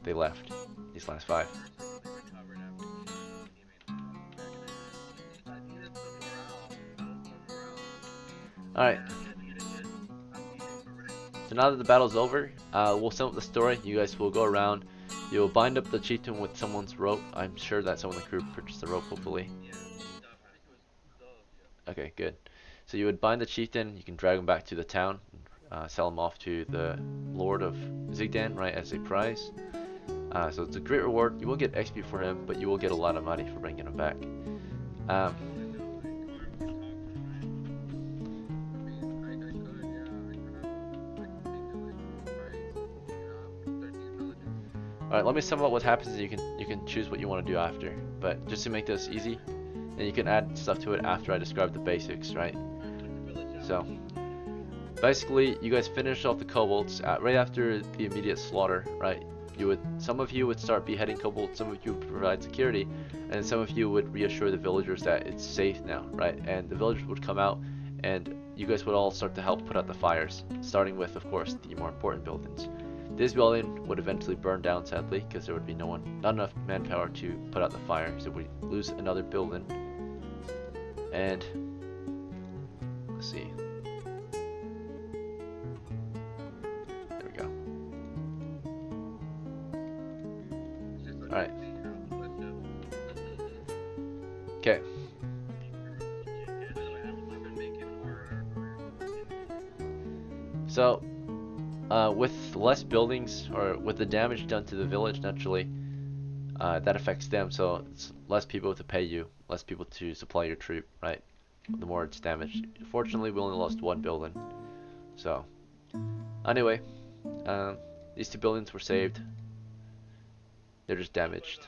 they left. These last 5. Alright. So now that the battle's over, we'll sum up the story. You guys will go around. You'll bind up the chieftain with someone's rope. I'm sure that someone in the crew purchased the rope, hopefully. Okay, good. So you would bind the chieftain. You can drag him back to the town. Sell him off to the Lord of Zigdan, right, as a prize. So it's a great reward. You won't get XP for him, but you will get a lot of money for bringing him back. Alright, let me sum up what happens. You can choose what you want to do after. But just to make this easy, and you can add stuff to it after I describe the basics, right? So, basically, you guys finish off the kobolds right after the immediate slaughter, right? Some of you would start beheading kobolds, some of you would provide security, and some of you would reassure the villagers that it's safe now, right? And the villagers would come out, and you guys would all start to help put out the fires, starting with, of course, the more important buildings. This building would eventually burn down, sadly, because there would be not enough manpower to put out the fire, so we lose another building. And let's see. Alright. Okay. So, with less buildings, or with the damage done to the village, naturally, that affects them. So it's less people to pay you, less people to supply your troop, right? The more it's damaged. Fortunately, we only lost one building. So, anyway, these two buildings were saved. They're just damaged.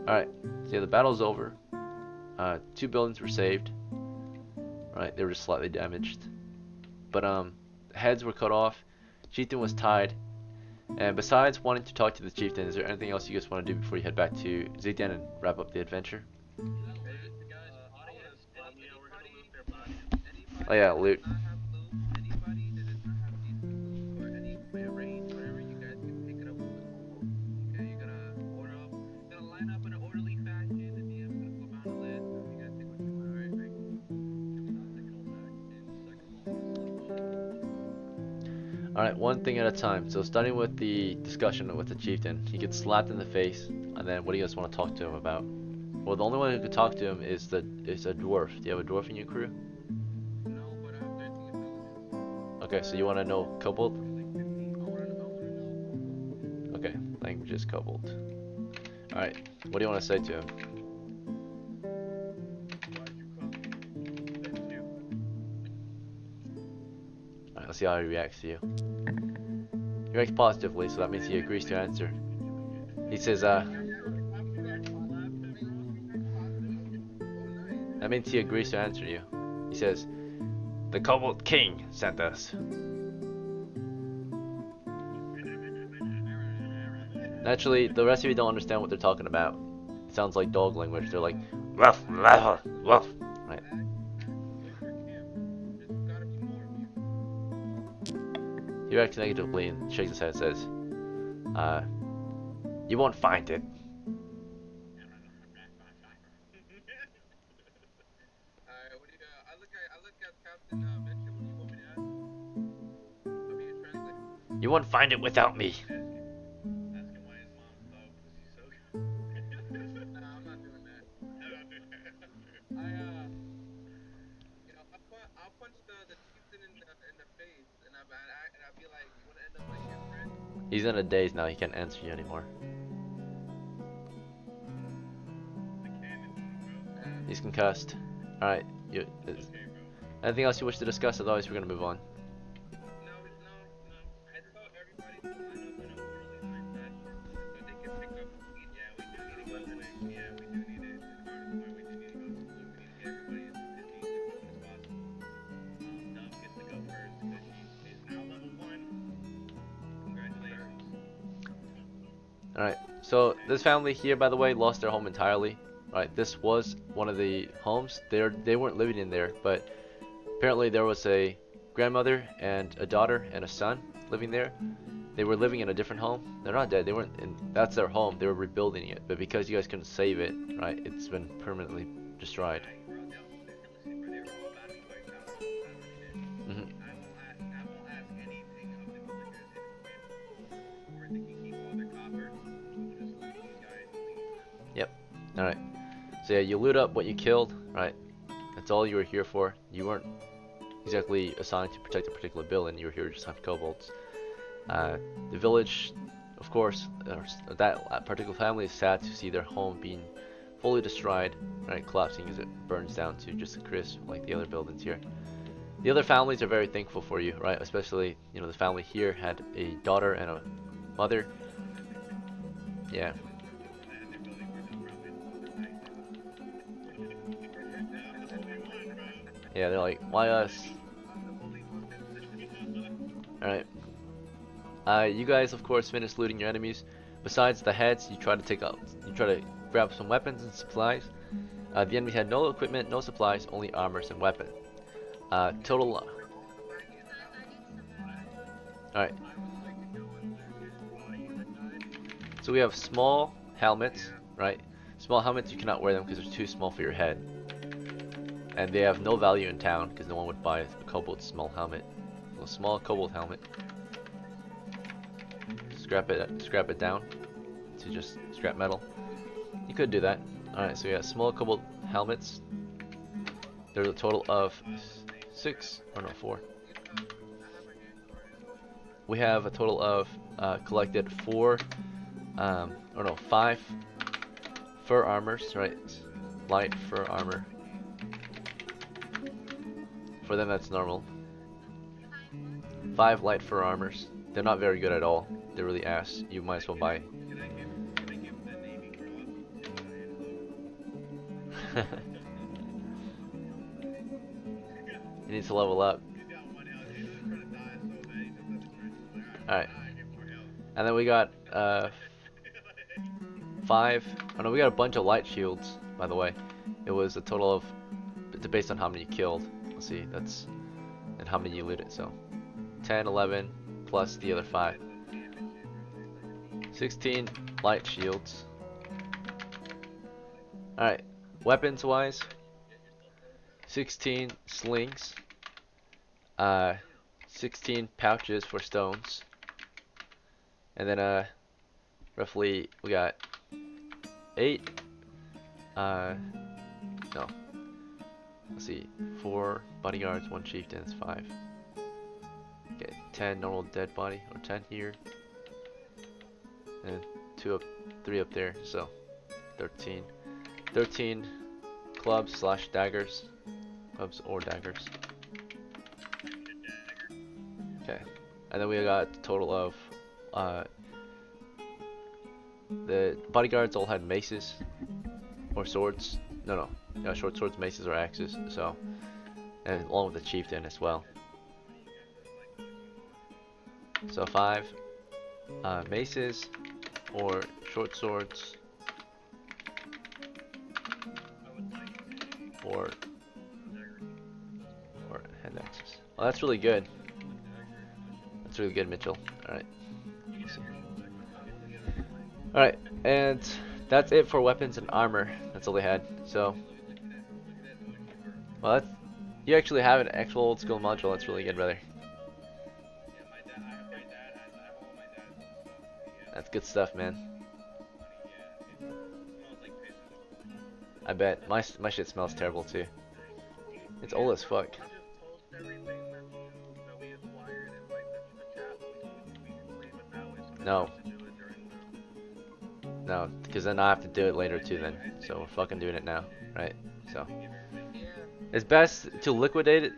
Alright, so yeah, the battle's over. Two buildings were saved. Right, they were just slightly damaged. But heads were cut off. Chieftain was tied. And besides wanting to talk to the chieftain, is there anything else you guys want to do before you head back to Zaydan and wrap up the adventure? Oh yeah, loot. Alright, one thing at a time. So starting with the discussion with the chieftain, he gets slapped in the face, and then what do you guys want to talk to him about? Well, the only one who could talk to him is a dwarf. Do you have a dwarf in your crew? Okay, so you want to know kobold? Okay, language is kobold. Alright, what do you want to say to him? Alright, let's see how he reacts to you. He reacts positively, so that means he agrees to answer. He says, that means he agrees to answer you. He says, the Kobold King sent us. Naturally, the rest of you don't understand what they're talking about. It sounds like dog language. They're like, ruff, ruff, ruff. Right. He reacts negatively and shakes his head and says, you won't find it. You won't find it without me. He's in a daze now, he can't answer you anymore. He's concussed. Alright, anything else you wish to discuss? Otherwise we're gonna move on. Alright, so this family here, by the way, lost their home entirely. Right, this was one of the homes. They weren't living in there, but apparently there was a grandmother and a daughter and a son living there. They were living in a different home. They're not dead. They weren't. That's their home. They were rebuilding it, but because you guys couldn't save it, right, it's been permanently destroyed. Yep. All right. So yeah, you loot up what you killed, right? That's all you were here for. You weren't exactly assigned to protect a particular building. You were here to just hunt kobolds. The village, of course, that particular family is sad to see their home being fully destroyed, right? Collapsing as it burns down to just a crisp, like the other buildings here. The other families are very thankful for you, right? Especially, you know, the family here had a daughter and a mother. Yeah. Yeah, they're like, why us? Alright. You guys, of course, finished looting your enemies. Besides the heads, you try to grab some weapons and supplies. The enemy had no equipment, no supplies, only armors and weapons. Total. Alright. So we have small helmets, right? Small helmets, you cannot wear them because they're too small for your head. and they have no value in town because no one would buy a kobold small helmet. So a small kobold helmet. Scrap it down to just scrap metal. You could do that. Alright, so yeah, small kobold helmets. There's a total of 6, or no, 4. We have a total of collected 5 fur armors, right? Light fur armor. For them, that's normal. 5 light fur armors. They're not very good at all. They're really ass. You might as well buy. You need to level up. Alright. And then we got 5. Oh no, we got a bunch of light shields, by the way. It was a total of, based on how many you killed. Let's see, that's, and how many you looted, so 10, 11, plus the other 5. 16 light shields. Alright, weapons wise, 16 slings, 16 pouches for stones, and then roughly we got 8, no, let's see, 4 bodyguards, 1 chieftain, 5. Okay, 10 normal dead body, or 10 here, and 3 up there, so 13. 13 clubs slash daggers, clubs or daggers. Okay, and then we got a total of the bodyguards all had maces or swords. No, short swords, maces, or axes. So, and along with the chieftain as well. So 5 maces or short swords, or hand axes. Well, that's really good. That's really good, Mitchell. Alright. Alright, and that's it for weapons and armor. That's all they had. So, well, that's, you actually have an actual old school module. That's really good, brother. That's good stuff, man. I bet my shit smells terrible too. It's old as fuck. No. No, because then I have to do it later too then. So we're fucking doing it now, right? So it's best to liquidate it.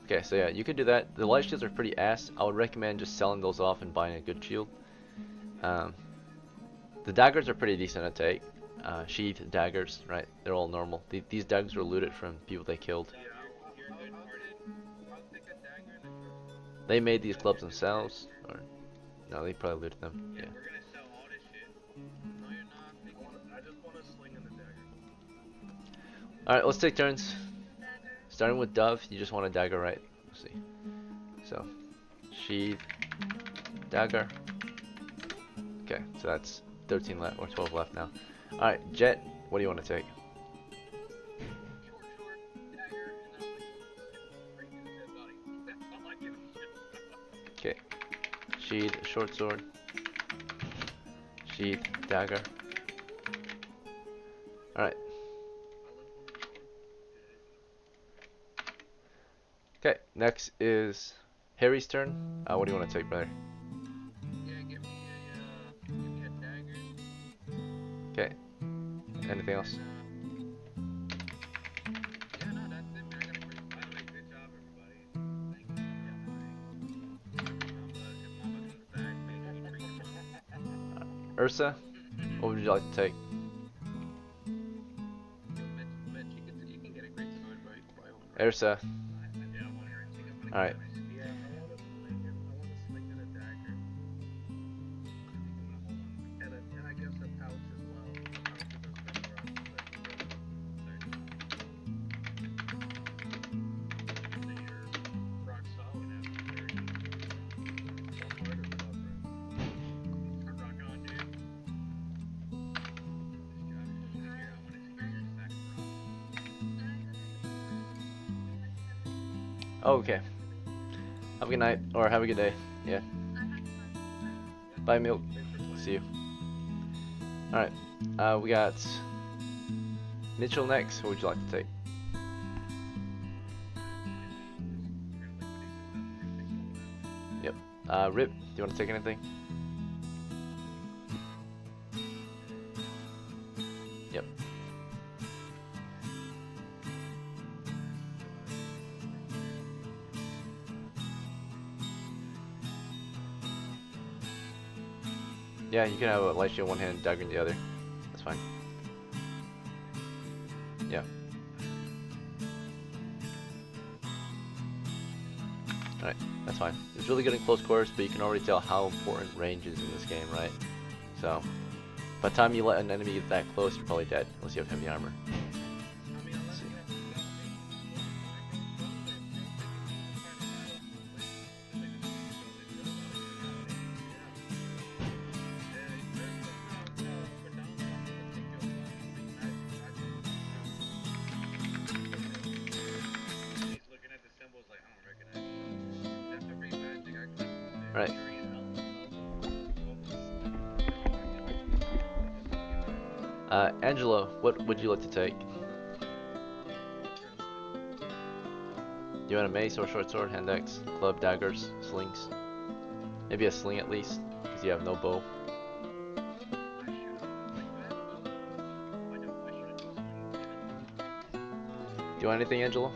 Okay, so yeah, you can do that. The light shields are pretty ass. I would recommend just selling those off and buying a good shield. The daggers are pretty decent to take. Sheathed daggers, right? They're all normal. These daggers were looted from people they killed. They made these clubs themselves, or no? They probably looted them. Yeah. All right, let's take turns. Starting with Dove, you just want a dagger, right? Let's see. So, sheath, dagger. Okay, so that's 13 left or 12 left now. All right, Jet, what do you want to take? Okay, sheath, short sword, sheath, dagger. All right. Okay, next is Harry's turn. What do you want to take, brother? Give me a dagger. Okay. Anything else? Yeah, no, that's it, man. I got a pretty, by the way, good job, everybody. Thank you. Ursa, what would you like to take? You can get a great sword, bro. You can buy one. Ursa. Alright. Yeah, I want a sling and a dagger. And I guess a pouch as well. Rock solid after 30. So hard as love, bro. Rock on, dude. Here, I want to see your sack. Oh, okay. Have a good night, or have a good day. Yeah. Bye, Milk. See you. Alright. We got Mitchell next. Who would you like to take? Yep. Rip, do you want to take anything? Yep. Yeah, you can have a light shield in one hand, dagger in the other. That's fine. Yeah. Alright, that's fine. It's really good in close quarters, but you can already tell how important range is in this game, right? So, by the time you let an enemy get that close, you're probably dead, unless you have heavy armor. Let's see. Alright. Angelo, what would you like to take? Do you want a mace or short sword, hand axe, club, daggers, slings? Maybe a sling at least, because you have no bow. Do you want anything, Angelo?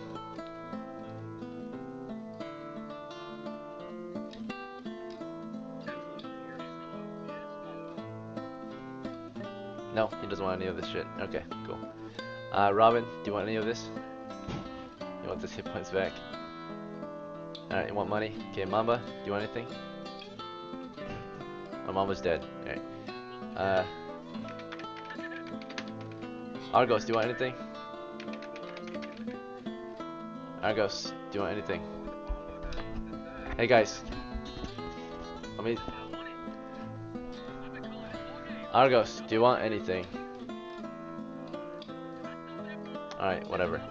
No, he doesn't want any of this shit. Okay, cool. Robin, do you want any of this? You want this hit points back? Alright, you want money? Okay, Mamba, do you want anything? Oh, Mamba's dead. Alright. Argos, do you want anything? Argos, do you want anything? Hey guys. Let me... Argos, do you want anything? Alright, whatever.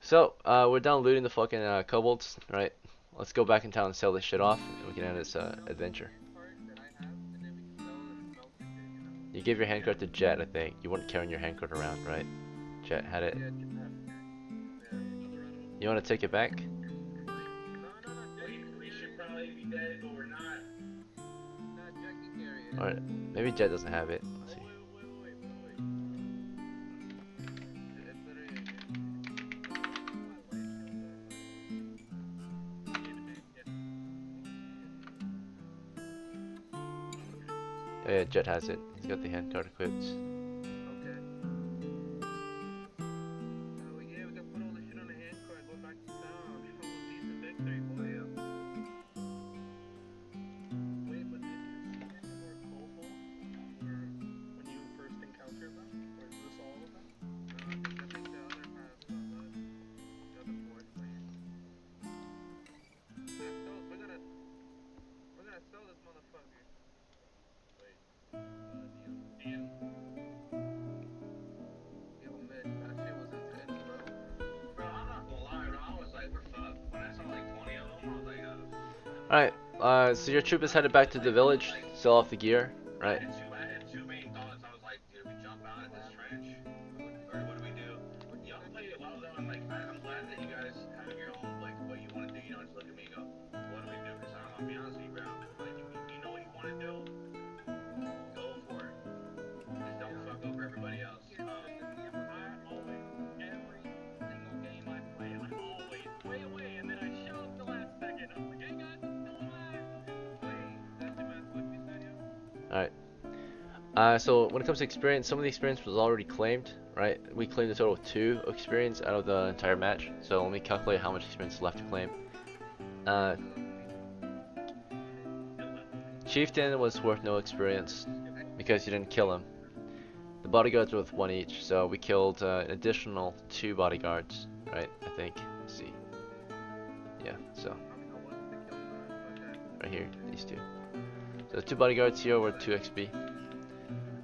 So, we're done looting the fucking kobolds, right? Let's go back in town and sell this shit off, and we can end this adventure. You gave your handcart to Jet, I think. You weren't carrying your handcart around, right? Jet had it. You want to take it back? Alright, maybe Jet doesn't have it. Let's see. Oh yeah, Jet has it. He's got the handcart equipped. Alright, so your troop is headed back to the village, sell off the gear, right? Alright. So when it comes to experience, some of the experience was already claimed, right? We claimed a total of 2 experience out of the entire match. So let me calculate how much experience is left to claim. Chieftain was worth no experience because you didn't kill him. The bodyguards were worth 1 each, so we killed an additional 2 bodyguards, right? I think. Let's see. Yeah, so right here, these 2. So the 2 bodyguards here were 2 XP.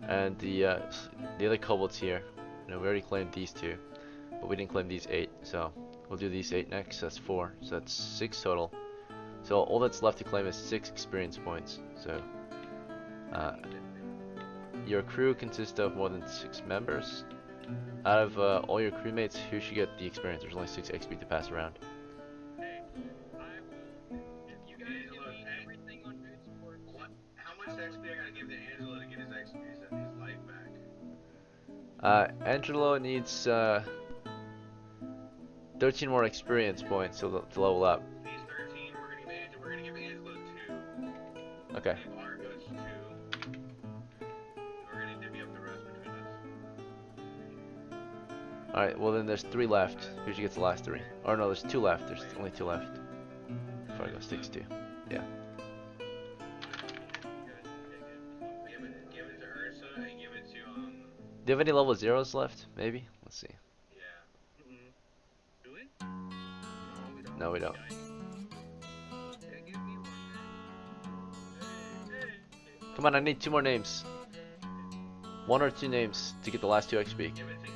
And the other kobolds here, you know, we already claimed these 2. but we didn't claim these 8, so we'll do these 8 next. That's 4, so that's 6 total. So all that's left to claim is 6 experience points. So your crew consists of more than 6 members. Out of all your crewmates, who should get the experience? There's only 6 XP to pass around. Hey, I will. If you guys give me everything on food support, what? How much XP I gotta give to Angelo to get his XP and his life back? Angelo needs 13 more experience points to level up. These 13, we're gonna give Angelo 2. Okay. Give Argos 2. We're gonna divvy up the rest between us. Alright, well then there's 3 left. Who should get the last 3? Or no, there's 2 left. There's only 2 left. Before I go 6-2. Yeah. Give it to Ursa and give it to Do you have any level 0s left? Maybe? Let's see. yeah. Do we? No, we don't. Yeah, give me one. Come on, I need 2 more names. 1 or 2 names to get the last 2 XP. Give it to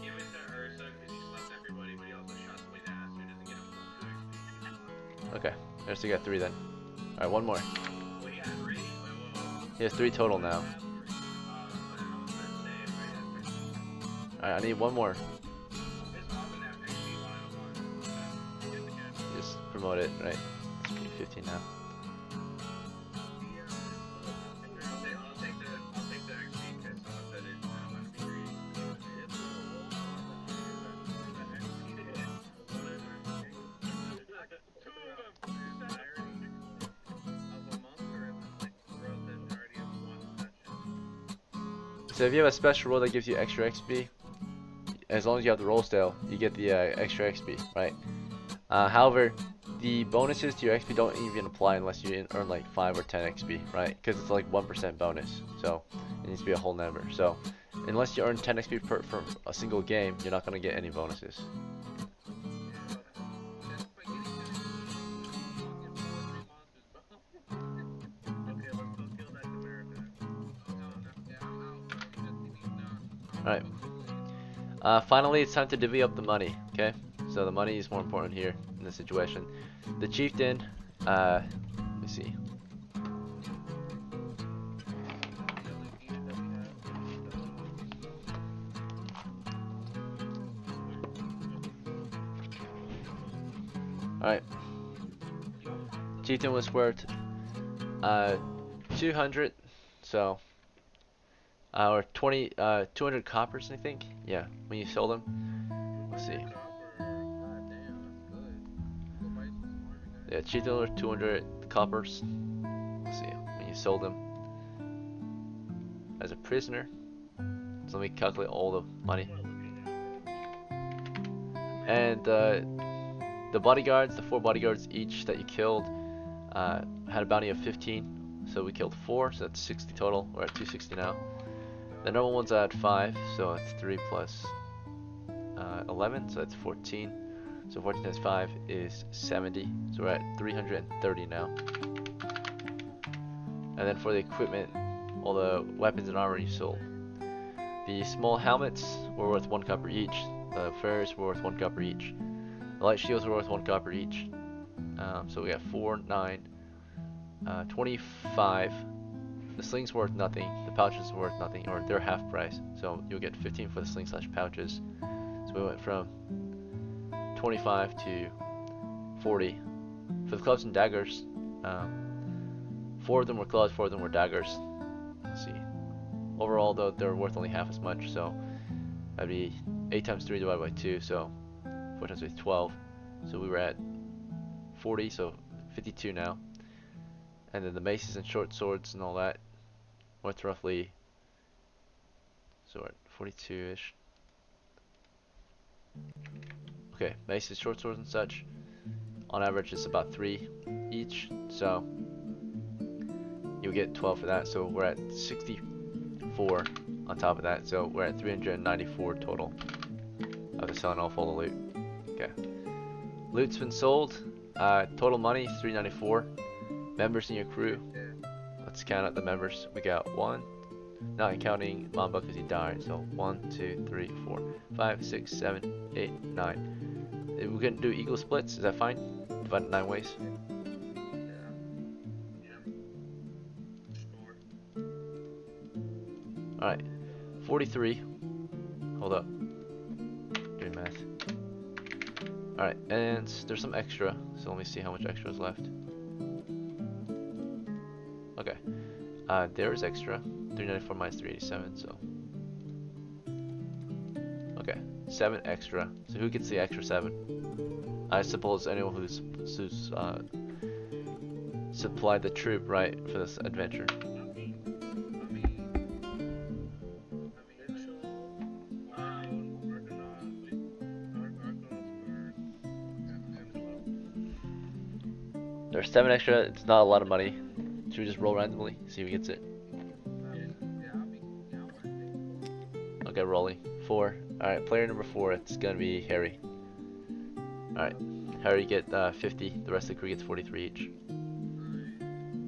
Ursa because he slept everybody, but he also shot somebody in the ass who doesn't get a full 2 XP. Okay, Ursa got 3 then. Alright, 1 more. Well, he had 3. Whoa. He has 3 total now. Alright, I need 1 more. Just promote it, right? It's 15 now. So if you have a special role that gives you extra XP, as long as you have the roll stale, you get the extra XP, right? However, the bonuses to your XP don't even apply unless you earn like 5 or 10 XP, right? Because it's like 1% bonus, so it needs to be a whole number. So unless you earn 10 XP from a single game, you're not going to get any bonuses. Alright. Finally, it's time to divvy up the money, okay? So the money is more important here in this situation. The chieftain, let me see. Alright. Chieftain was worth 200, so or 200 coppers, I think. Yeah, when you sold them. Let's see. Yeah, Chieftain was 200 coppers. Let's see, when you sold them as a prisoner. So let me calculate all the money. And the bodyguards, the 4 bodyguards each that you killed, had a bounty of 15. So we killed 4, so that's 60 total. We're at 260 now. The normal one's at 5, so it's 3 plus 11, so that's 14. So 14 times 5 is 70, so we're at 330 now. And then for the equipment, all the weapons and armor you sold. The small helmets were worth 1 copper each, the furs were worth 1 copper each, the light shields were worth 1 copper each. So we got 4, 9, 25. The slings worth nothing, the pouches are worth nothing, or they're half price. So you'll get 15 for the sling slash pouches. So we went from 25 to 40. For the clubs and daggers, 4 of them were clubs, 4 of them were daggers. Let's see. Overall though, they're worth only half as much, so that'd be 8 times 3 divided by 2, so 4 times 3 is 12. So we were at 40, so 52 now. And then the maces and short swords and all that, worth roughly, so we're at 42-ish. Okay, maces, short swords and such, on average it's about 3 each, so you'll get 12 for that, so we're at 64 on top of that, so we're at 394 total after selling off all the loot. Okay, loot's been sold, total money 394. Members in your crew, let's count out the members. We got 1, Not counting Mamba because he died. So 1, 2, 3, 4, 5, 6, 7, 8, 9. We can do equal splits. Is that fine? Divide it 9 ways. All right. 43. Hold up. Doing math. Alright, and there's some extra, so let me see how much extra is left. Okay, there is extra, 394 minus 387, so... Okay, 7 extra, so who gets the extra 7? I suppose anyone who's supplied the troop, right, for this adventure. There's 7 extra, it's not a lot of money. Should we just roll randomly, see who gets it? Okay, rolling. 4. Alright, player number 4, it's gonna be Harry. Alright, Harry get 50, the rest of the crew gets 43 each.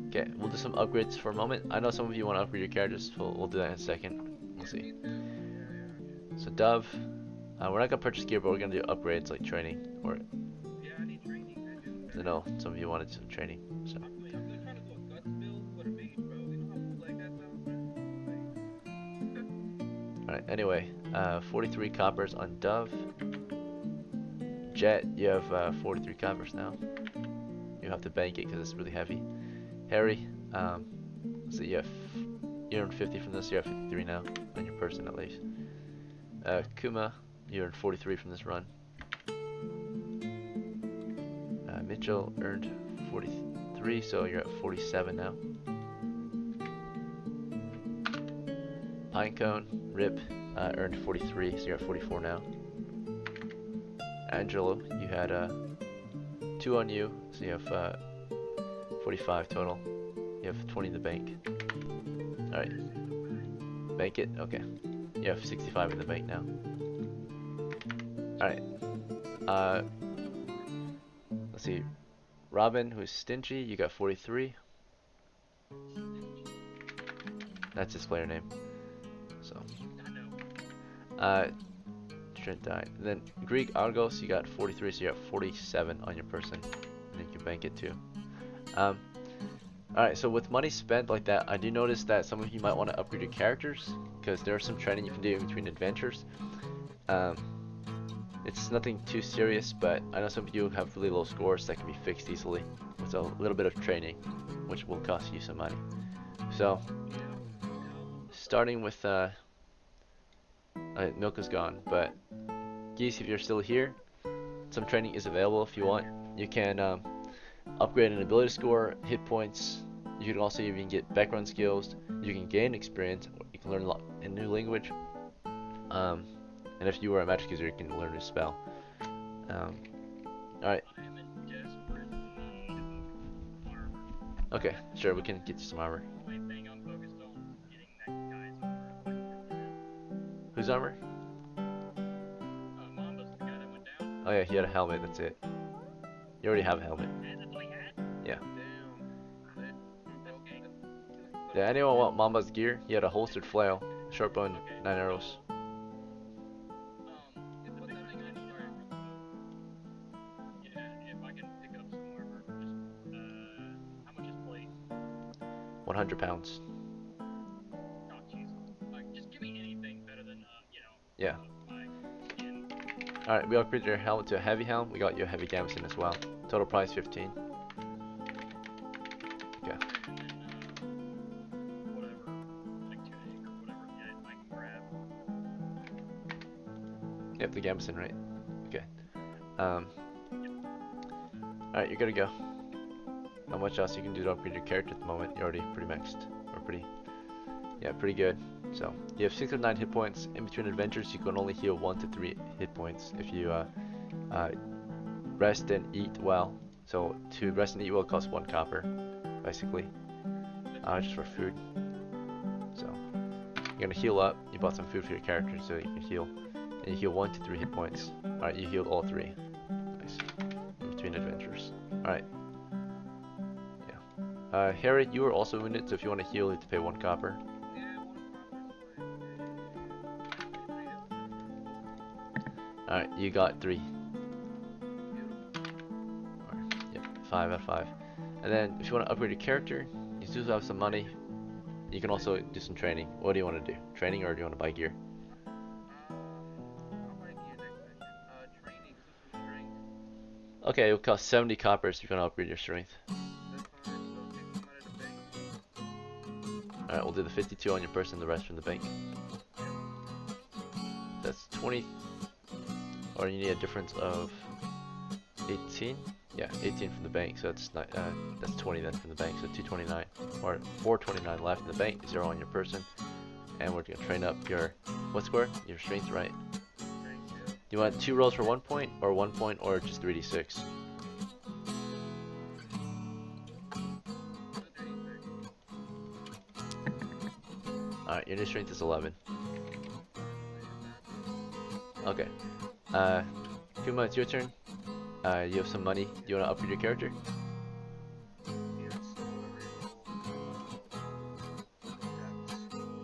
Okay, we'll do some upgrades for a moment. I know some of you want to upgrade your characters, so we'll do that in a second. We'll see. So Dove, we're not gonna purchase gear, but we're gonna do upgrades like training, or... I know, some of you wanted some training, so... Alright, anyway, 43 coppers on Dove. Jet, you have 43 coppers now. You have to bank it because it's really heavy. Harry, so you earned 50 from this, you have 53 now, on your person at least. Kuma, you earned 43 from this run. Mitchell earned 43, so you're at 47 now. Pinecone, Rip, earned 43, so you're at 44 now. Angelo, you had 2 on you, so you have 45 total. You have 20 in the bank. Alright. Bank it? Okay. You have 65 in the bank now. Alright. Let's see. Robin, who's stingy, you got 43. That's his player name. So. Trent died. And then Greek Argos, you got 43, so you're at 47 on your person. And you can bank it too. Alright, so with money spent like that, I do notice that some of you might want to upgrade your characters, because there's some training you can do in between adventures. It's nothing too serious, but I know some of you have really low scores that can be fixed easily with a little bit of training, which will cost you some money. So, starting with, Milk is gone, but Geese, if you're still here, some training is available if you want. You can upgrade an ability score, hit points. You can also even get background skills. You can gain experience. You can learn a new language. And if you are a magic user, you can learn a spell. Alright. Okay, sure, we can get you some armor. Whose armor? Oh yeah, he had a helmet, that's it. You already have a helmet. Yeah. Yeah, anyone want Mamba's gear? He had a holstered flail, short bow, and 9 arrows. £100. Yeah. Alright, we upgraded your helmet to a heavy helm. We got you a heavy gambeson as well. Total price 15. Okay. Yep, the gambeson, right? Okay. Alright, you're good to go. Not much else you can do to upgrade your character at the moment. You're already pretty maxed. Or pretty good. So, you have 6 or 9 hit points. In between adventures, you can only heal 1 to 3 hit points if you rest and eat well. So, to rest and eat well costs 1 copper, basically. Just for food. So, you're gonna heal up. You bought some food for your character so you can heal. And you heal 1 to 3 hit points. Alright, you healed all 3. Nice. In between adventures. Alright. Yeah. Harry, you were also wounded, so if you want to heal, you have to pay 1 copper. Alright, you got 3. Or, yep, 5 out of 5. And then if you want to upgrade your character, you do have some money. You can also do some training. What do you want to do? Training, or do you want to buy gear? I'll buy gear next session. Training, this is some strength. Okay, it will cost 70 coppers if you want to upgrade your strength. That's fine, so take some out of the bank. Alright, we'll do the 52 on your person, the rest from the bank. That's 20, or you need a difference of 18? Yeah, 18 from the bank, so that's 20 then from the bank, so 229, or 429 left in the bank, 0 on your person, and we're gonna train up your, what score? Your strength, right? Strength, yeah. You want 2 rolls for 1 point, or 1 point, or just 3d6? Do the 36. Alright, your new strength is 11. Okay. Kuma, it's your turn. You have some money. Do you want to upgrade your character? Yes, so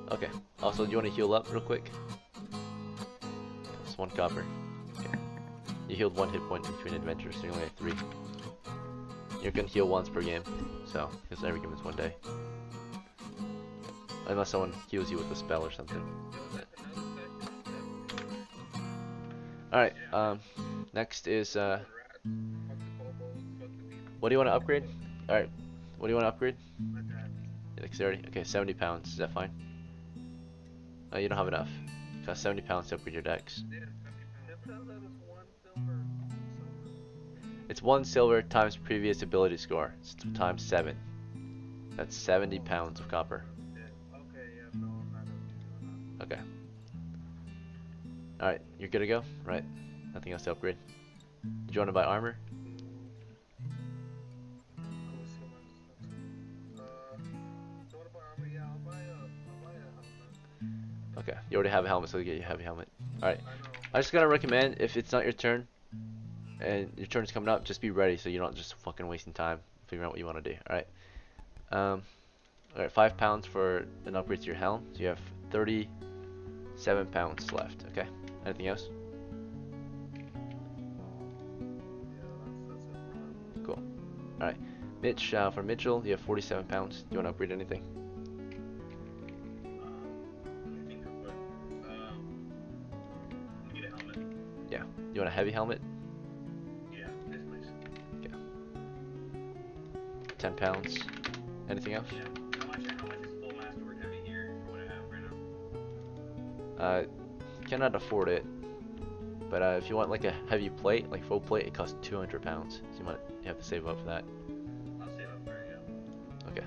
reroll. Okay. Also, do you want to heal up real quick? It's 1 copper. Okay. You healed 1 hit point between adventures, so you only have 3. You can heal once per game, so because every game is 1 day. Unless someone heals you with a spell or something. Alright, next is, what do you want to upgrade? Alright, what do you want to upgrade? Dexterity? Okay, 70 pounds, is that fine? Oh, you don't have enough. It costs 70 pounds to upgrade your dex. It's 1 silver times previous ability score. It's times 7. That's 70 pounds of copper. Okay. Alright, you're good to go? Right. Nothing else to upgrade. Do you want to buy armor? Okay, you already have a helmet, so we'll get you a heavy helmet. Alright. I just gotta recommend, if it's not your turn, and your turn's coming up, just be ready so you're not just fucking wasting time figuring out what you want to do. Alright. Alright, 5 pounds for an upgrade to your helm. So you have 37 pounds left. Okay. Anything else? Cool. Alright. Mitch, for Mitchell, you have 47 pounds. Do you want to upgrade anything? Yeah. Do you want a heavy helmet? Yeah, yes, please. Okay. 10 pounds. Anything else? Yeah. How much is full masterwork heavy here for what I have right now? Cannot afford it. But if you want like a heavy plate, like full plate, it costs 200 pounds. So you have to save up for that. I'll save up for it, yeah. Okay.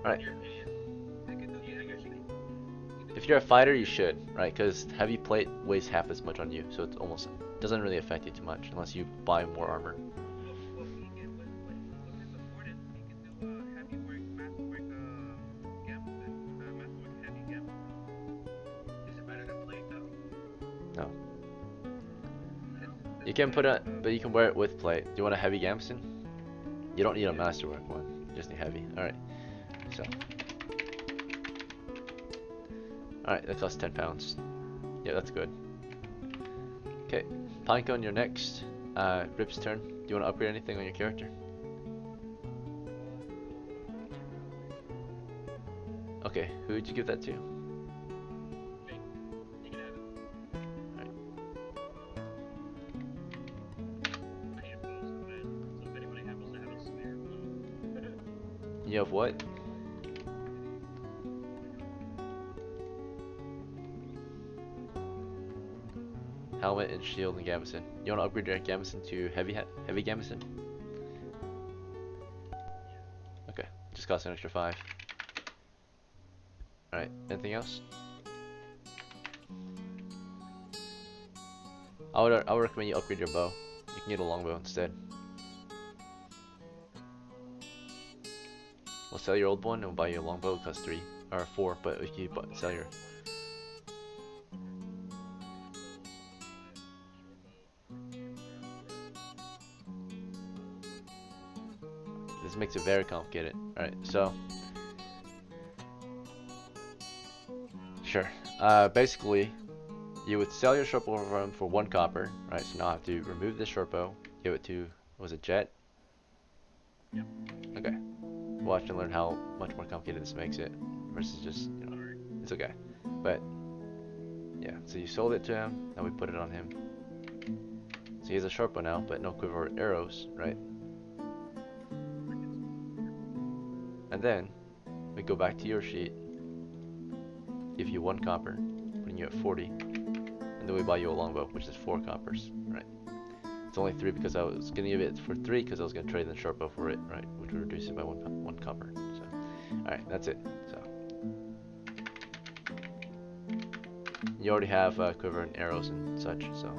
Alright. In your opinion, I guess you can. If you're a fighter, you should, right? Because heavy plate weighs half as much on you, so it almost doesn't really affect you too much unless you buy more armor. What we can afford it, we can do heavy work, masterwork, gamble, masterwork heavy gamble. Is it better than plate though? No. You can put it, but you can wear it with plate. Do you want a heavy gambeson? You don't need a masterwork one. You just need heavy. Alright. So. Alright, that costs 10 pounds. Yeah, that's good. Okay. Pinecone, you're next. Rip's turn. Do you want to upgrade anything on your character? Okay, who would you give that to? You can have it. Alright. I need a bow so bad. So if anybody happens to have a spare bow. You have what? Helmet and shield and gambeson. You want to upgrade your gambeson to heavy gambeson? Okay, just costs an extra 5. Alright, anything else? I would recommend you upgrade your bow. You can get a longbow instead. We'll sell your old one and we'll buy you a longbow. It costs 3 or 4, but if you sell your this makes it very complicated. Alright, so sure. Basically You would sell your shortbow for him for 1 copper, right? So now I have to remove the shortbow, give it to, was it Jet? Yep. Okay. Watch and learn how much more complicated this makes it versus just, you know, it's okay. But yeah, so you sold it to him, now we put it on him. So he has a shortbow now, but no quiver or arrows, right? And then we go back to your sheet, give you 1 copper, putting you at 40, and then we buy you a longbow, which is 4 coppers, right? It's only 3 because I was gonna give it for 3 because I was gonna trade the shortbow for it, right? Which would reduce it by one copper. So, all right, that's it. So you already have quiver and arrows and such. So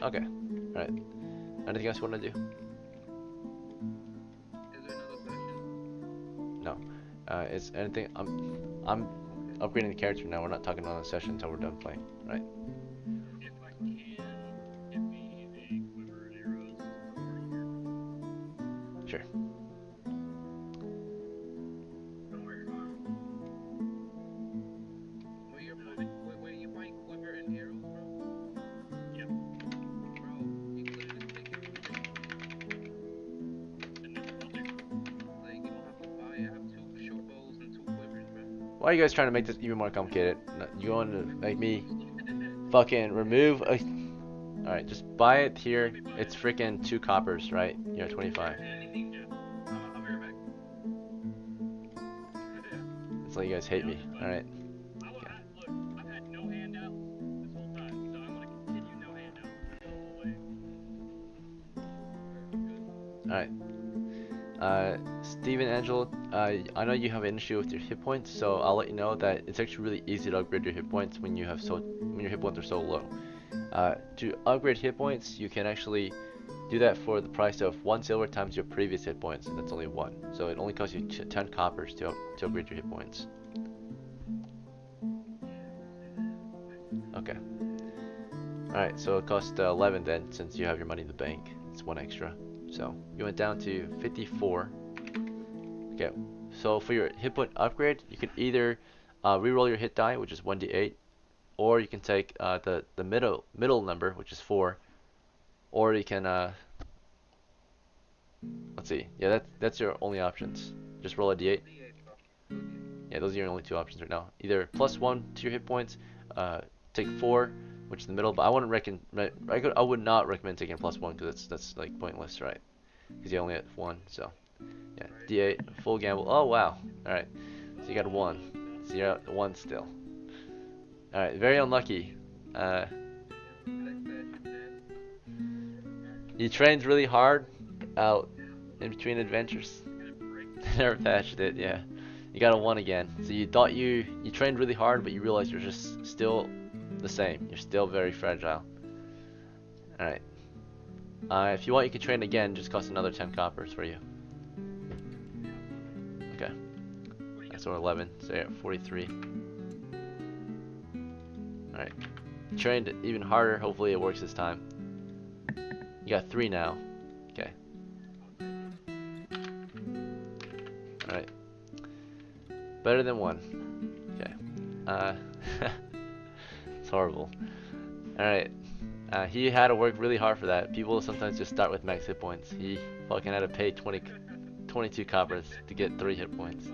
okay, all right. Anything else you want to do? Is there another session? No. Is anything? I'm upgrading the character now. We're not talking on the session until we're done playing, right? If I can, give me a quiver and arrows over here. Sure. Don't worry, wait, you buying quiver and arrows, bro? Yep. Bro, you can literally just take it from like, you don't have to buy it. I have 2 short bows and 2 quivers, bro. Why are you guys trying to make this even more complicated? You want to make me fucking remove a... Alright, just buy it here. It's freaking 2 coppers, right? You're at 25. Anything, Jeff. I'll be right back. That's why you guys hate me. Alright. Look, I've had no handout this whole time, so I'm gonna continue no handout the whole way. Alright. Steven, Angelo, I know you have an issue with your hit points, so I'll let you know that it's actually really easy to upgrade your hit points when your hit points are so low. To upgrade hit points, you can actually do that for the price of 1 silver times your previous hit points, and that's only 1. So it only costs you 10 coppers to upgrade your hit points. Okay. Alright, so it costs 11 then, since you have your money in the bank. It's 1 extra. So you went down to 54. Okay, so for your hit point upgrade, you can either reroll your hit die, which is 1d8, or you can take the middle number, which is 4, or you can let's see, yeah, that's your only options. Just roll a d8. Yeah, those are your only 2 options right now. Either +1 to your hit points, take 4, which is the middle, but I wouldn't I would not recommend taking +1 because that's like pointless, right? Because you only have 1, so yeah, d8, full gamble. Oh wow, all right, so you got a 1, so you're at 1 still. All right, very unlucky. You trained really hard out in between adventures. Never patched it, yeah. You got a 1 again. So you thought you trained really hard, but you realized you're just still the same. You're still very fragile. Alright. If you want, you can train again. Just cost another 10 coppers for you. Okay. That's or 11. So you're at 43. Alright. Trained even harder. Hopefully it works this time. You got 3 now. Okay. Alright. Better than 1. Okay. It's horrible. Alright. He had to work really hard for that. People sometimes just start with max hit points. He fucking had to pay 22 coppers to get 3 hit points.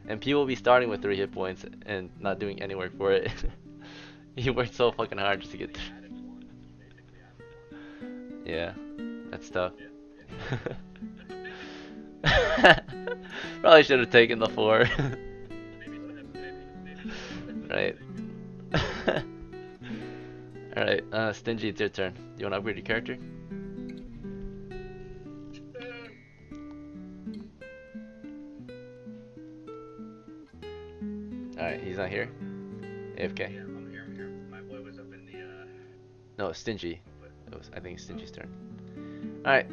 And people will be starting with 3 hit points and not doing any work for it. He worked so fucking hard just to get 3. Yeah, that's tough. Probably should have taken the 4. Right. Alright, Stingy, it's your turn. You want to upgrade your character? Alright, he's not here? AFK? Yeah, I'm here. My boy was up in the, No, Stingy. I think it's Stingy's turn. Alright.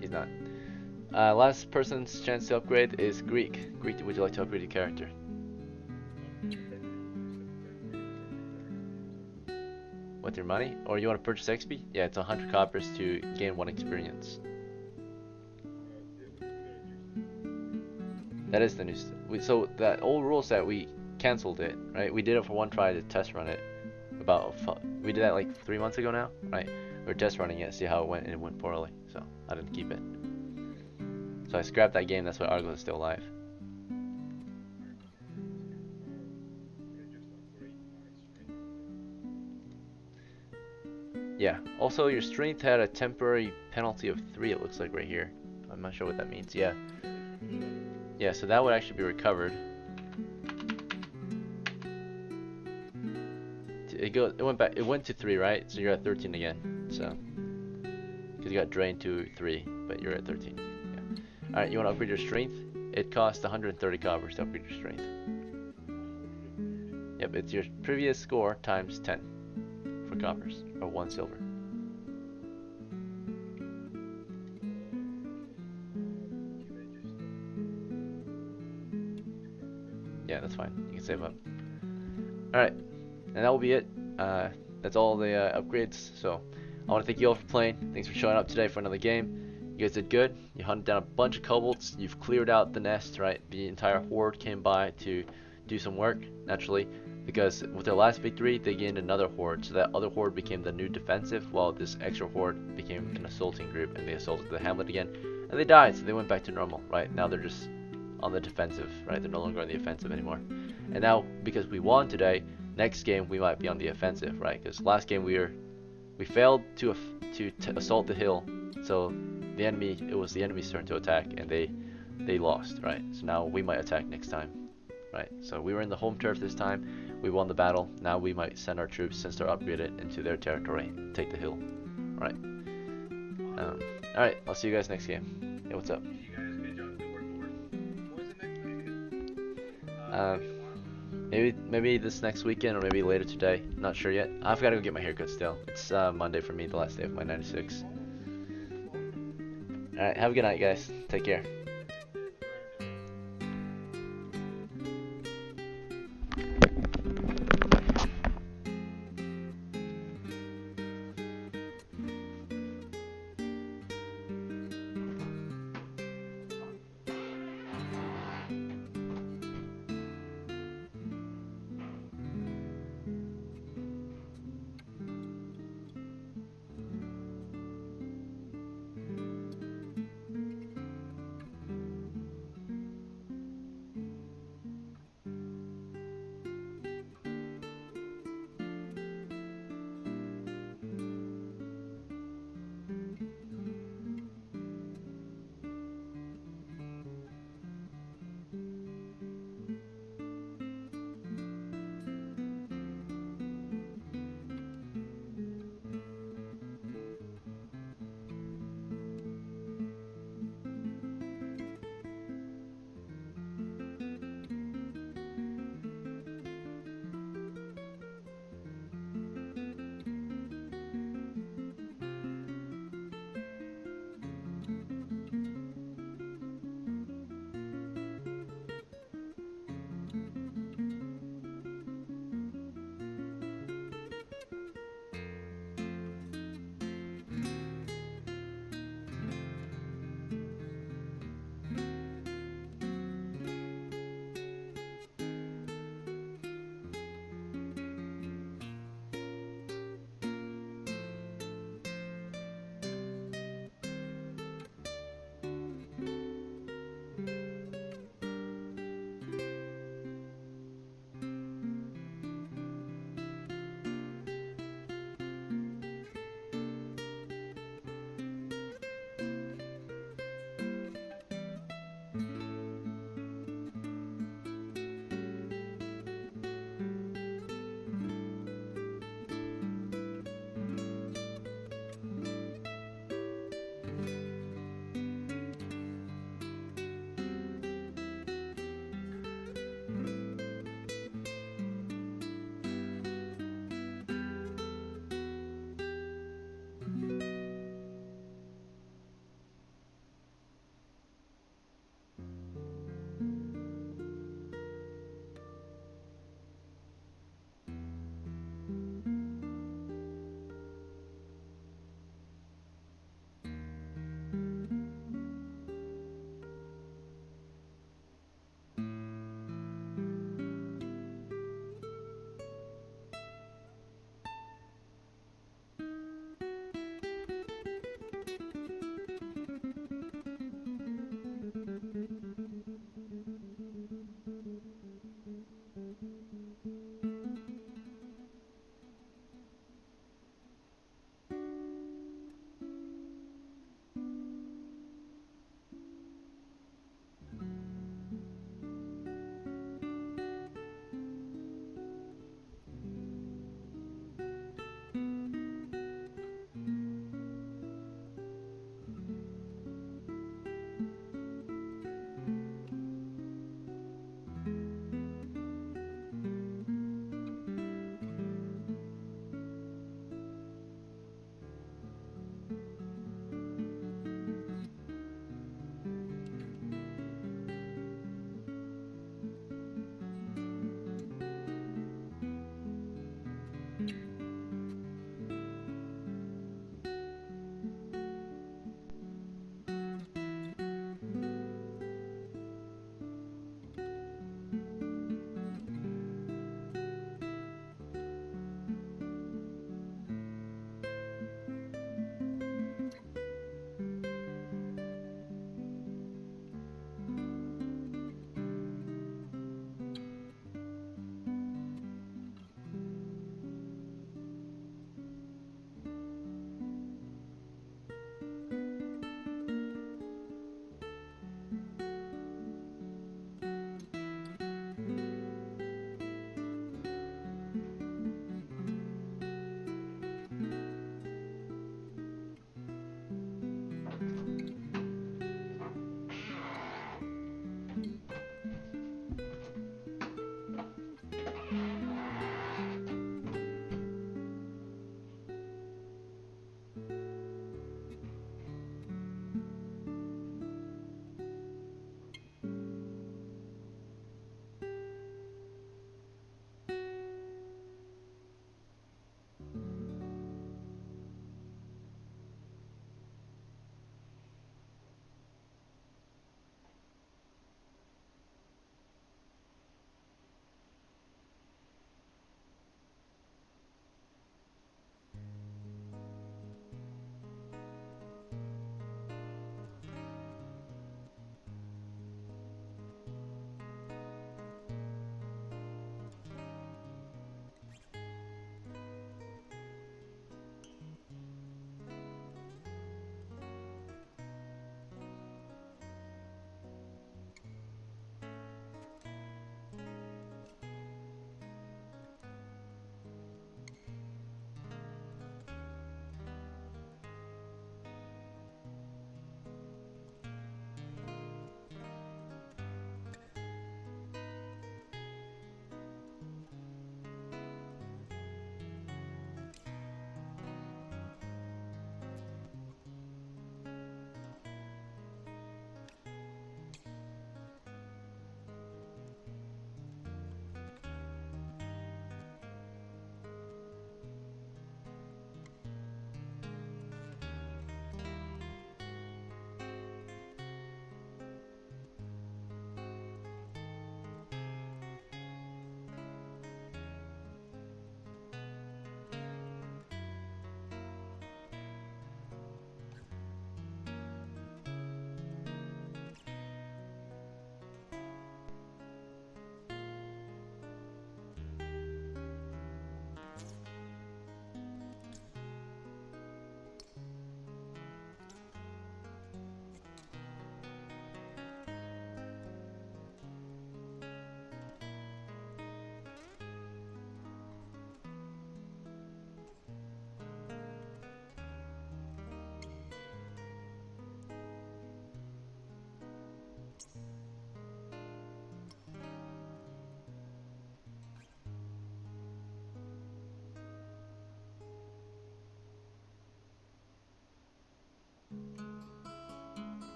He's not. Last person's chance to upgrade is Greek. Greek, would you like to upgrade your character? With your money? Or you want to purchase XP? Yeah, it's 100 coppers to gain 1 experience. That is the new. So that old rule set we canceled it, right? We did it for one try to test run it. We did that like 3 months ago now, right? We were test running it, see how it went, and it went poorly. So I didn't keep it. So I scrapped that game. That's why Argo is still alive. Yeah. Also, your strength had a temporary penalty of 3. It looks like right here. I'm not sure what that means. Yeah. Yeah. So that would actually be recovered. It went back. It went to 3, right? So you're at 13 again. So because you got drained to 3, but you're at 13. Yeah. All right. You want to upgrade your strength? It costs 130 coppers to upgrade your strength. Yep. It's your previous score times 10 for coppers, or 1 silver. Yeah, that's fine. You can save up. Alright, and that will be it. That's all the upgrades. So, I want to thank you all for playing. Thanks for showing up today for another game. You guys did good. You hunted down a bunch of kobolds. You've cleared out the nest, right? The entire horde came by to do some work, naturally. Because with their last victory, they gained another horde. So that other horde became the new defensive, while this extra horde became an assaulting group. And they assaulted the hamlet again. And they died, so they went back to normal, right? Now they're just on the defensive, right? They're no longer on the offensive anymore. And now, because we won today, next game we might be on the offensive, right? Because last game we failed to assault the hill, so it was the enemy's turn to attack, and they lost, right? So now we might attack next time, right? So we were in the home turf this time, we won the battle. Now we might send our troops, since they're upgraded, into their territory, take the hill, right? All right, I'll see you guys next game. Hey, what's up? Maybe this next weekend or maybe later today. Not sure yet. I've got to go get my haircut still. It's Monday for me, the last day of my 96. Alright, have a good night, guys. Take care.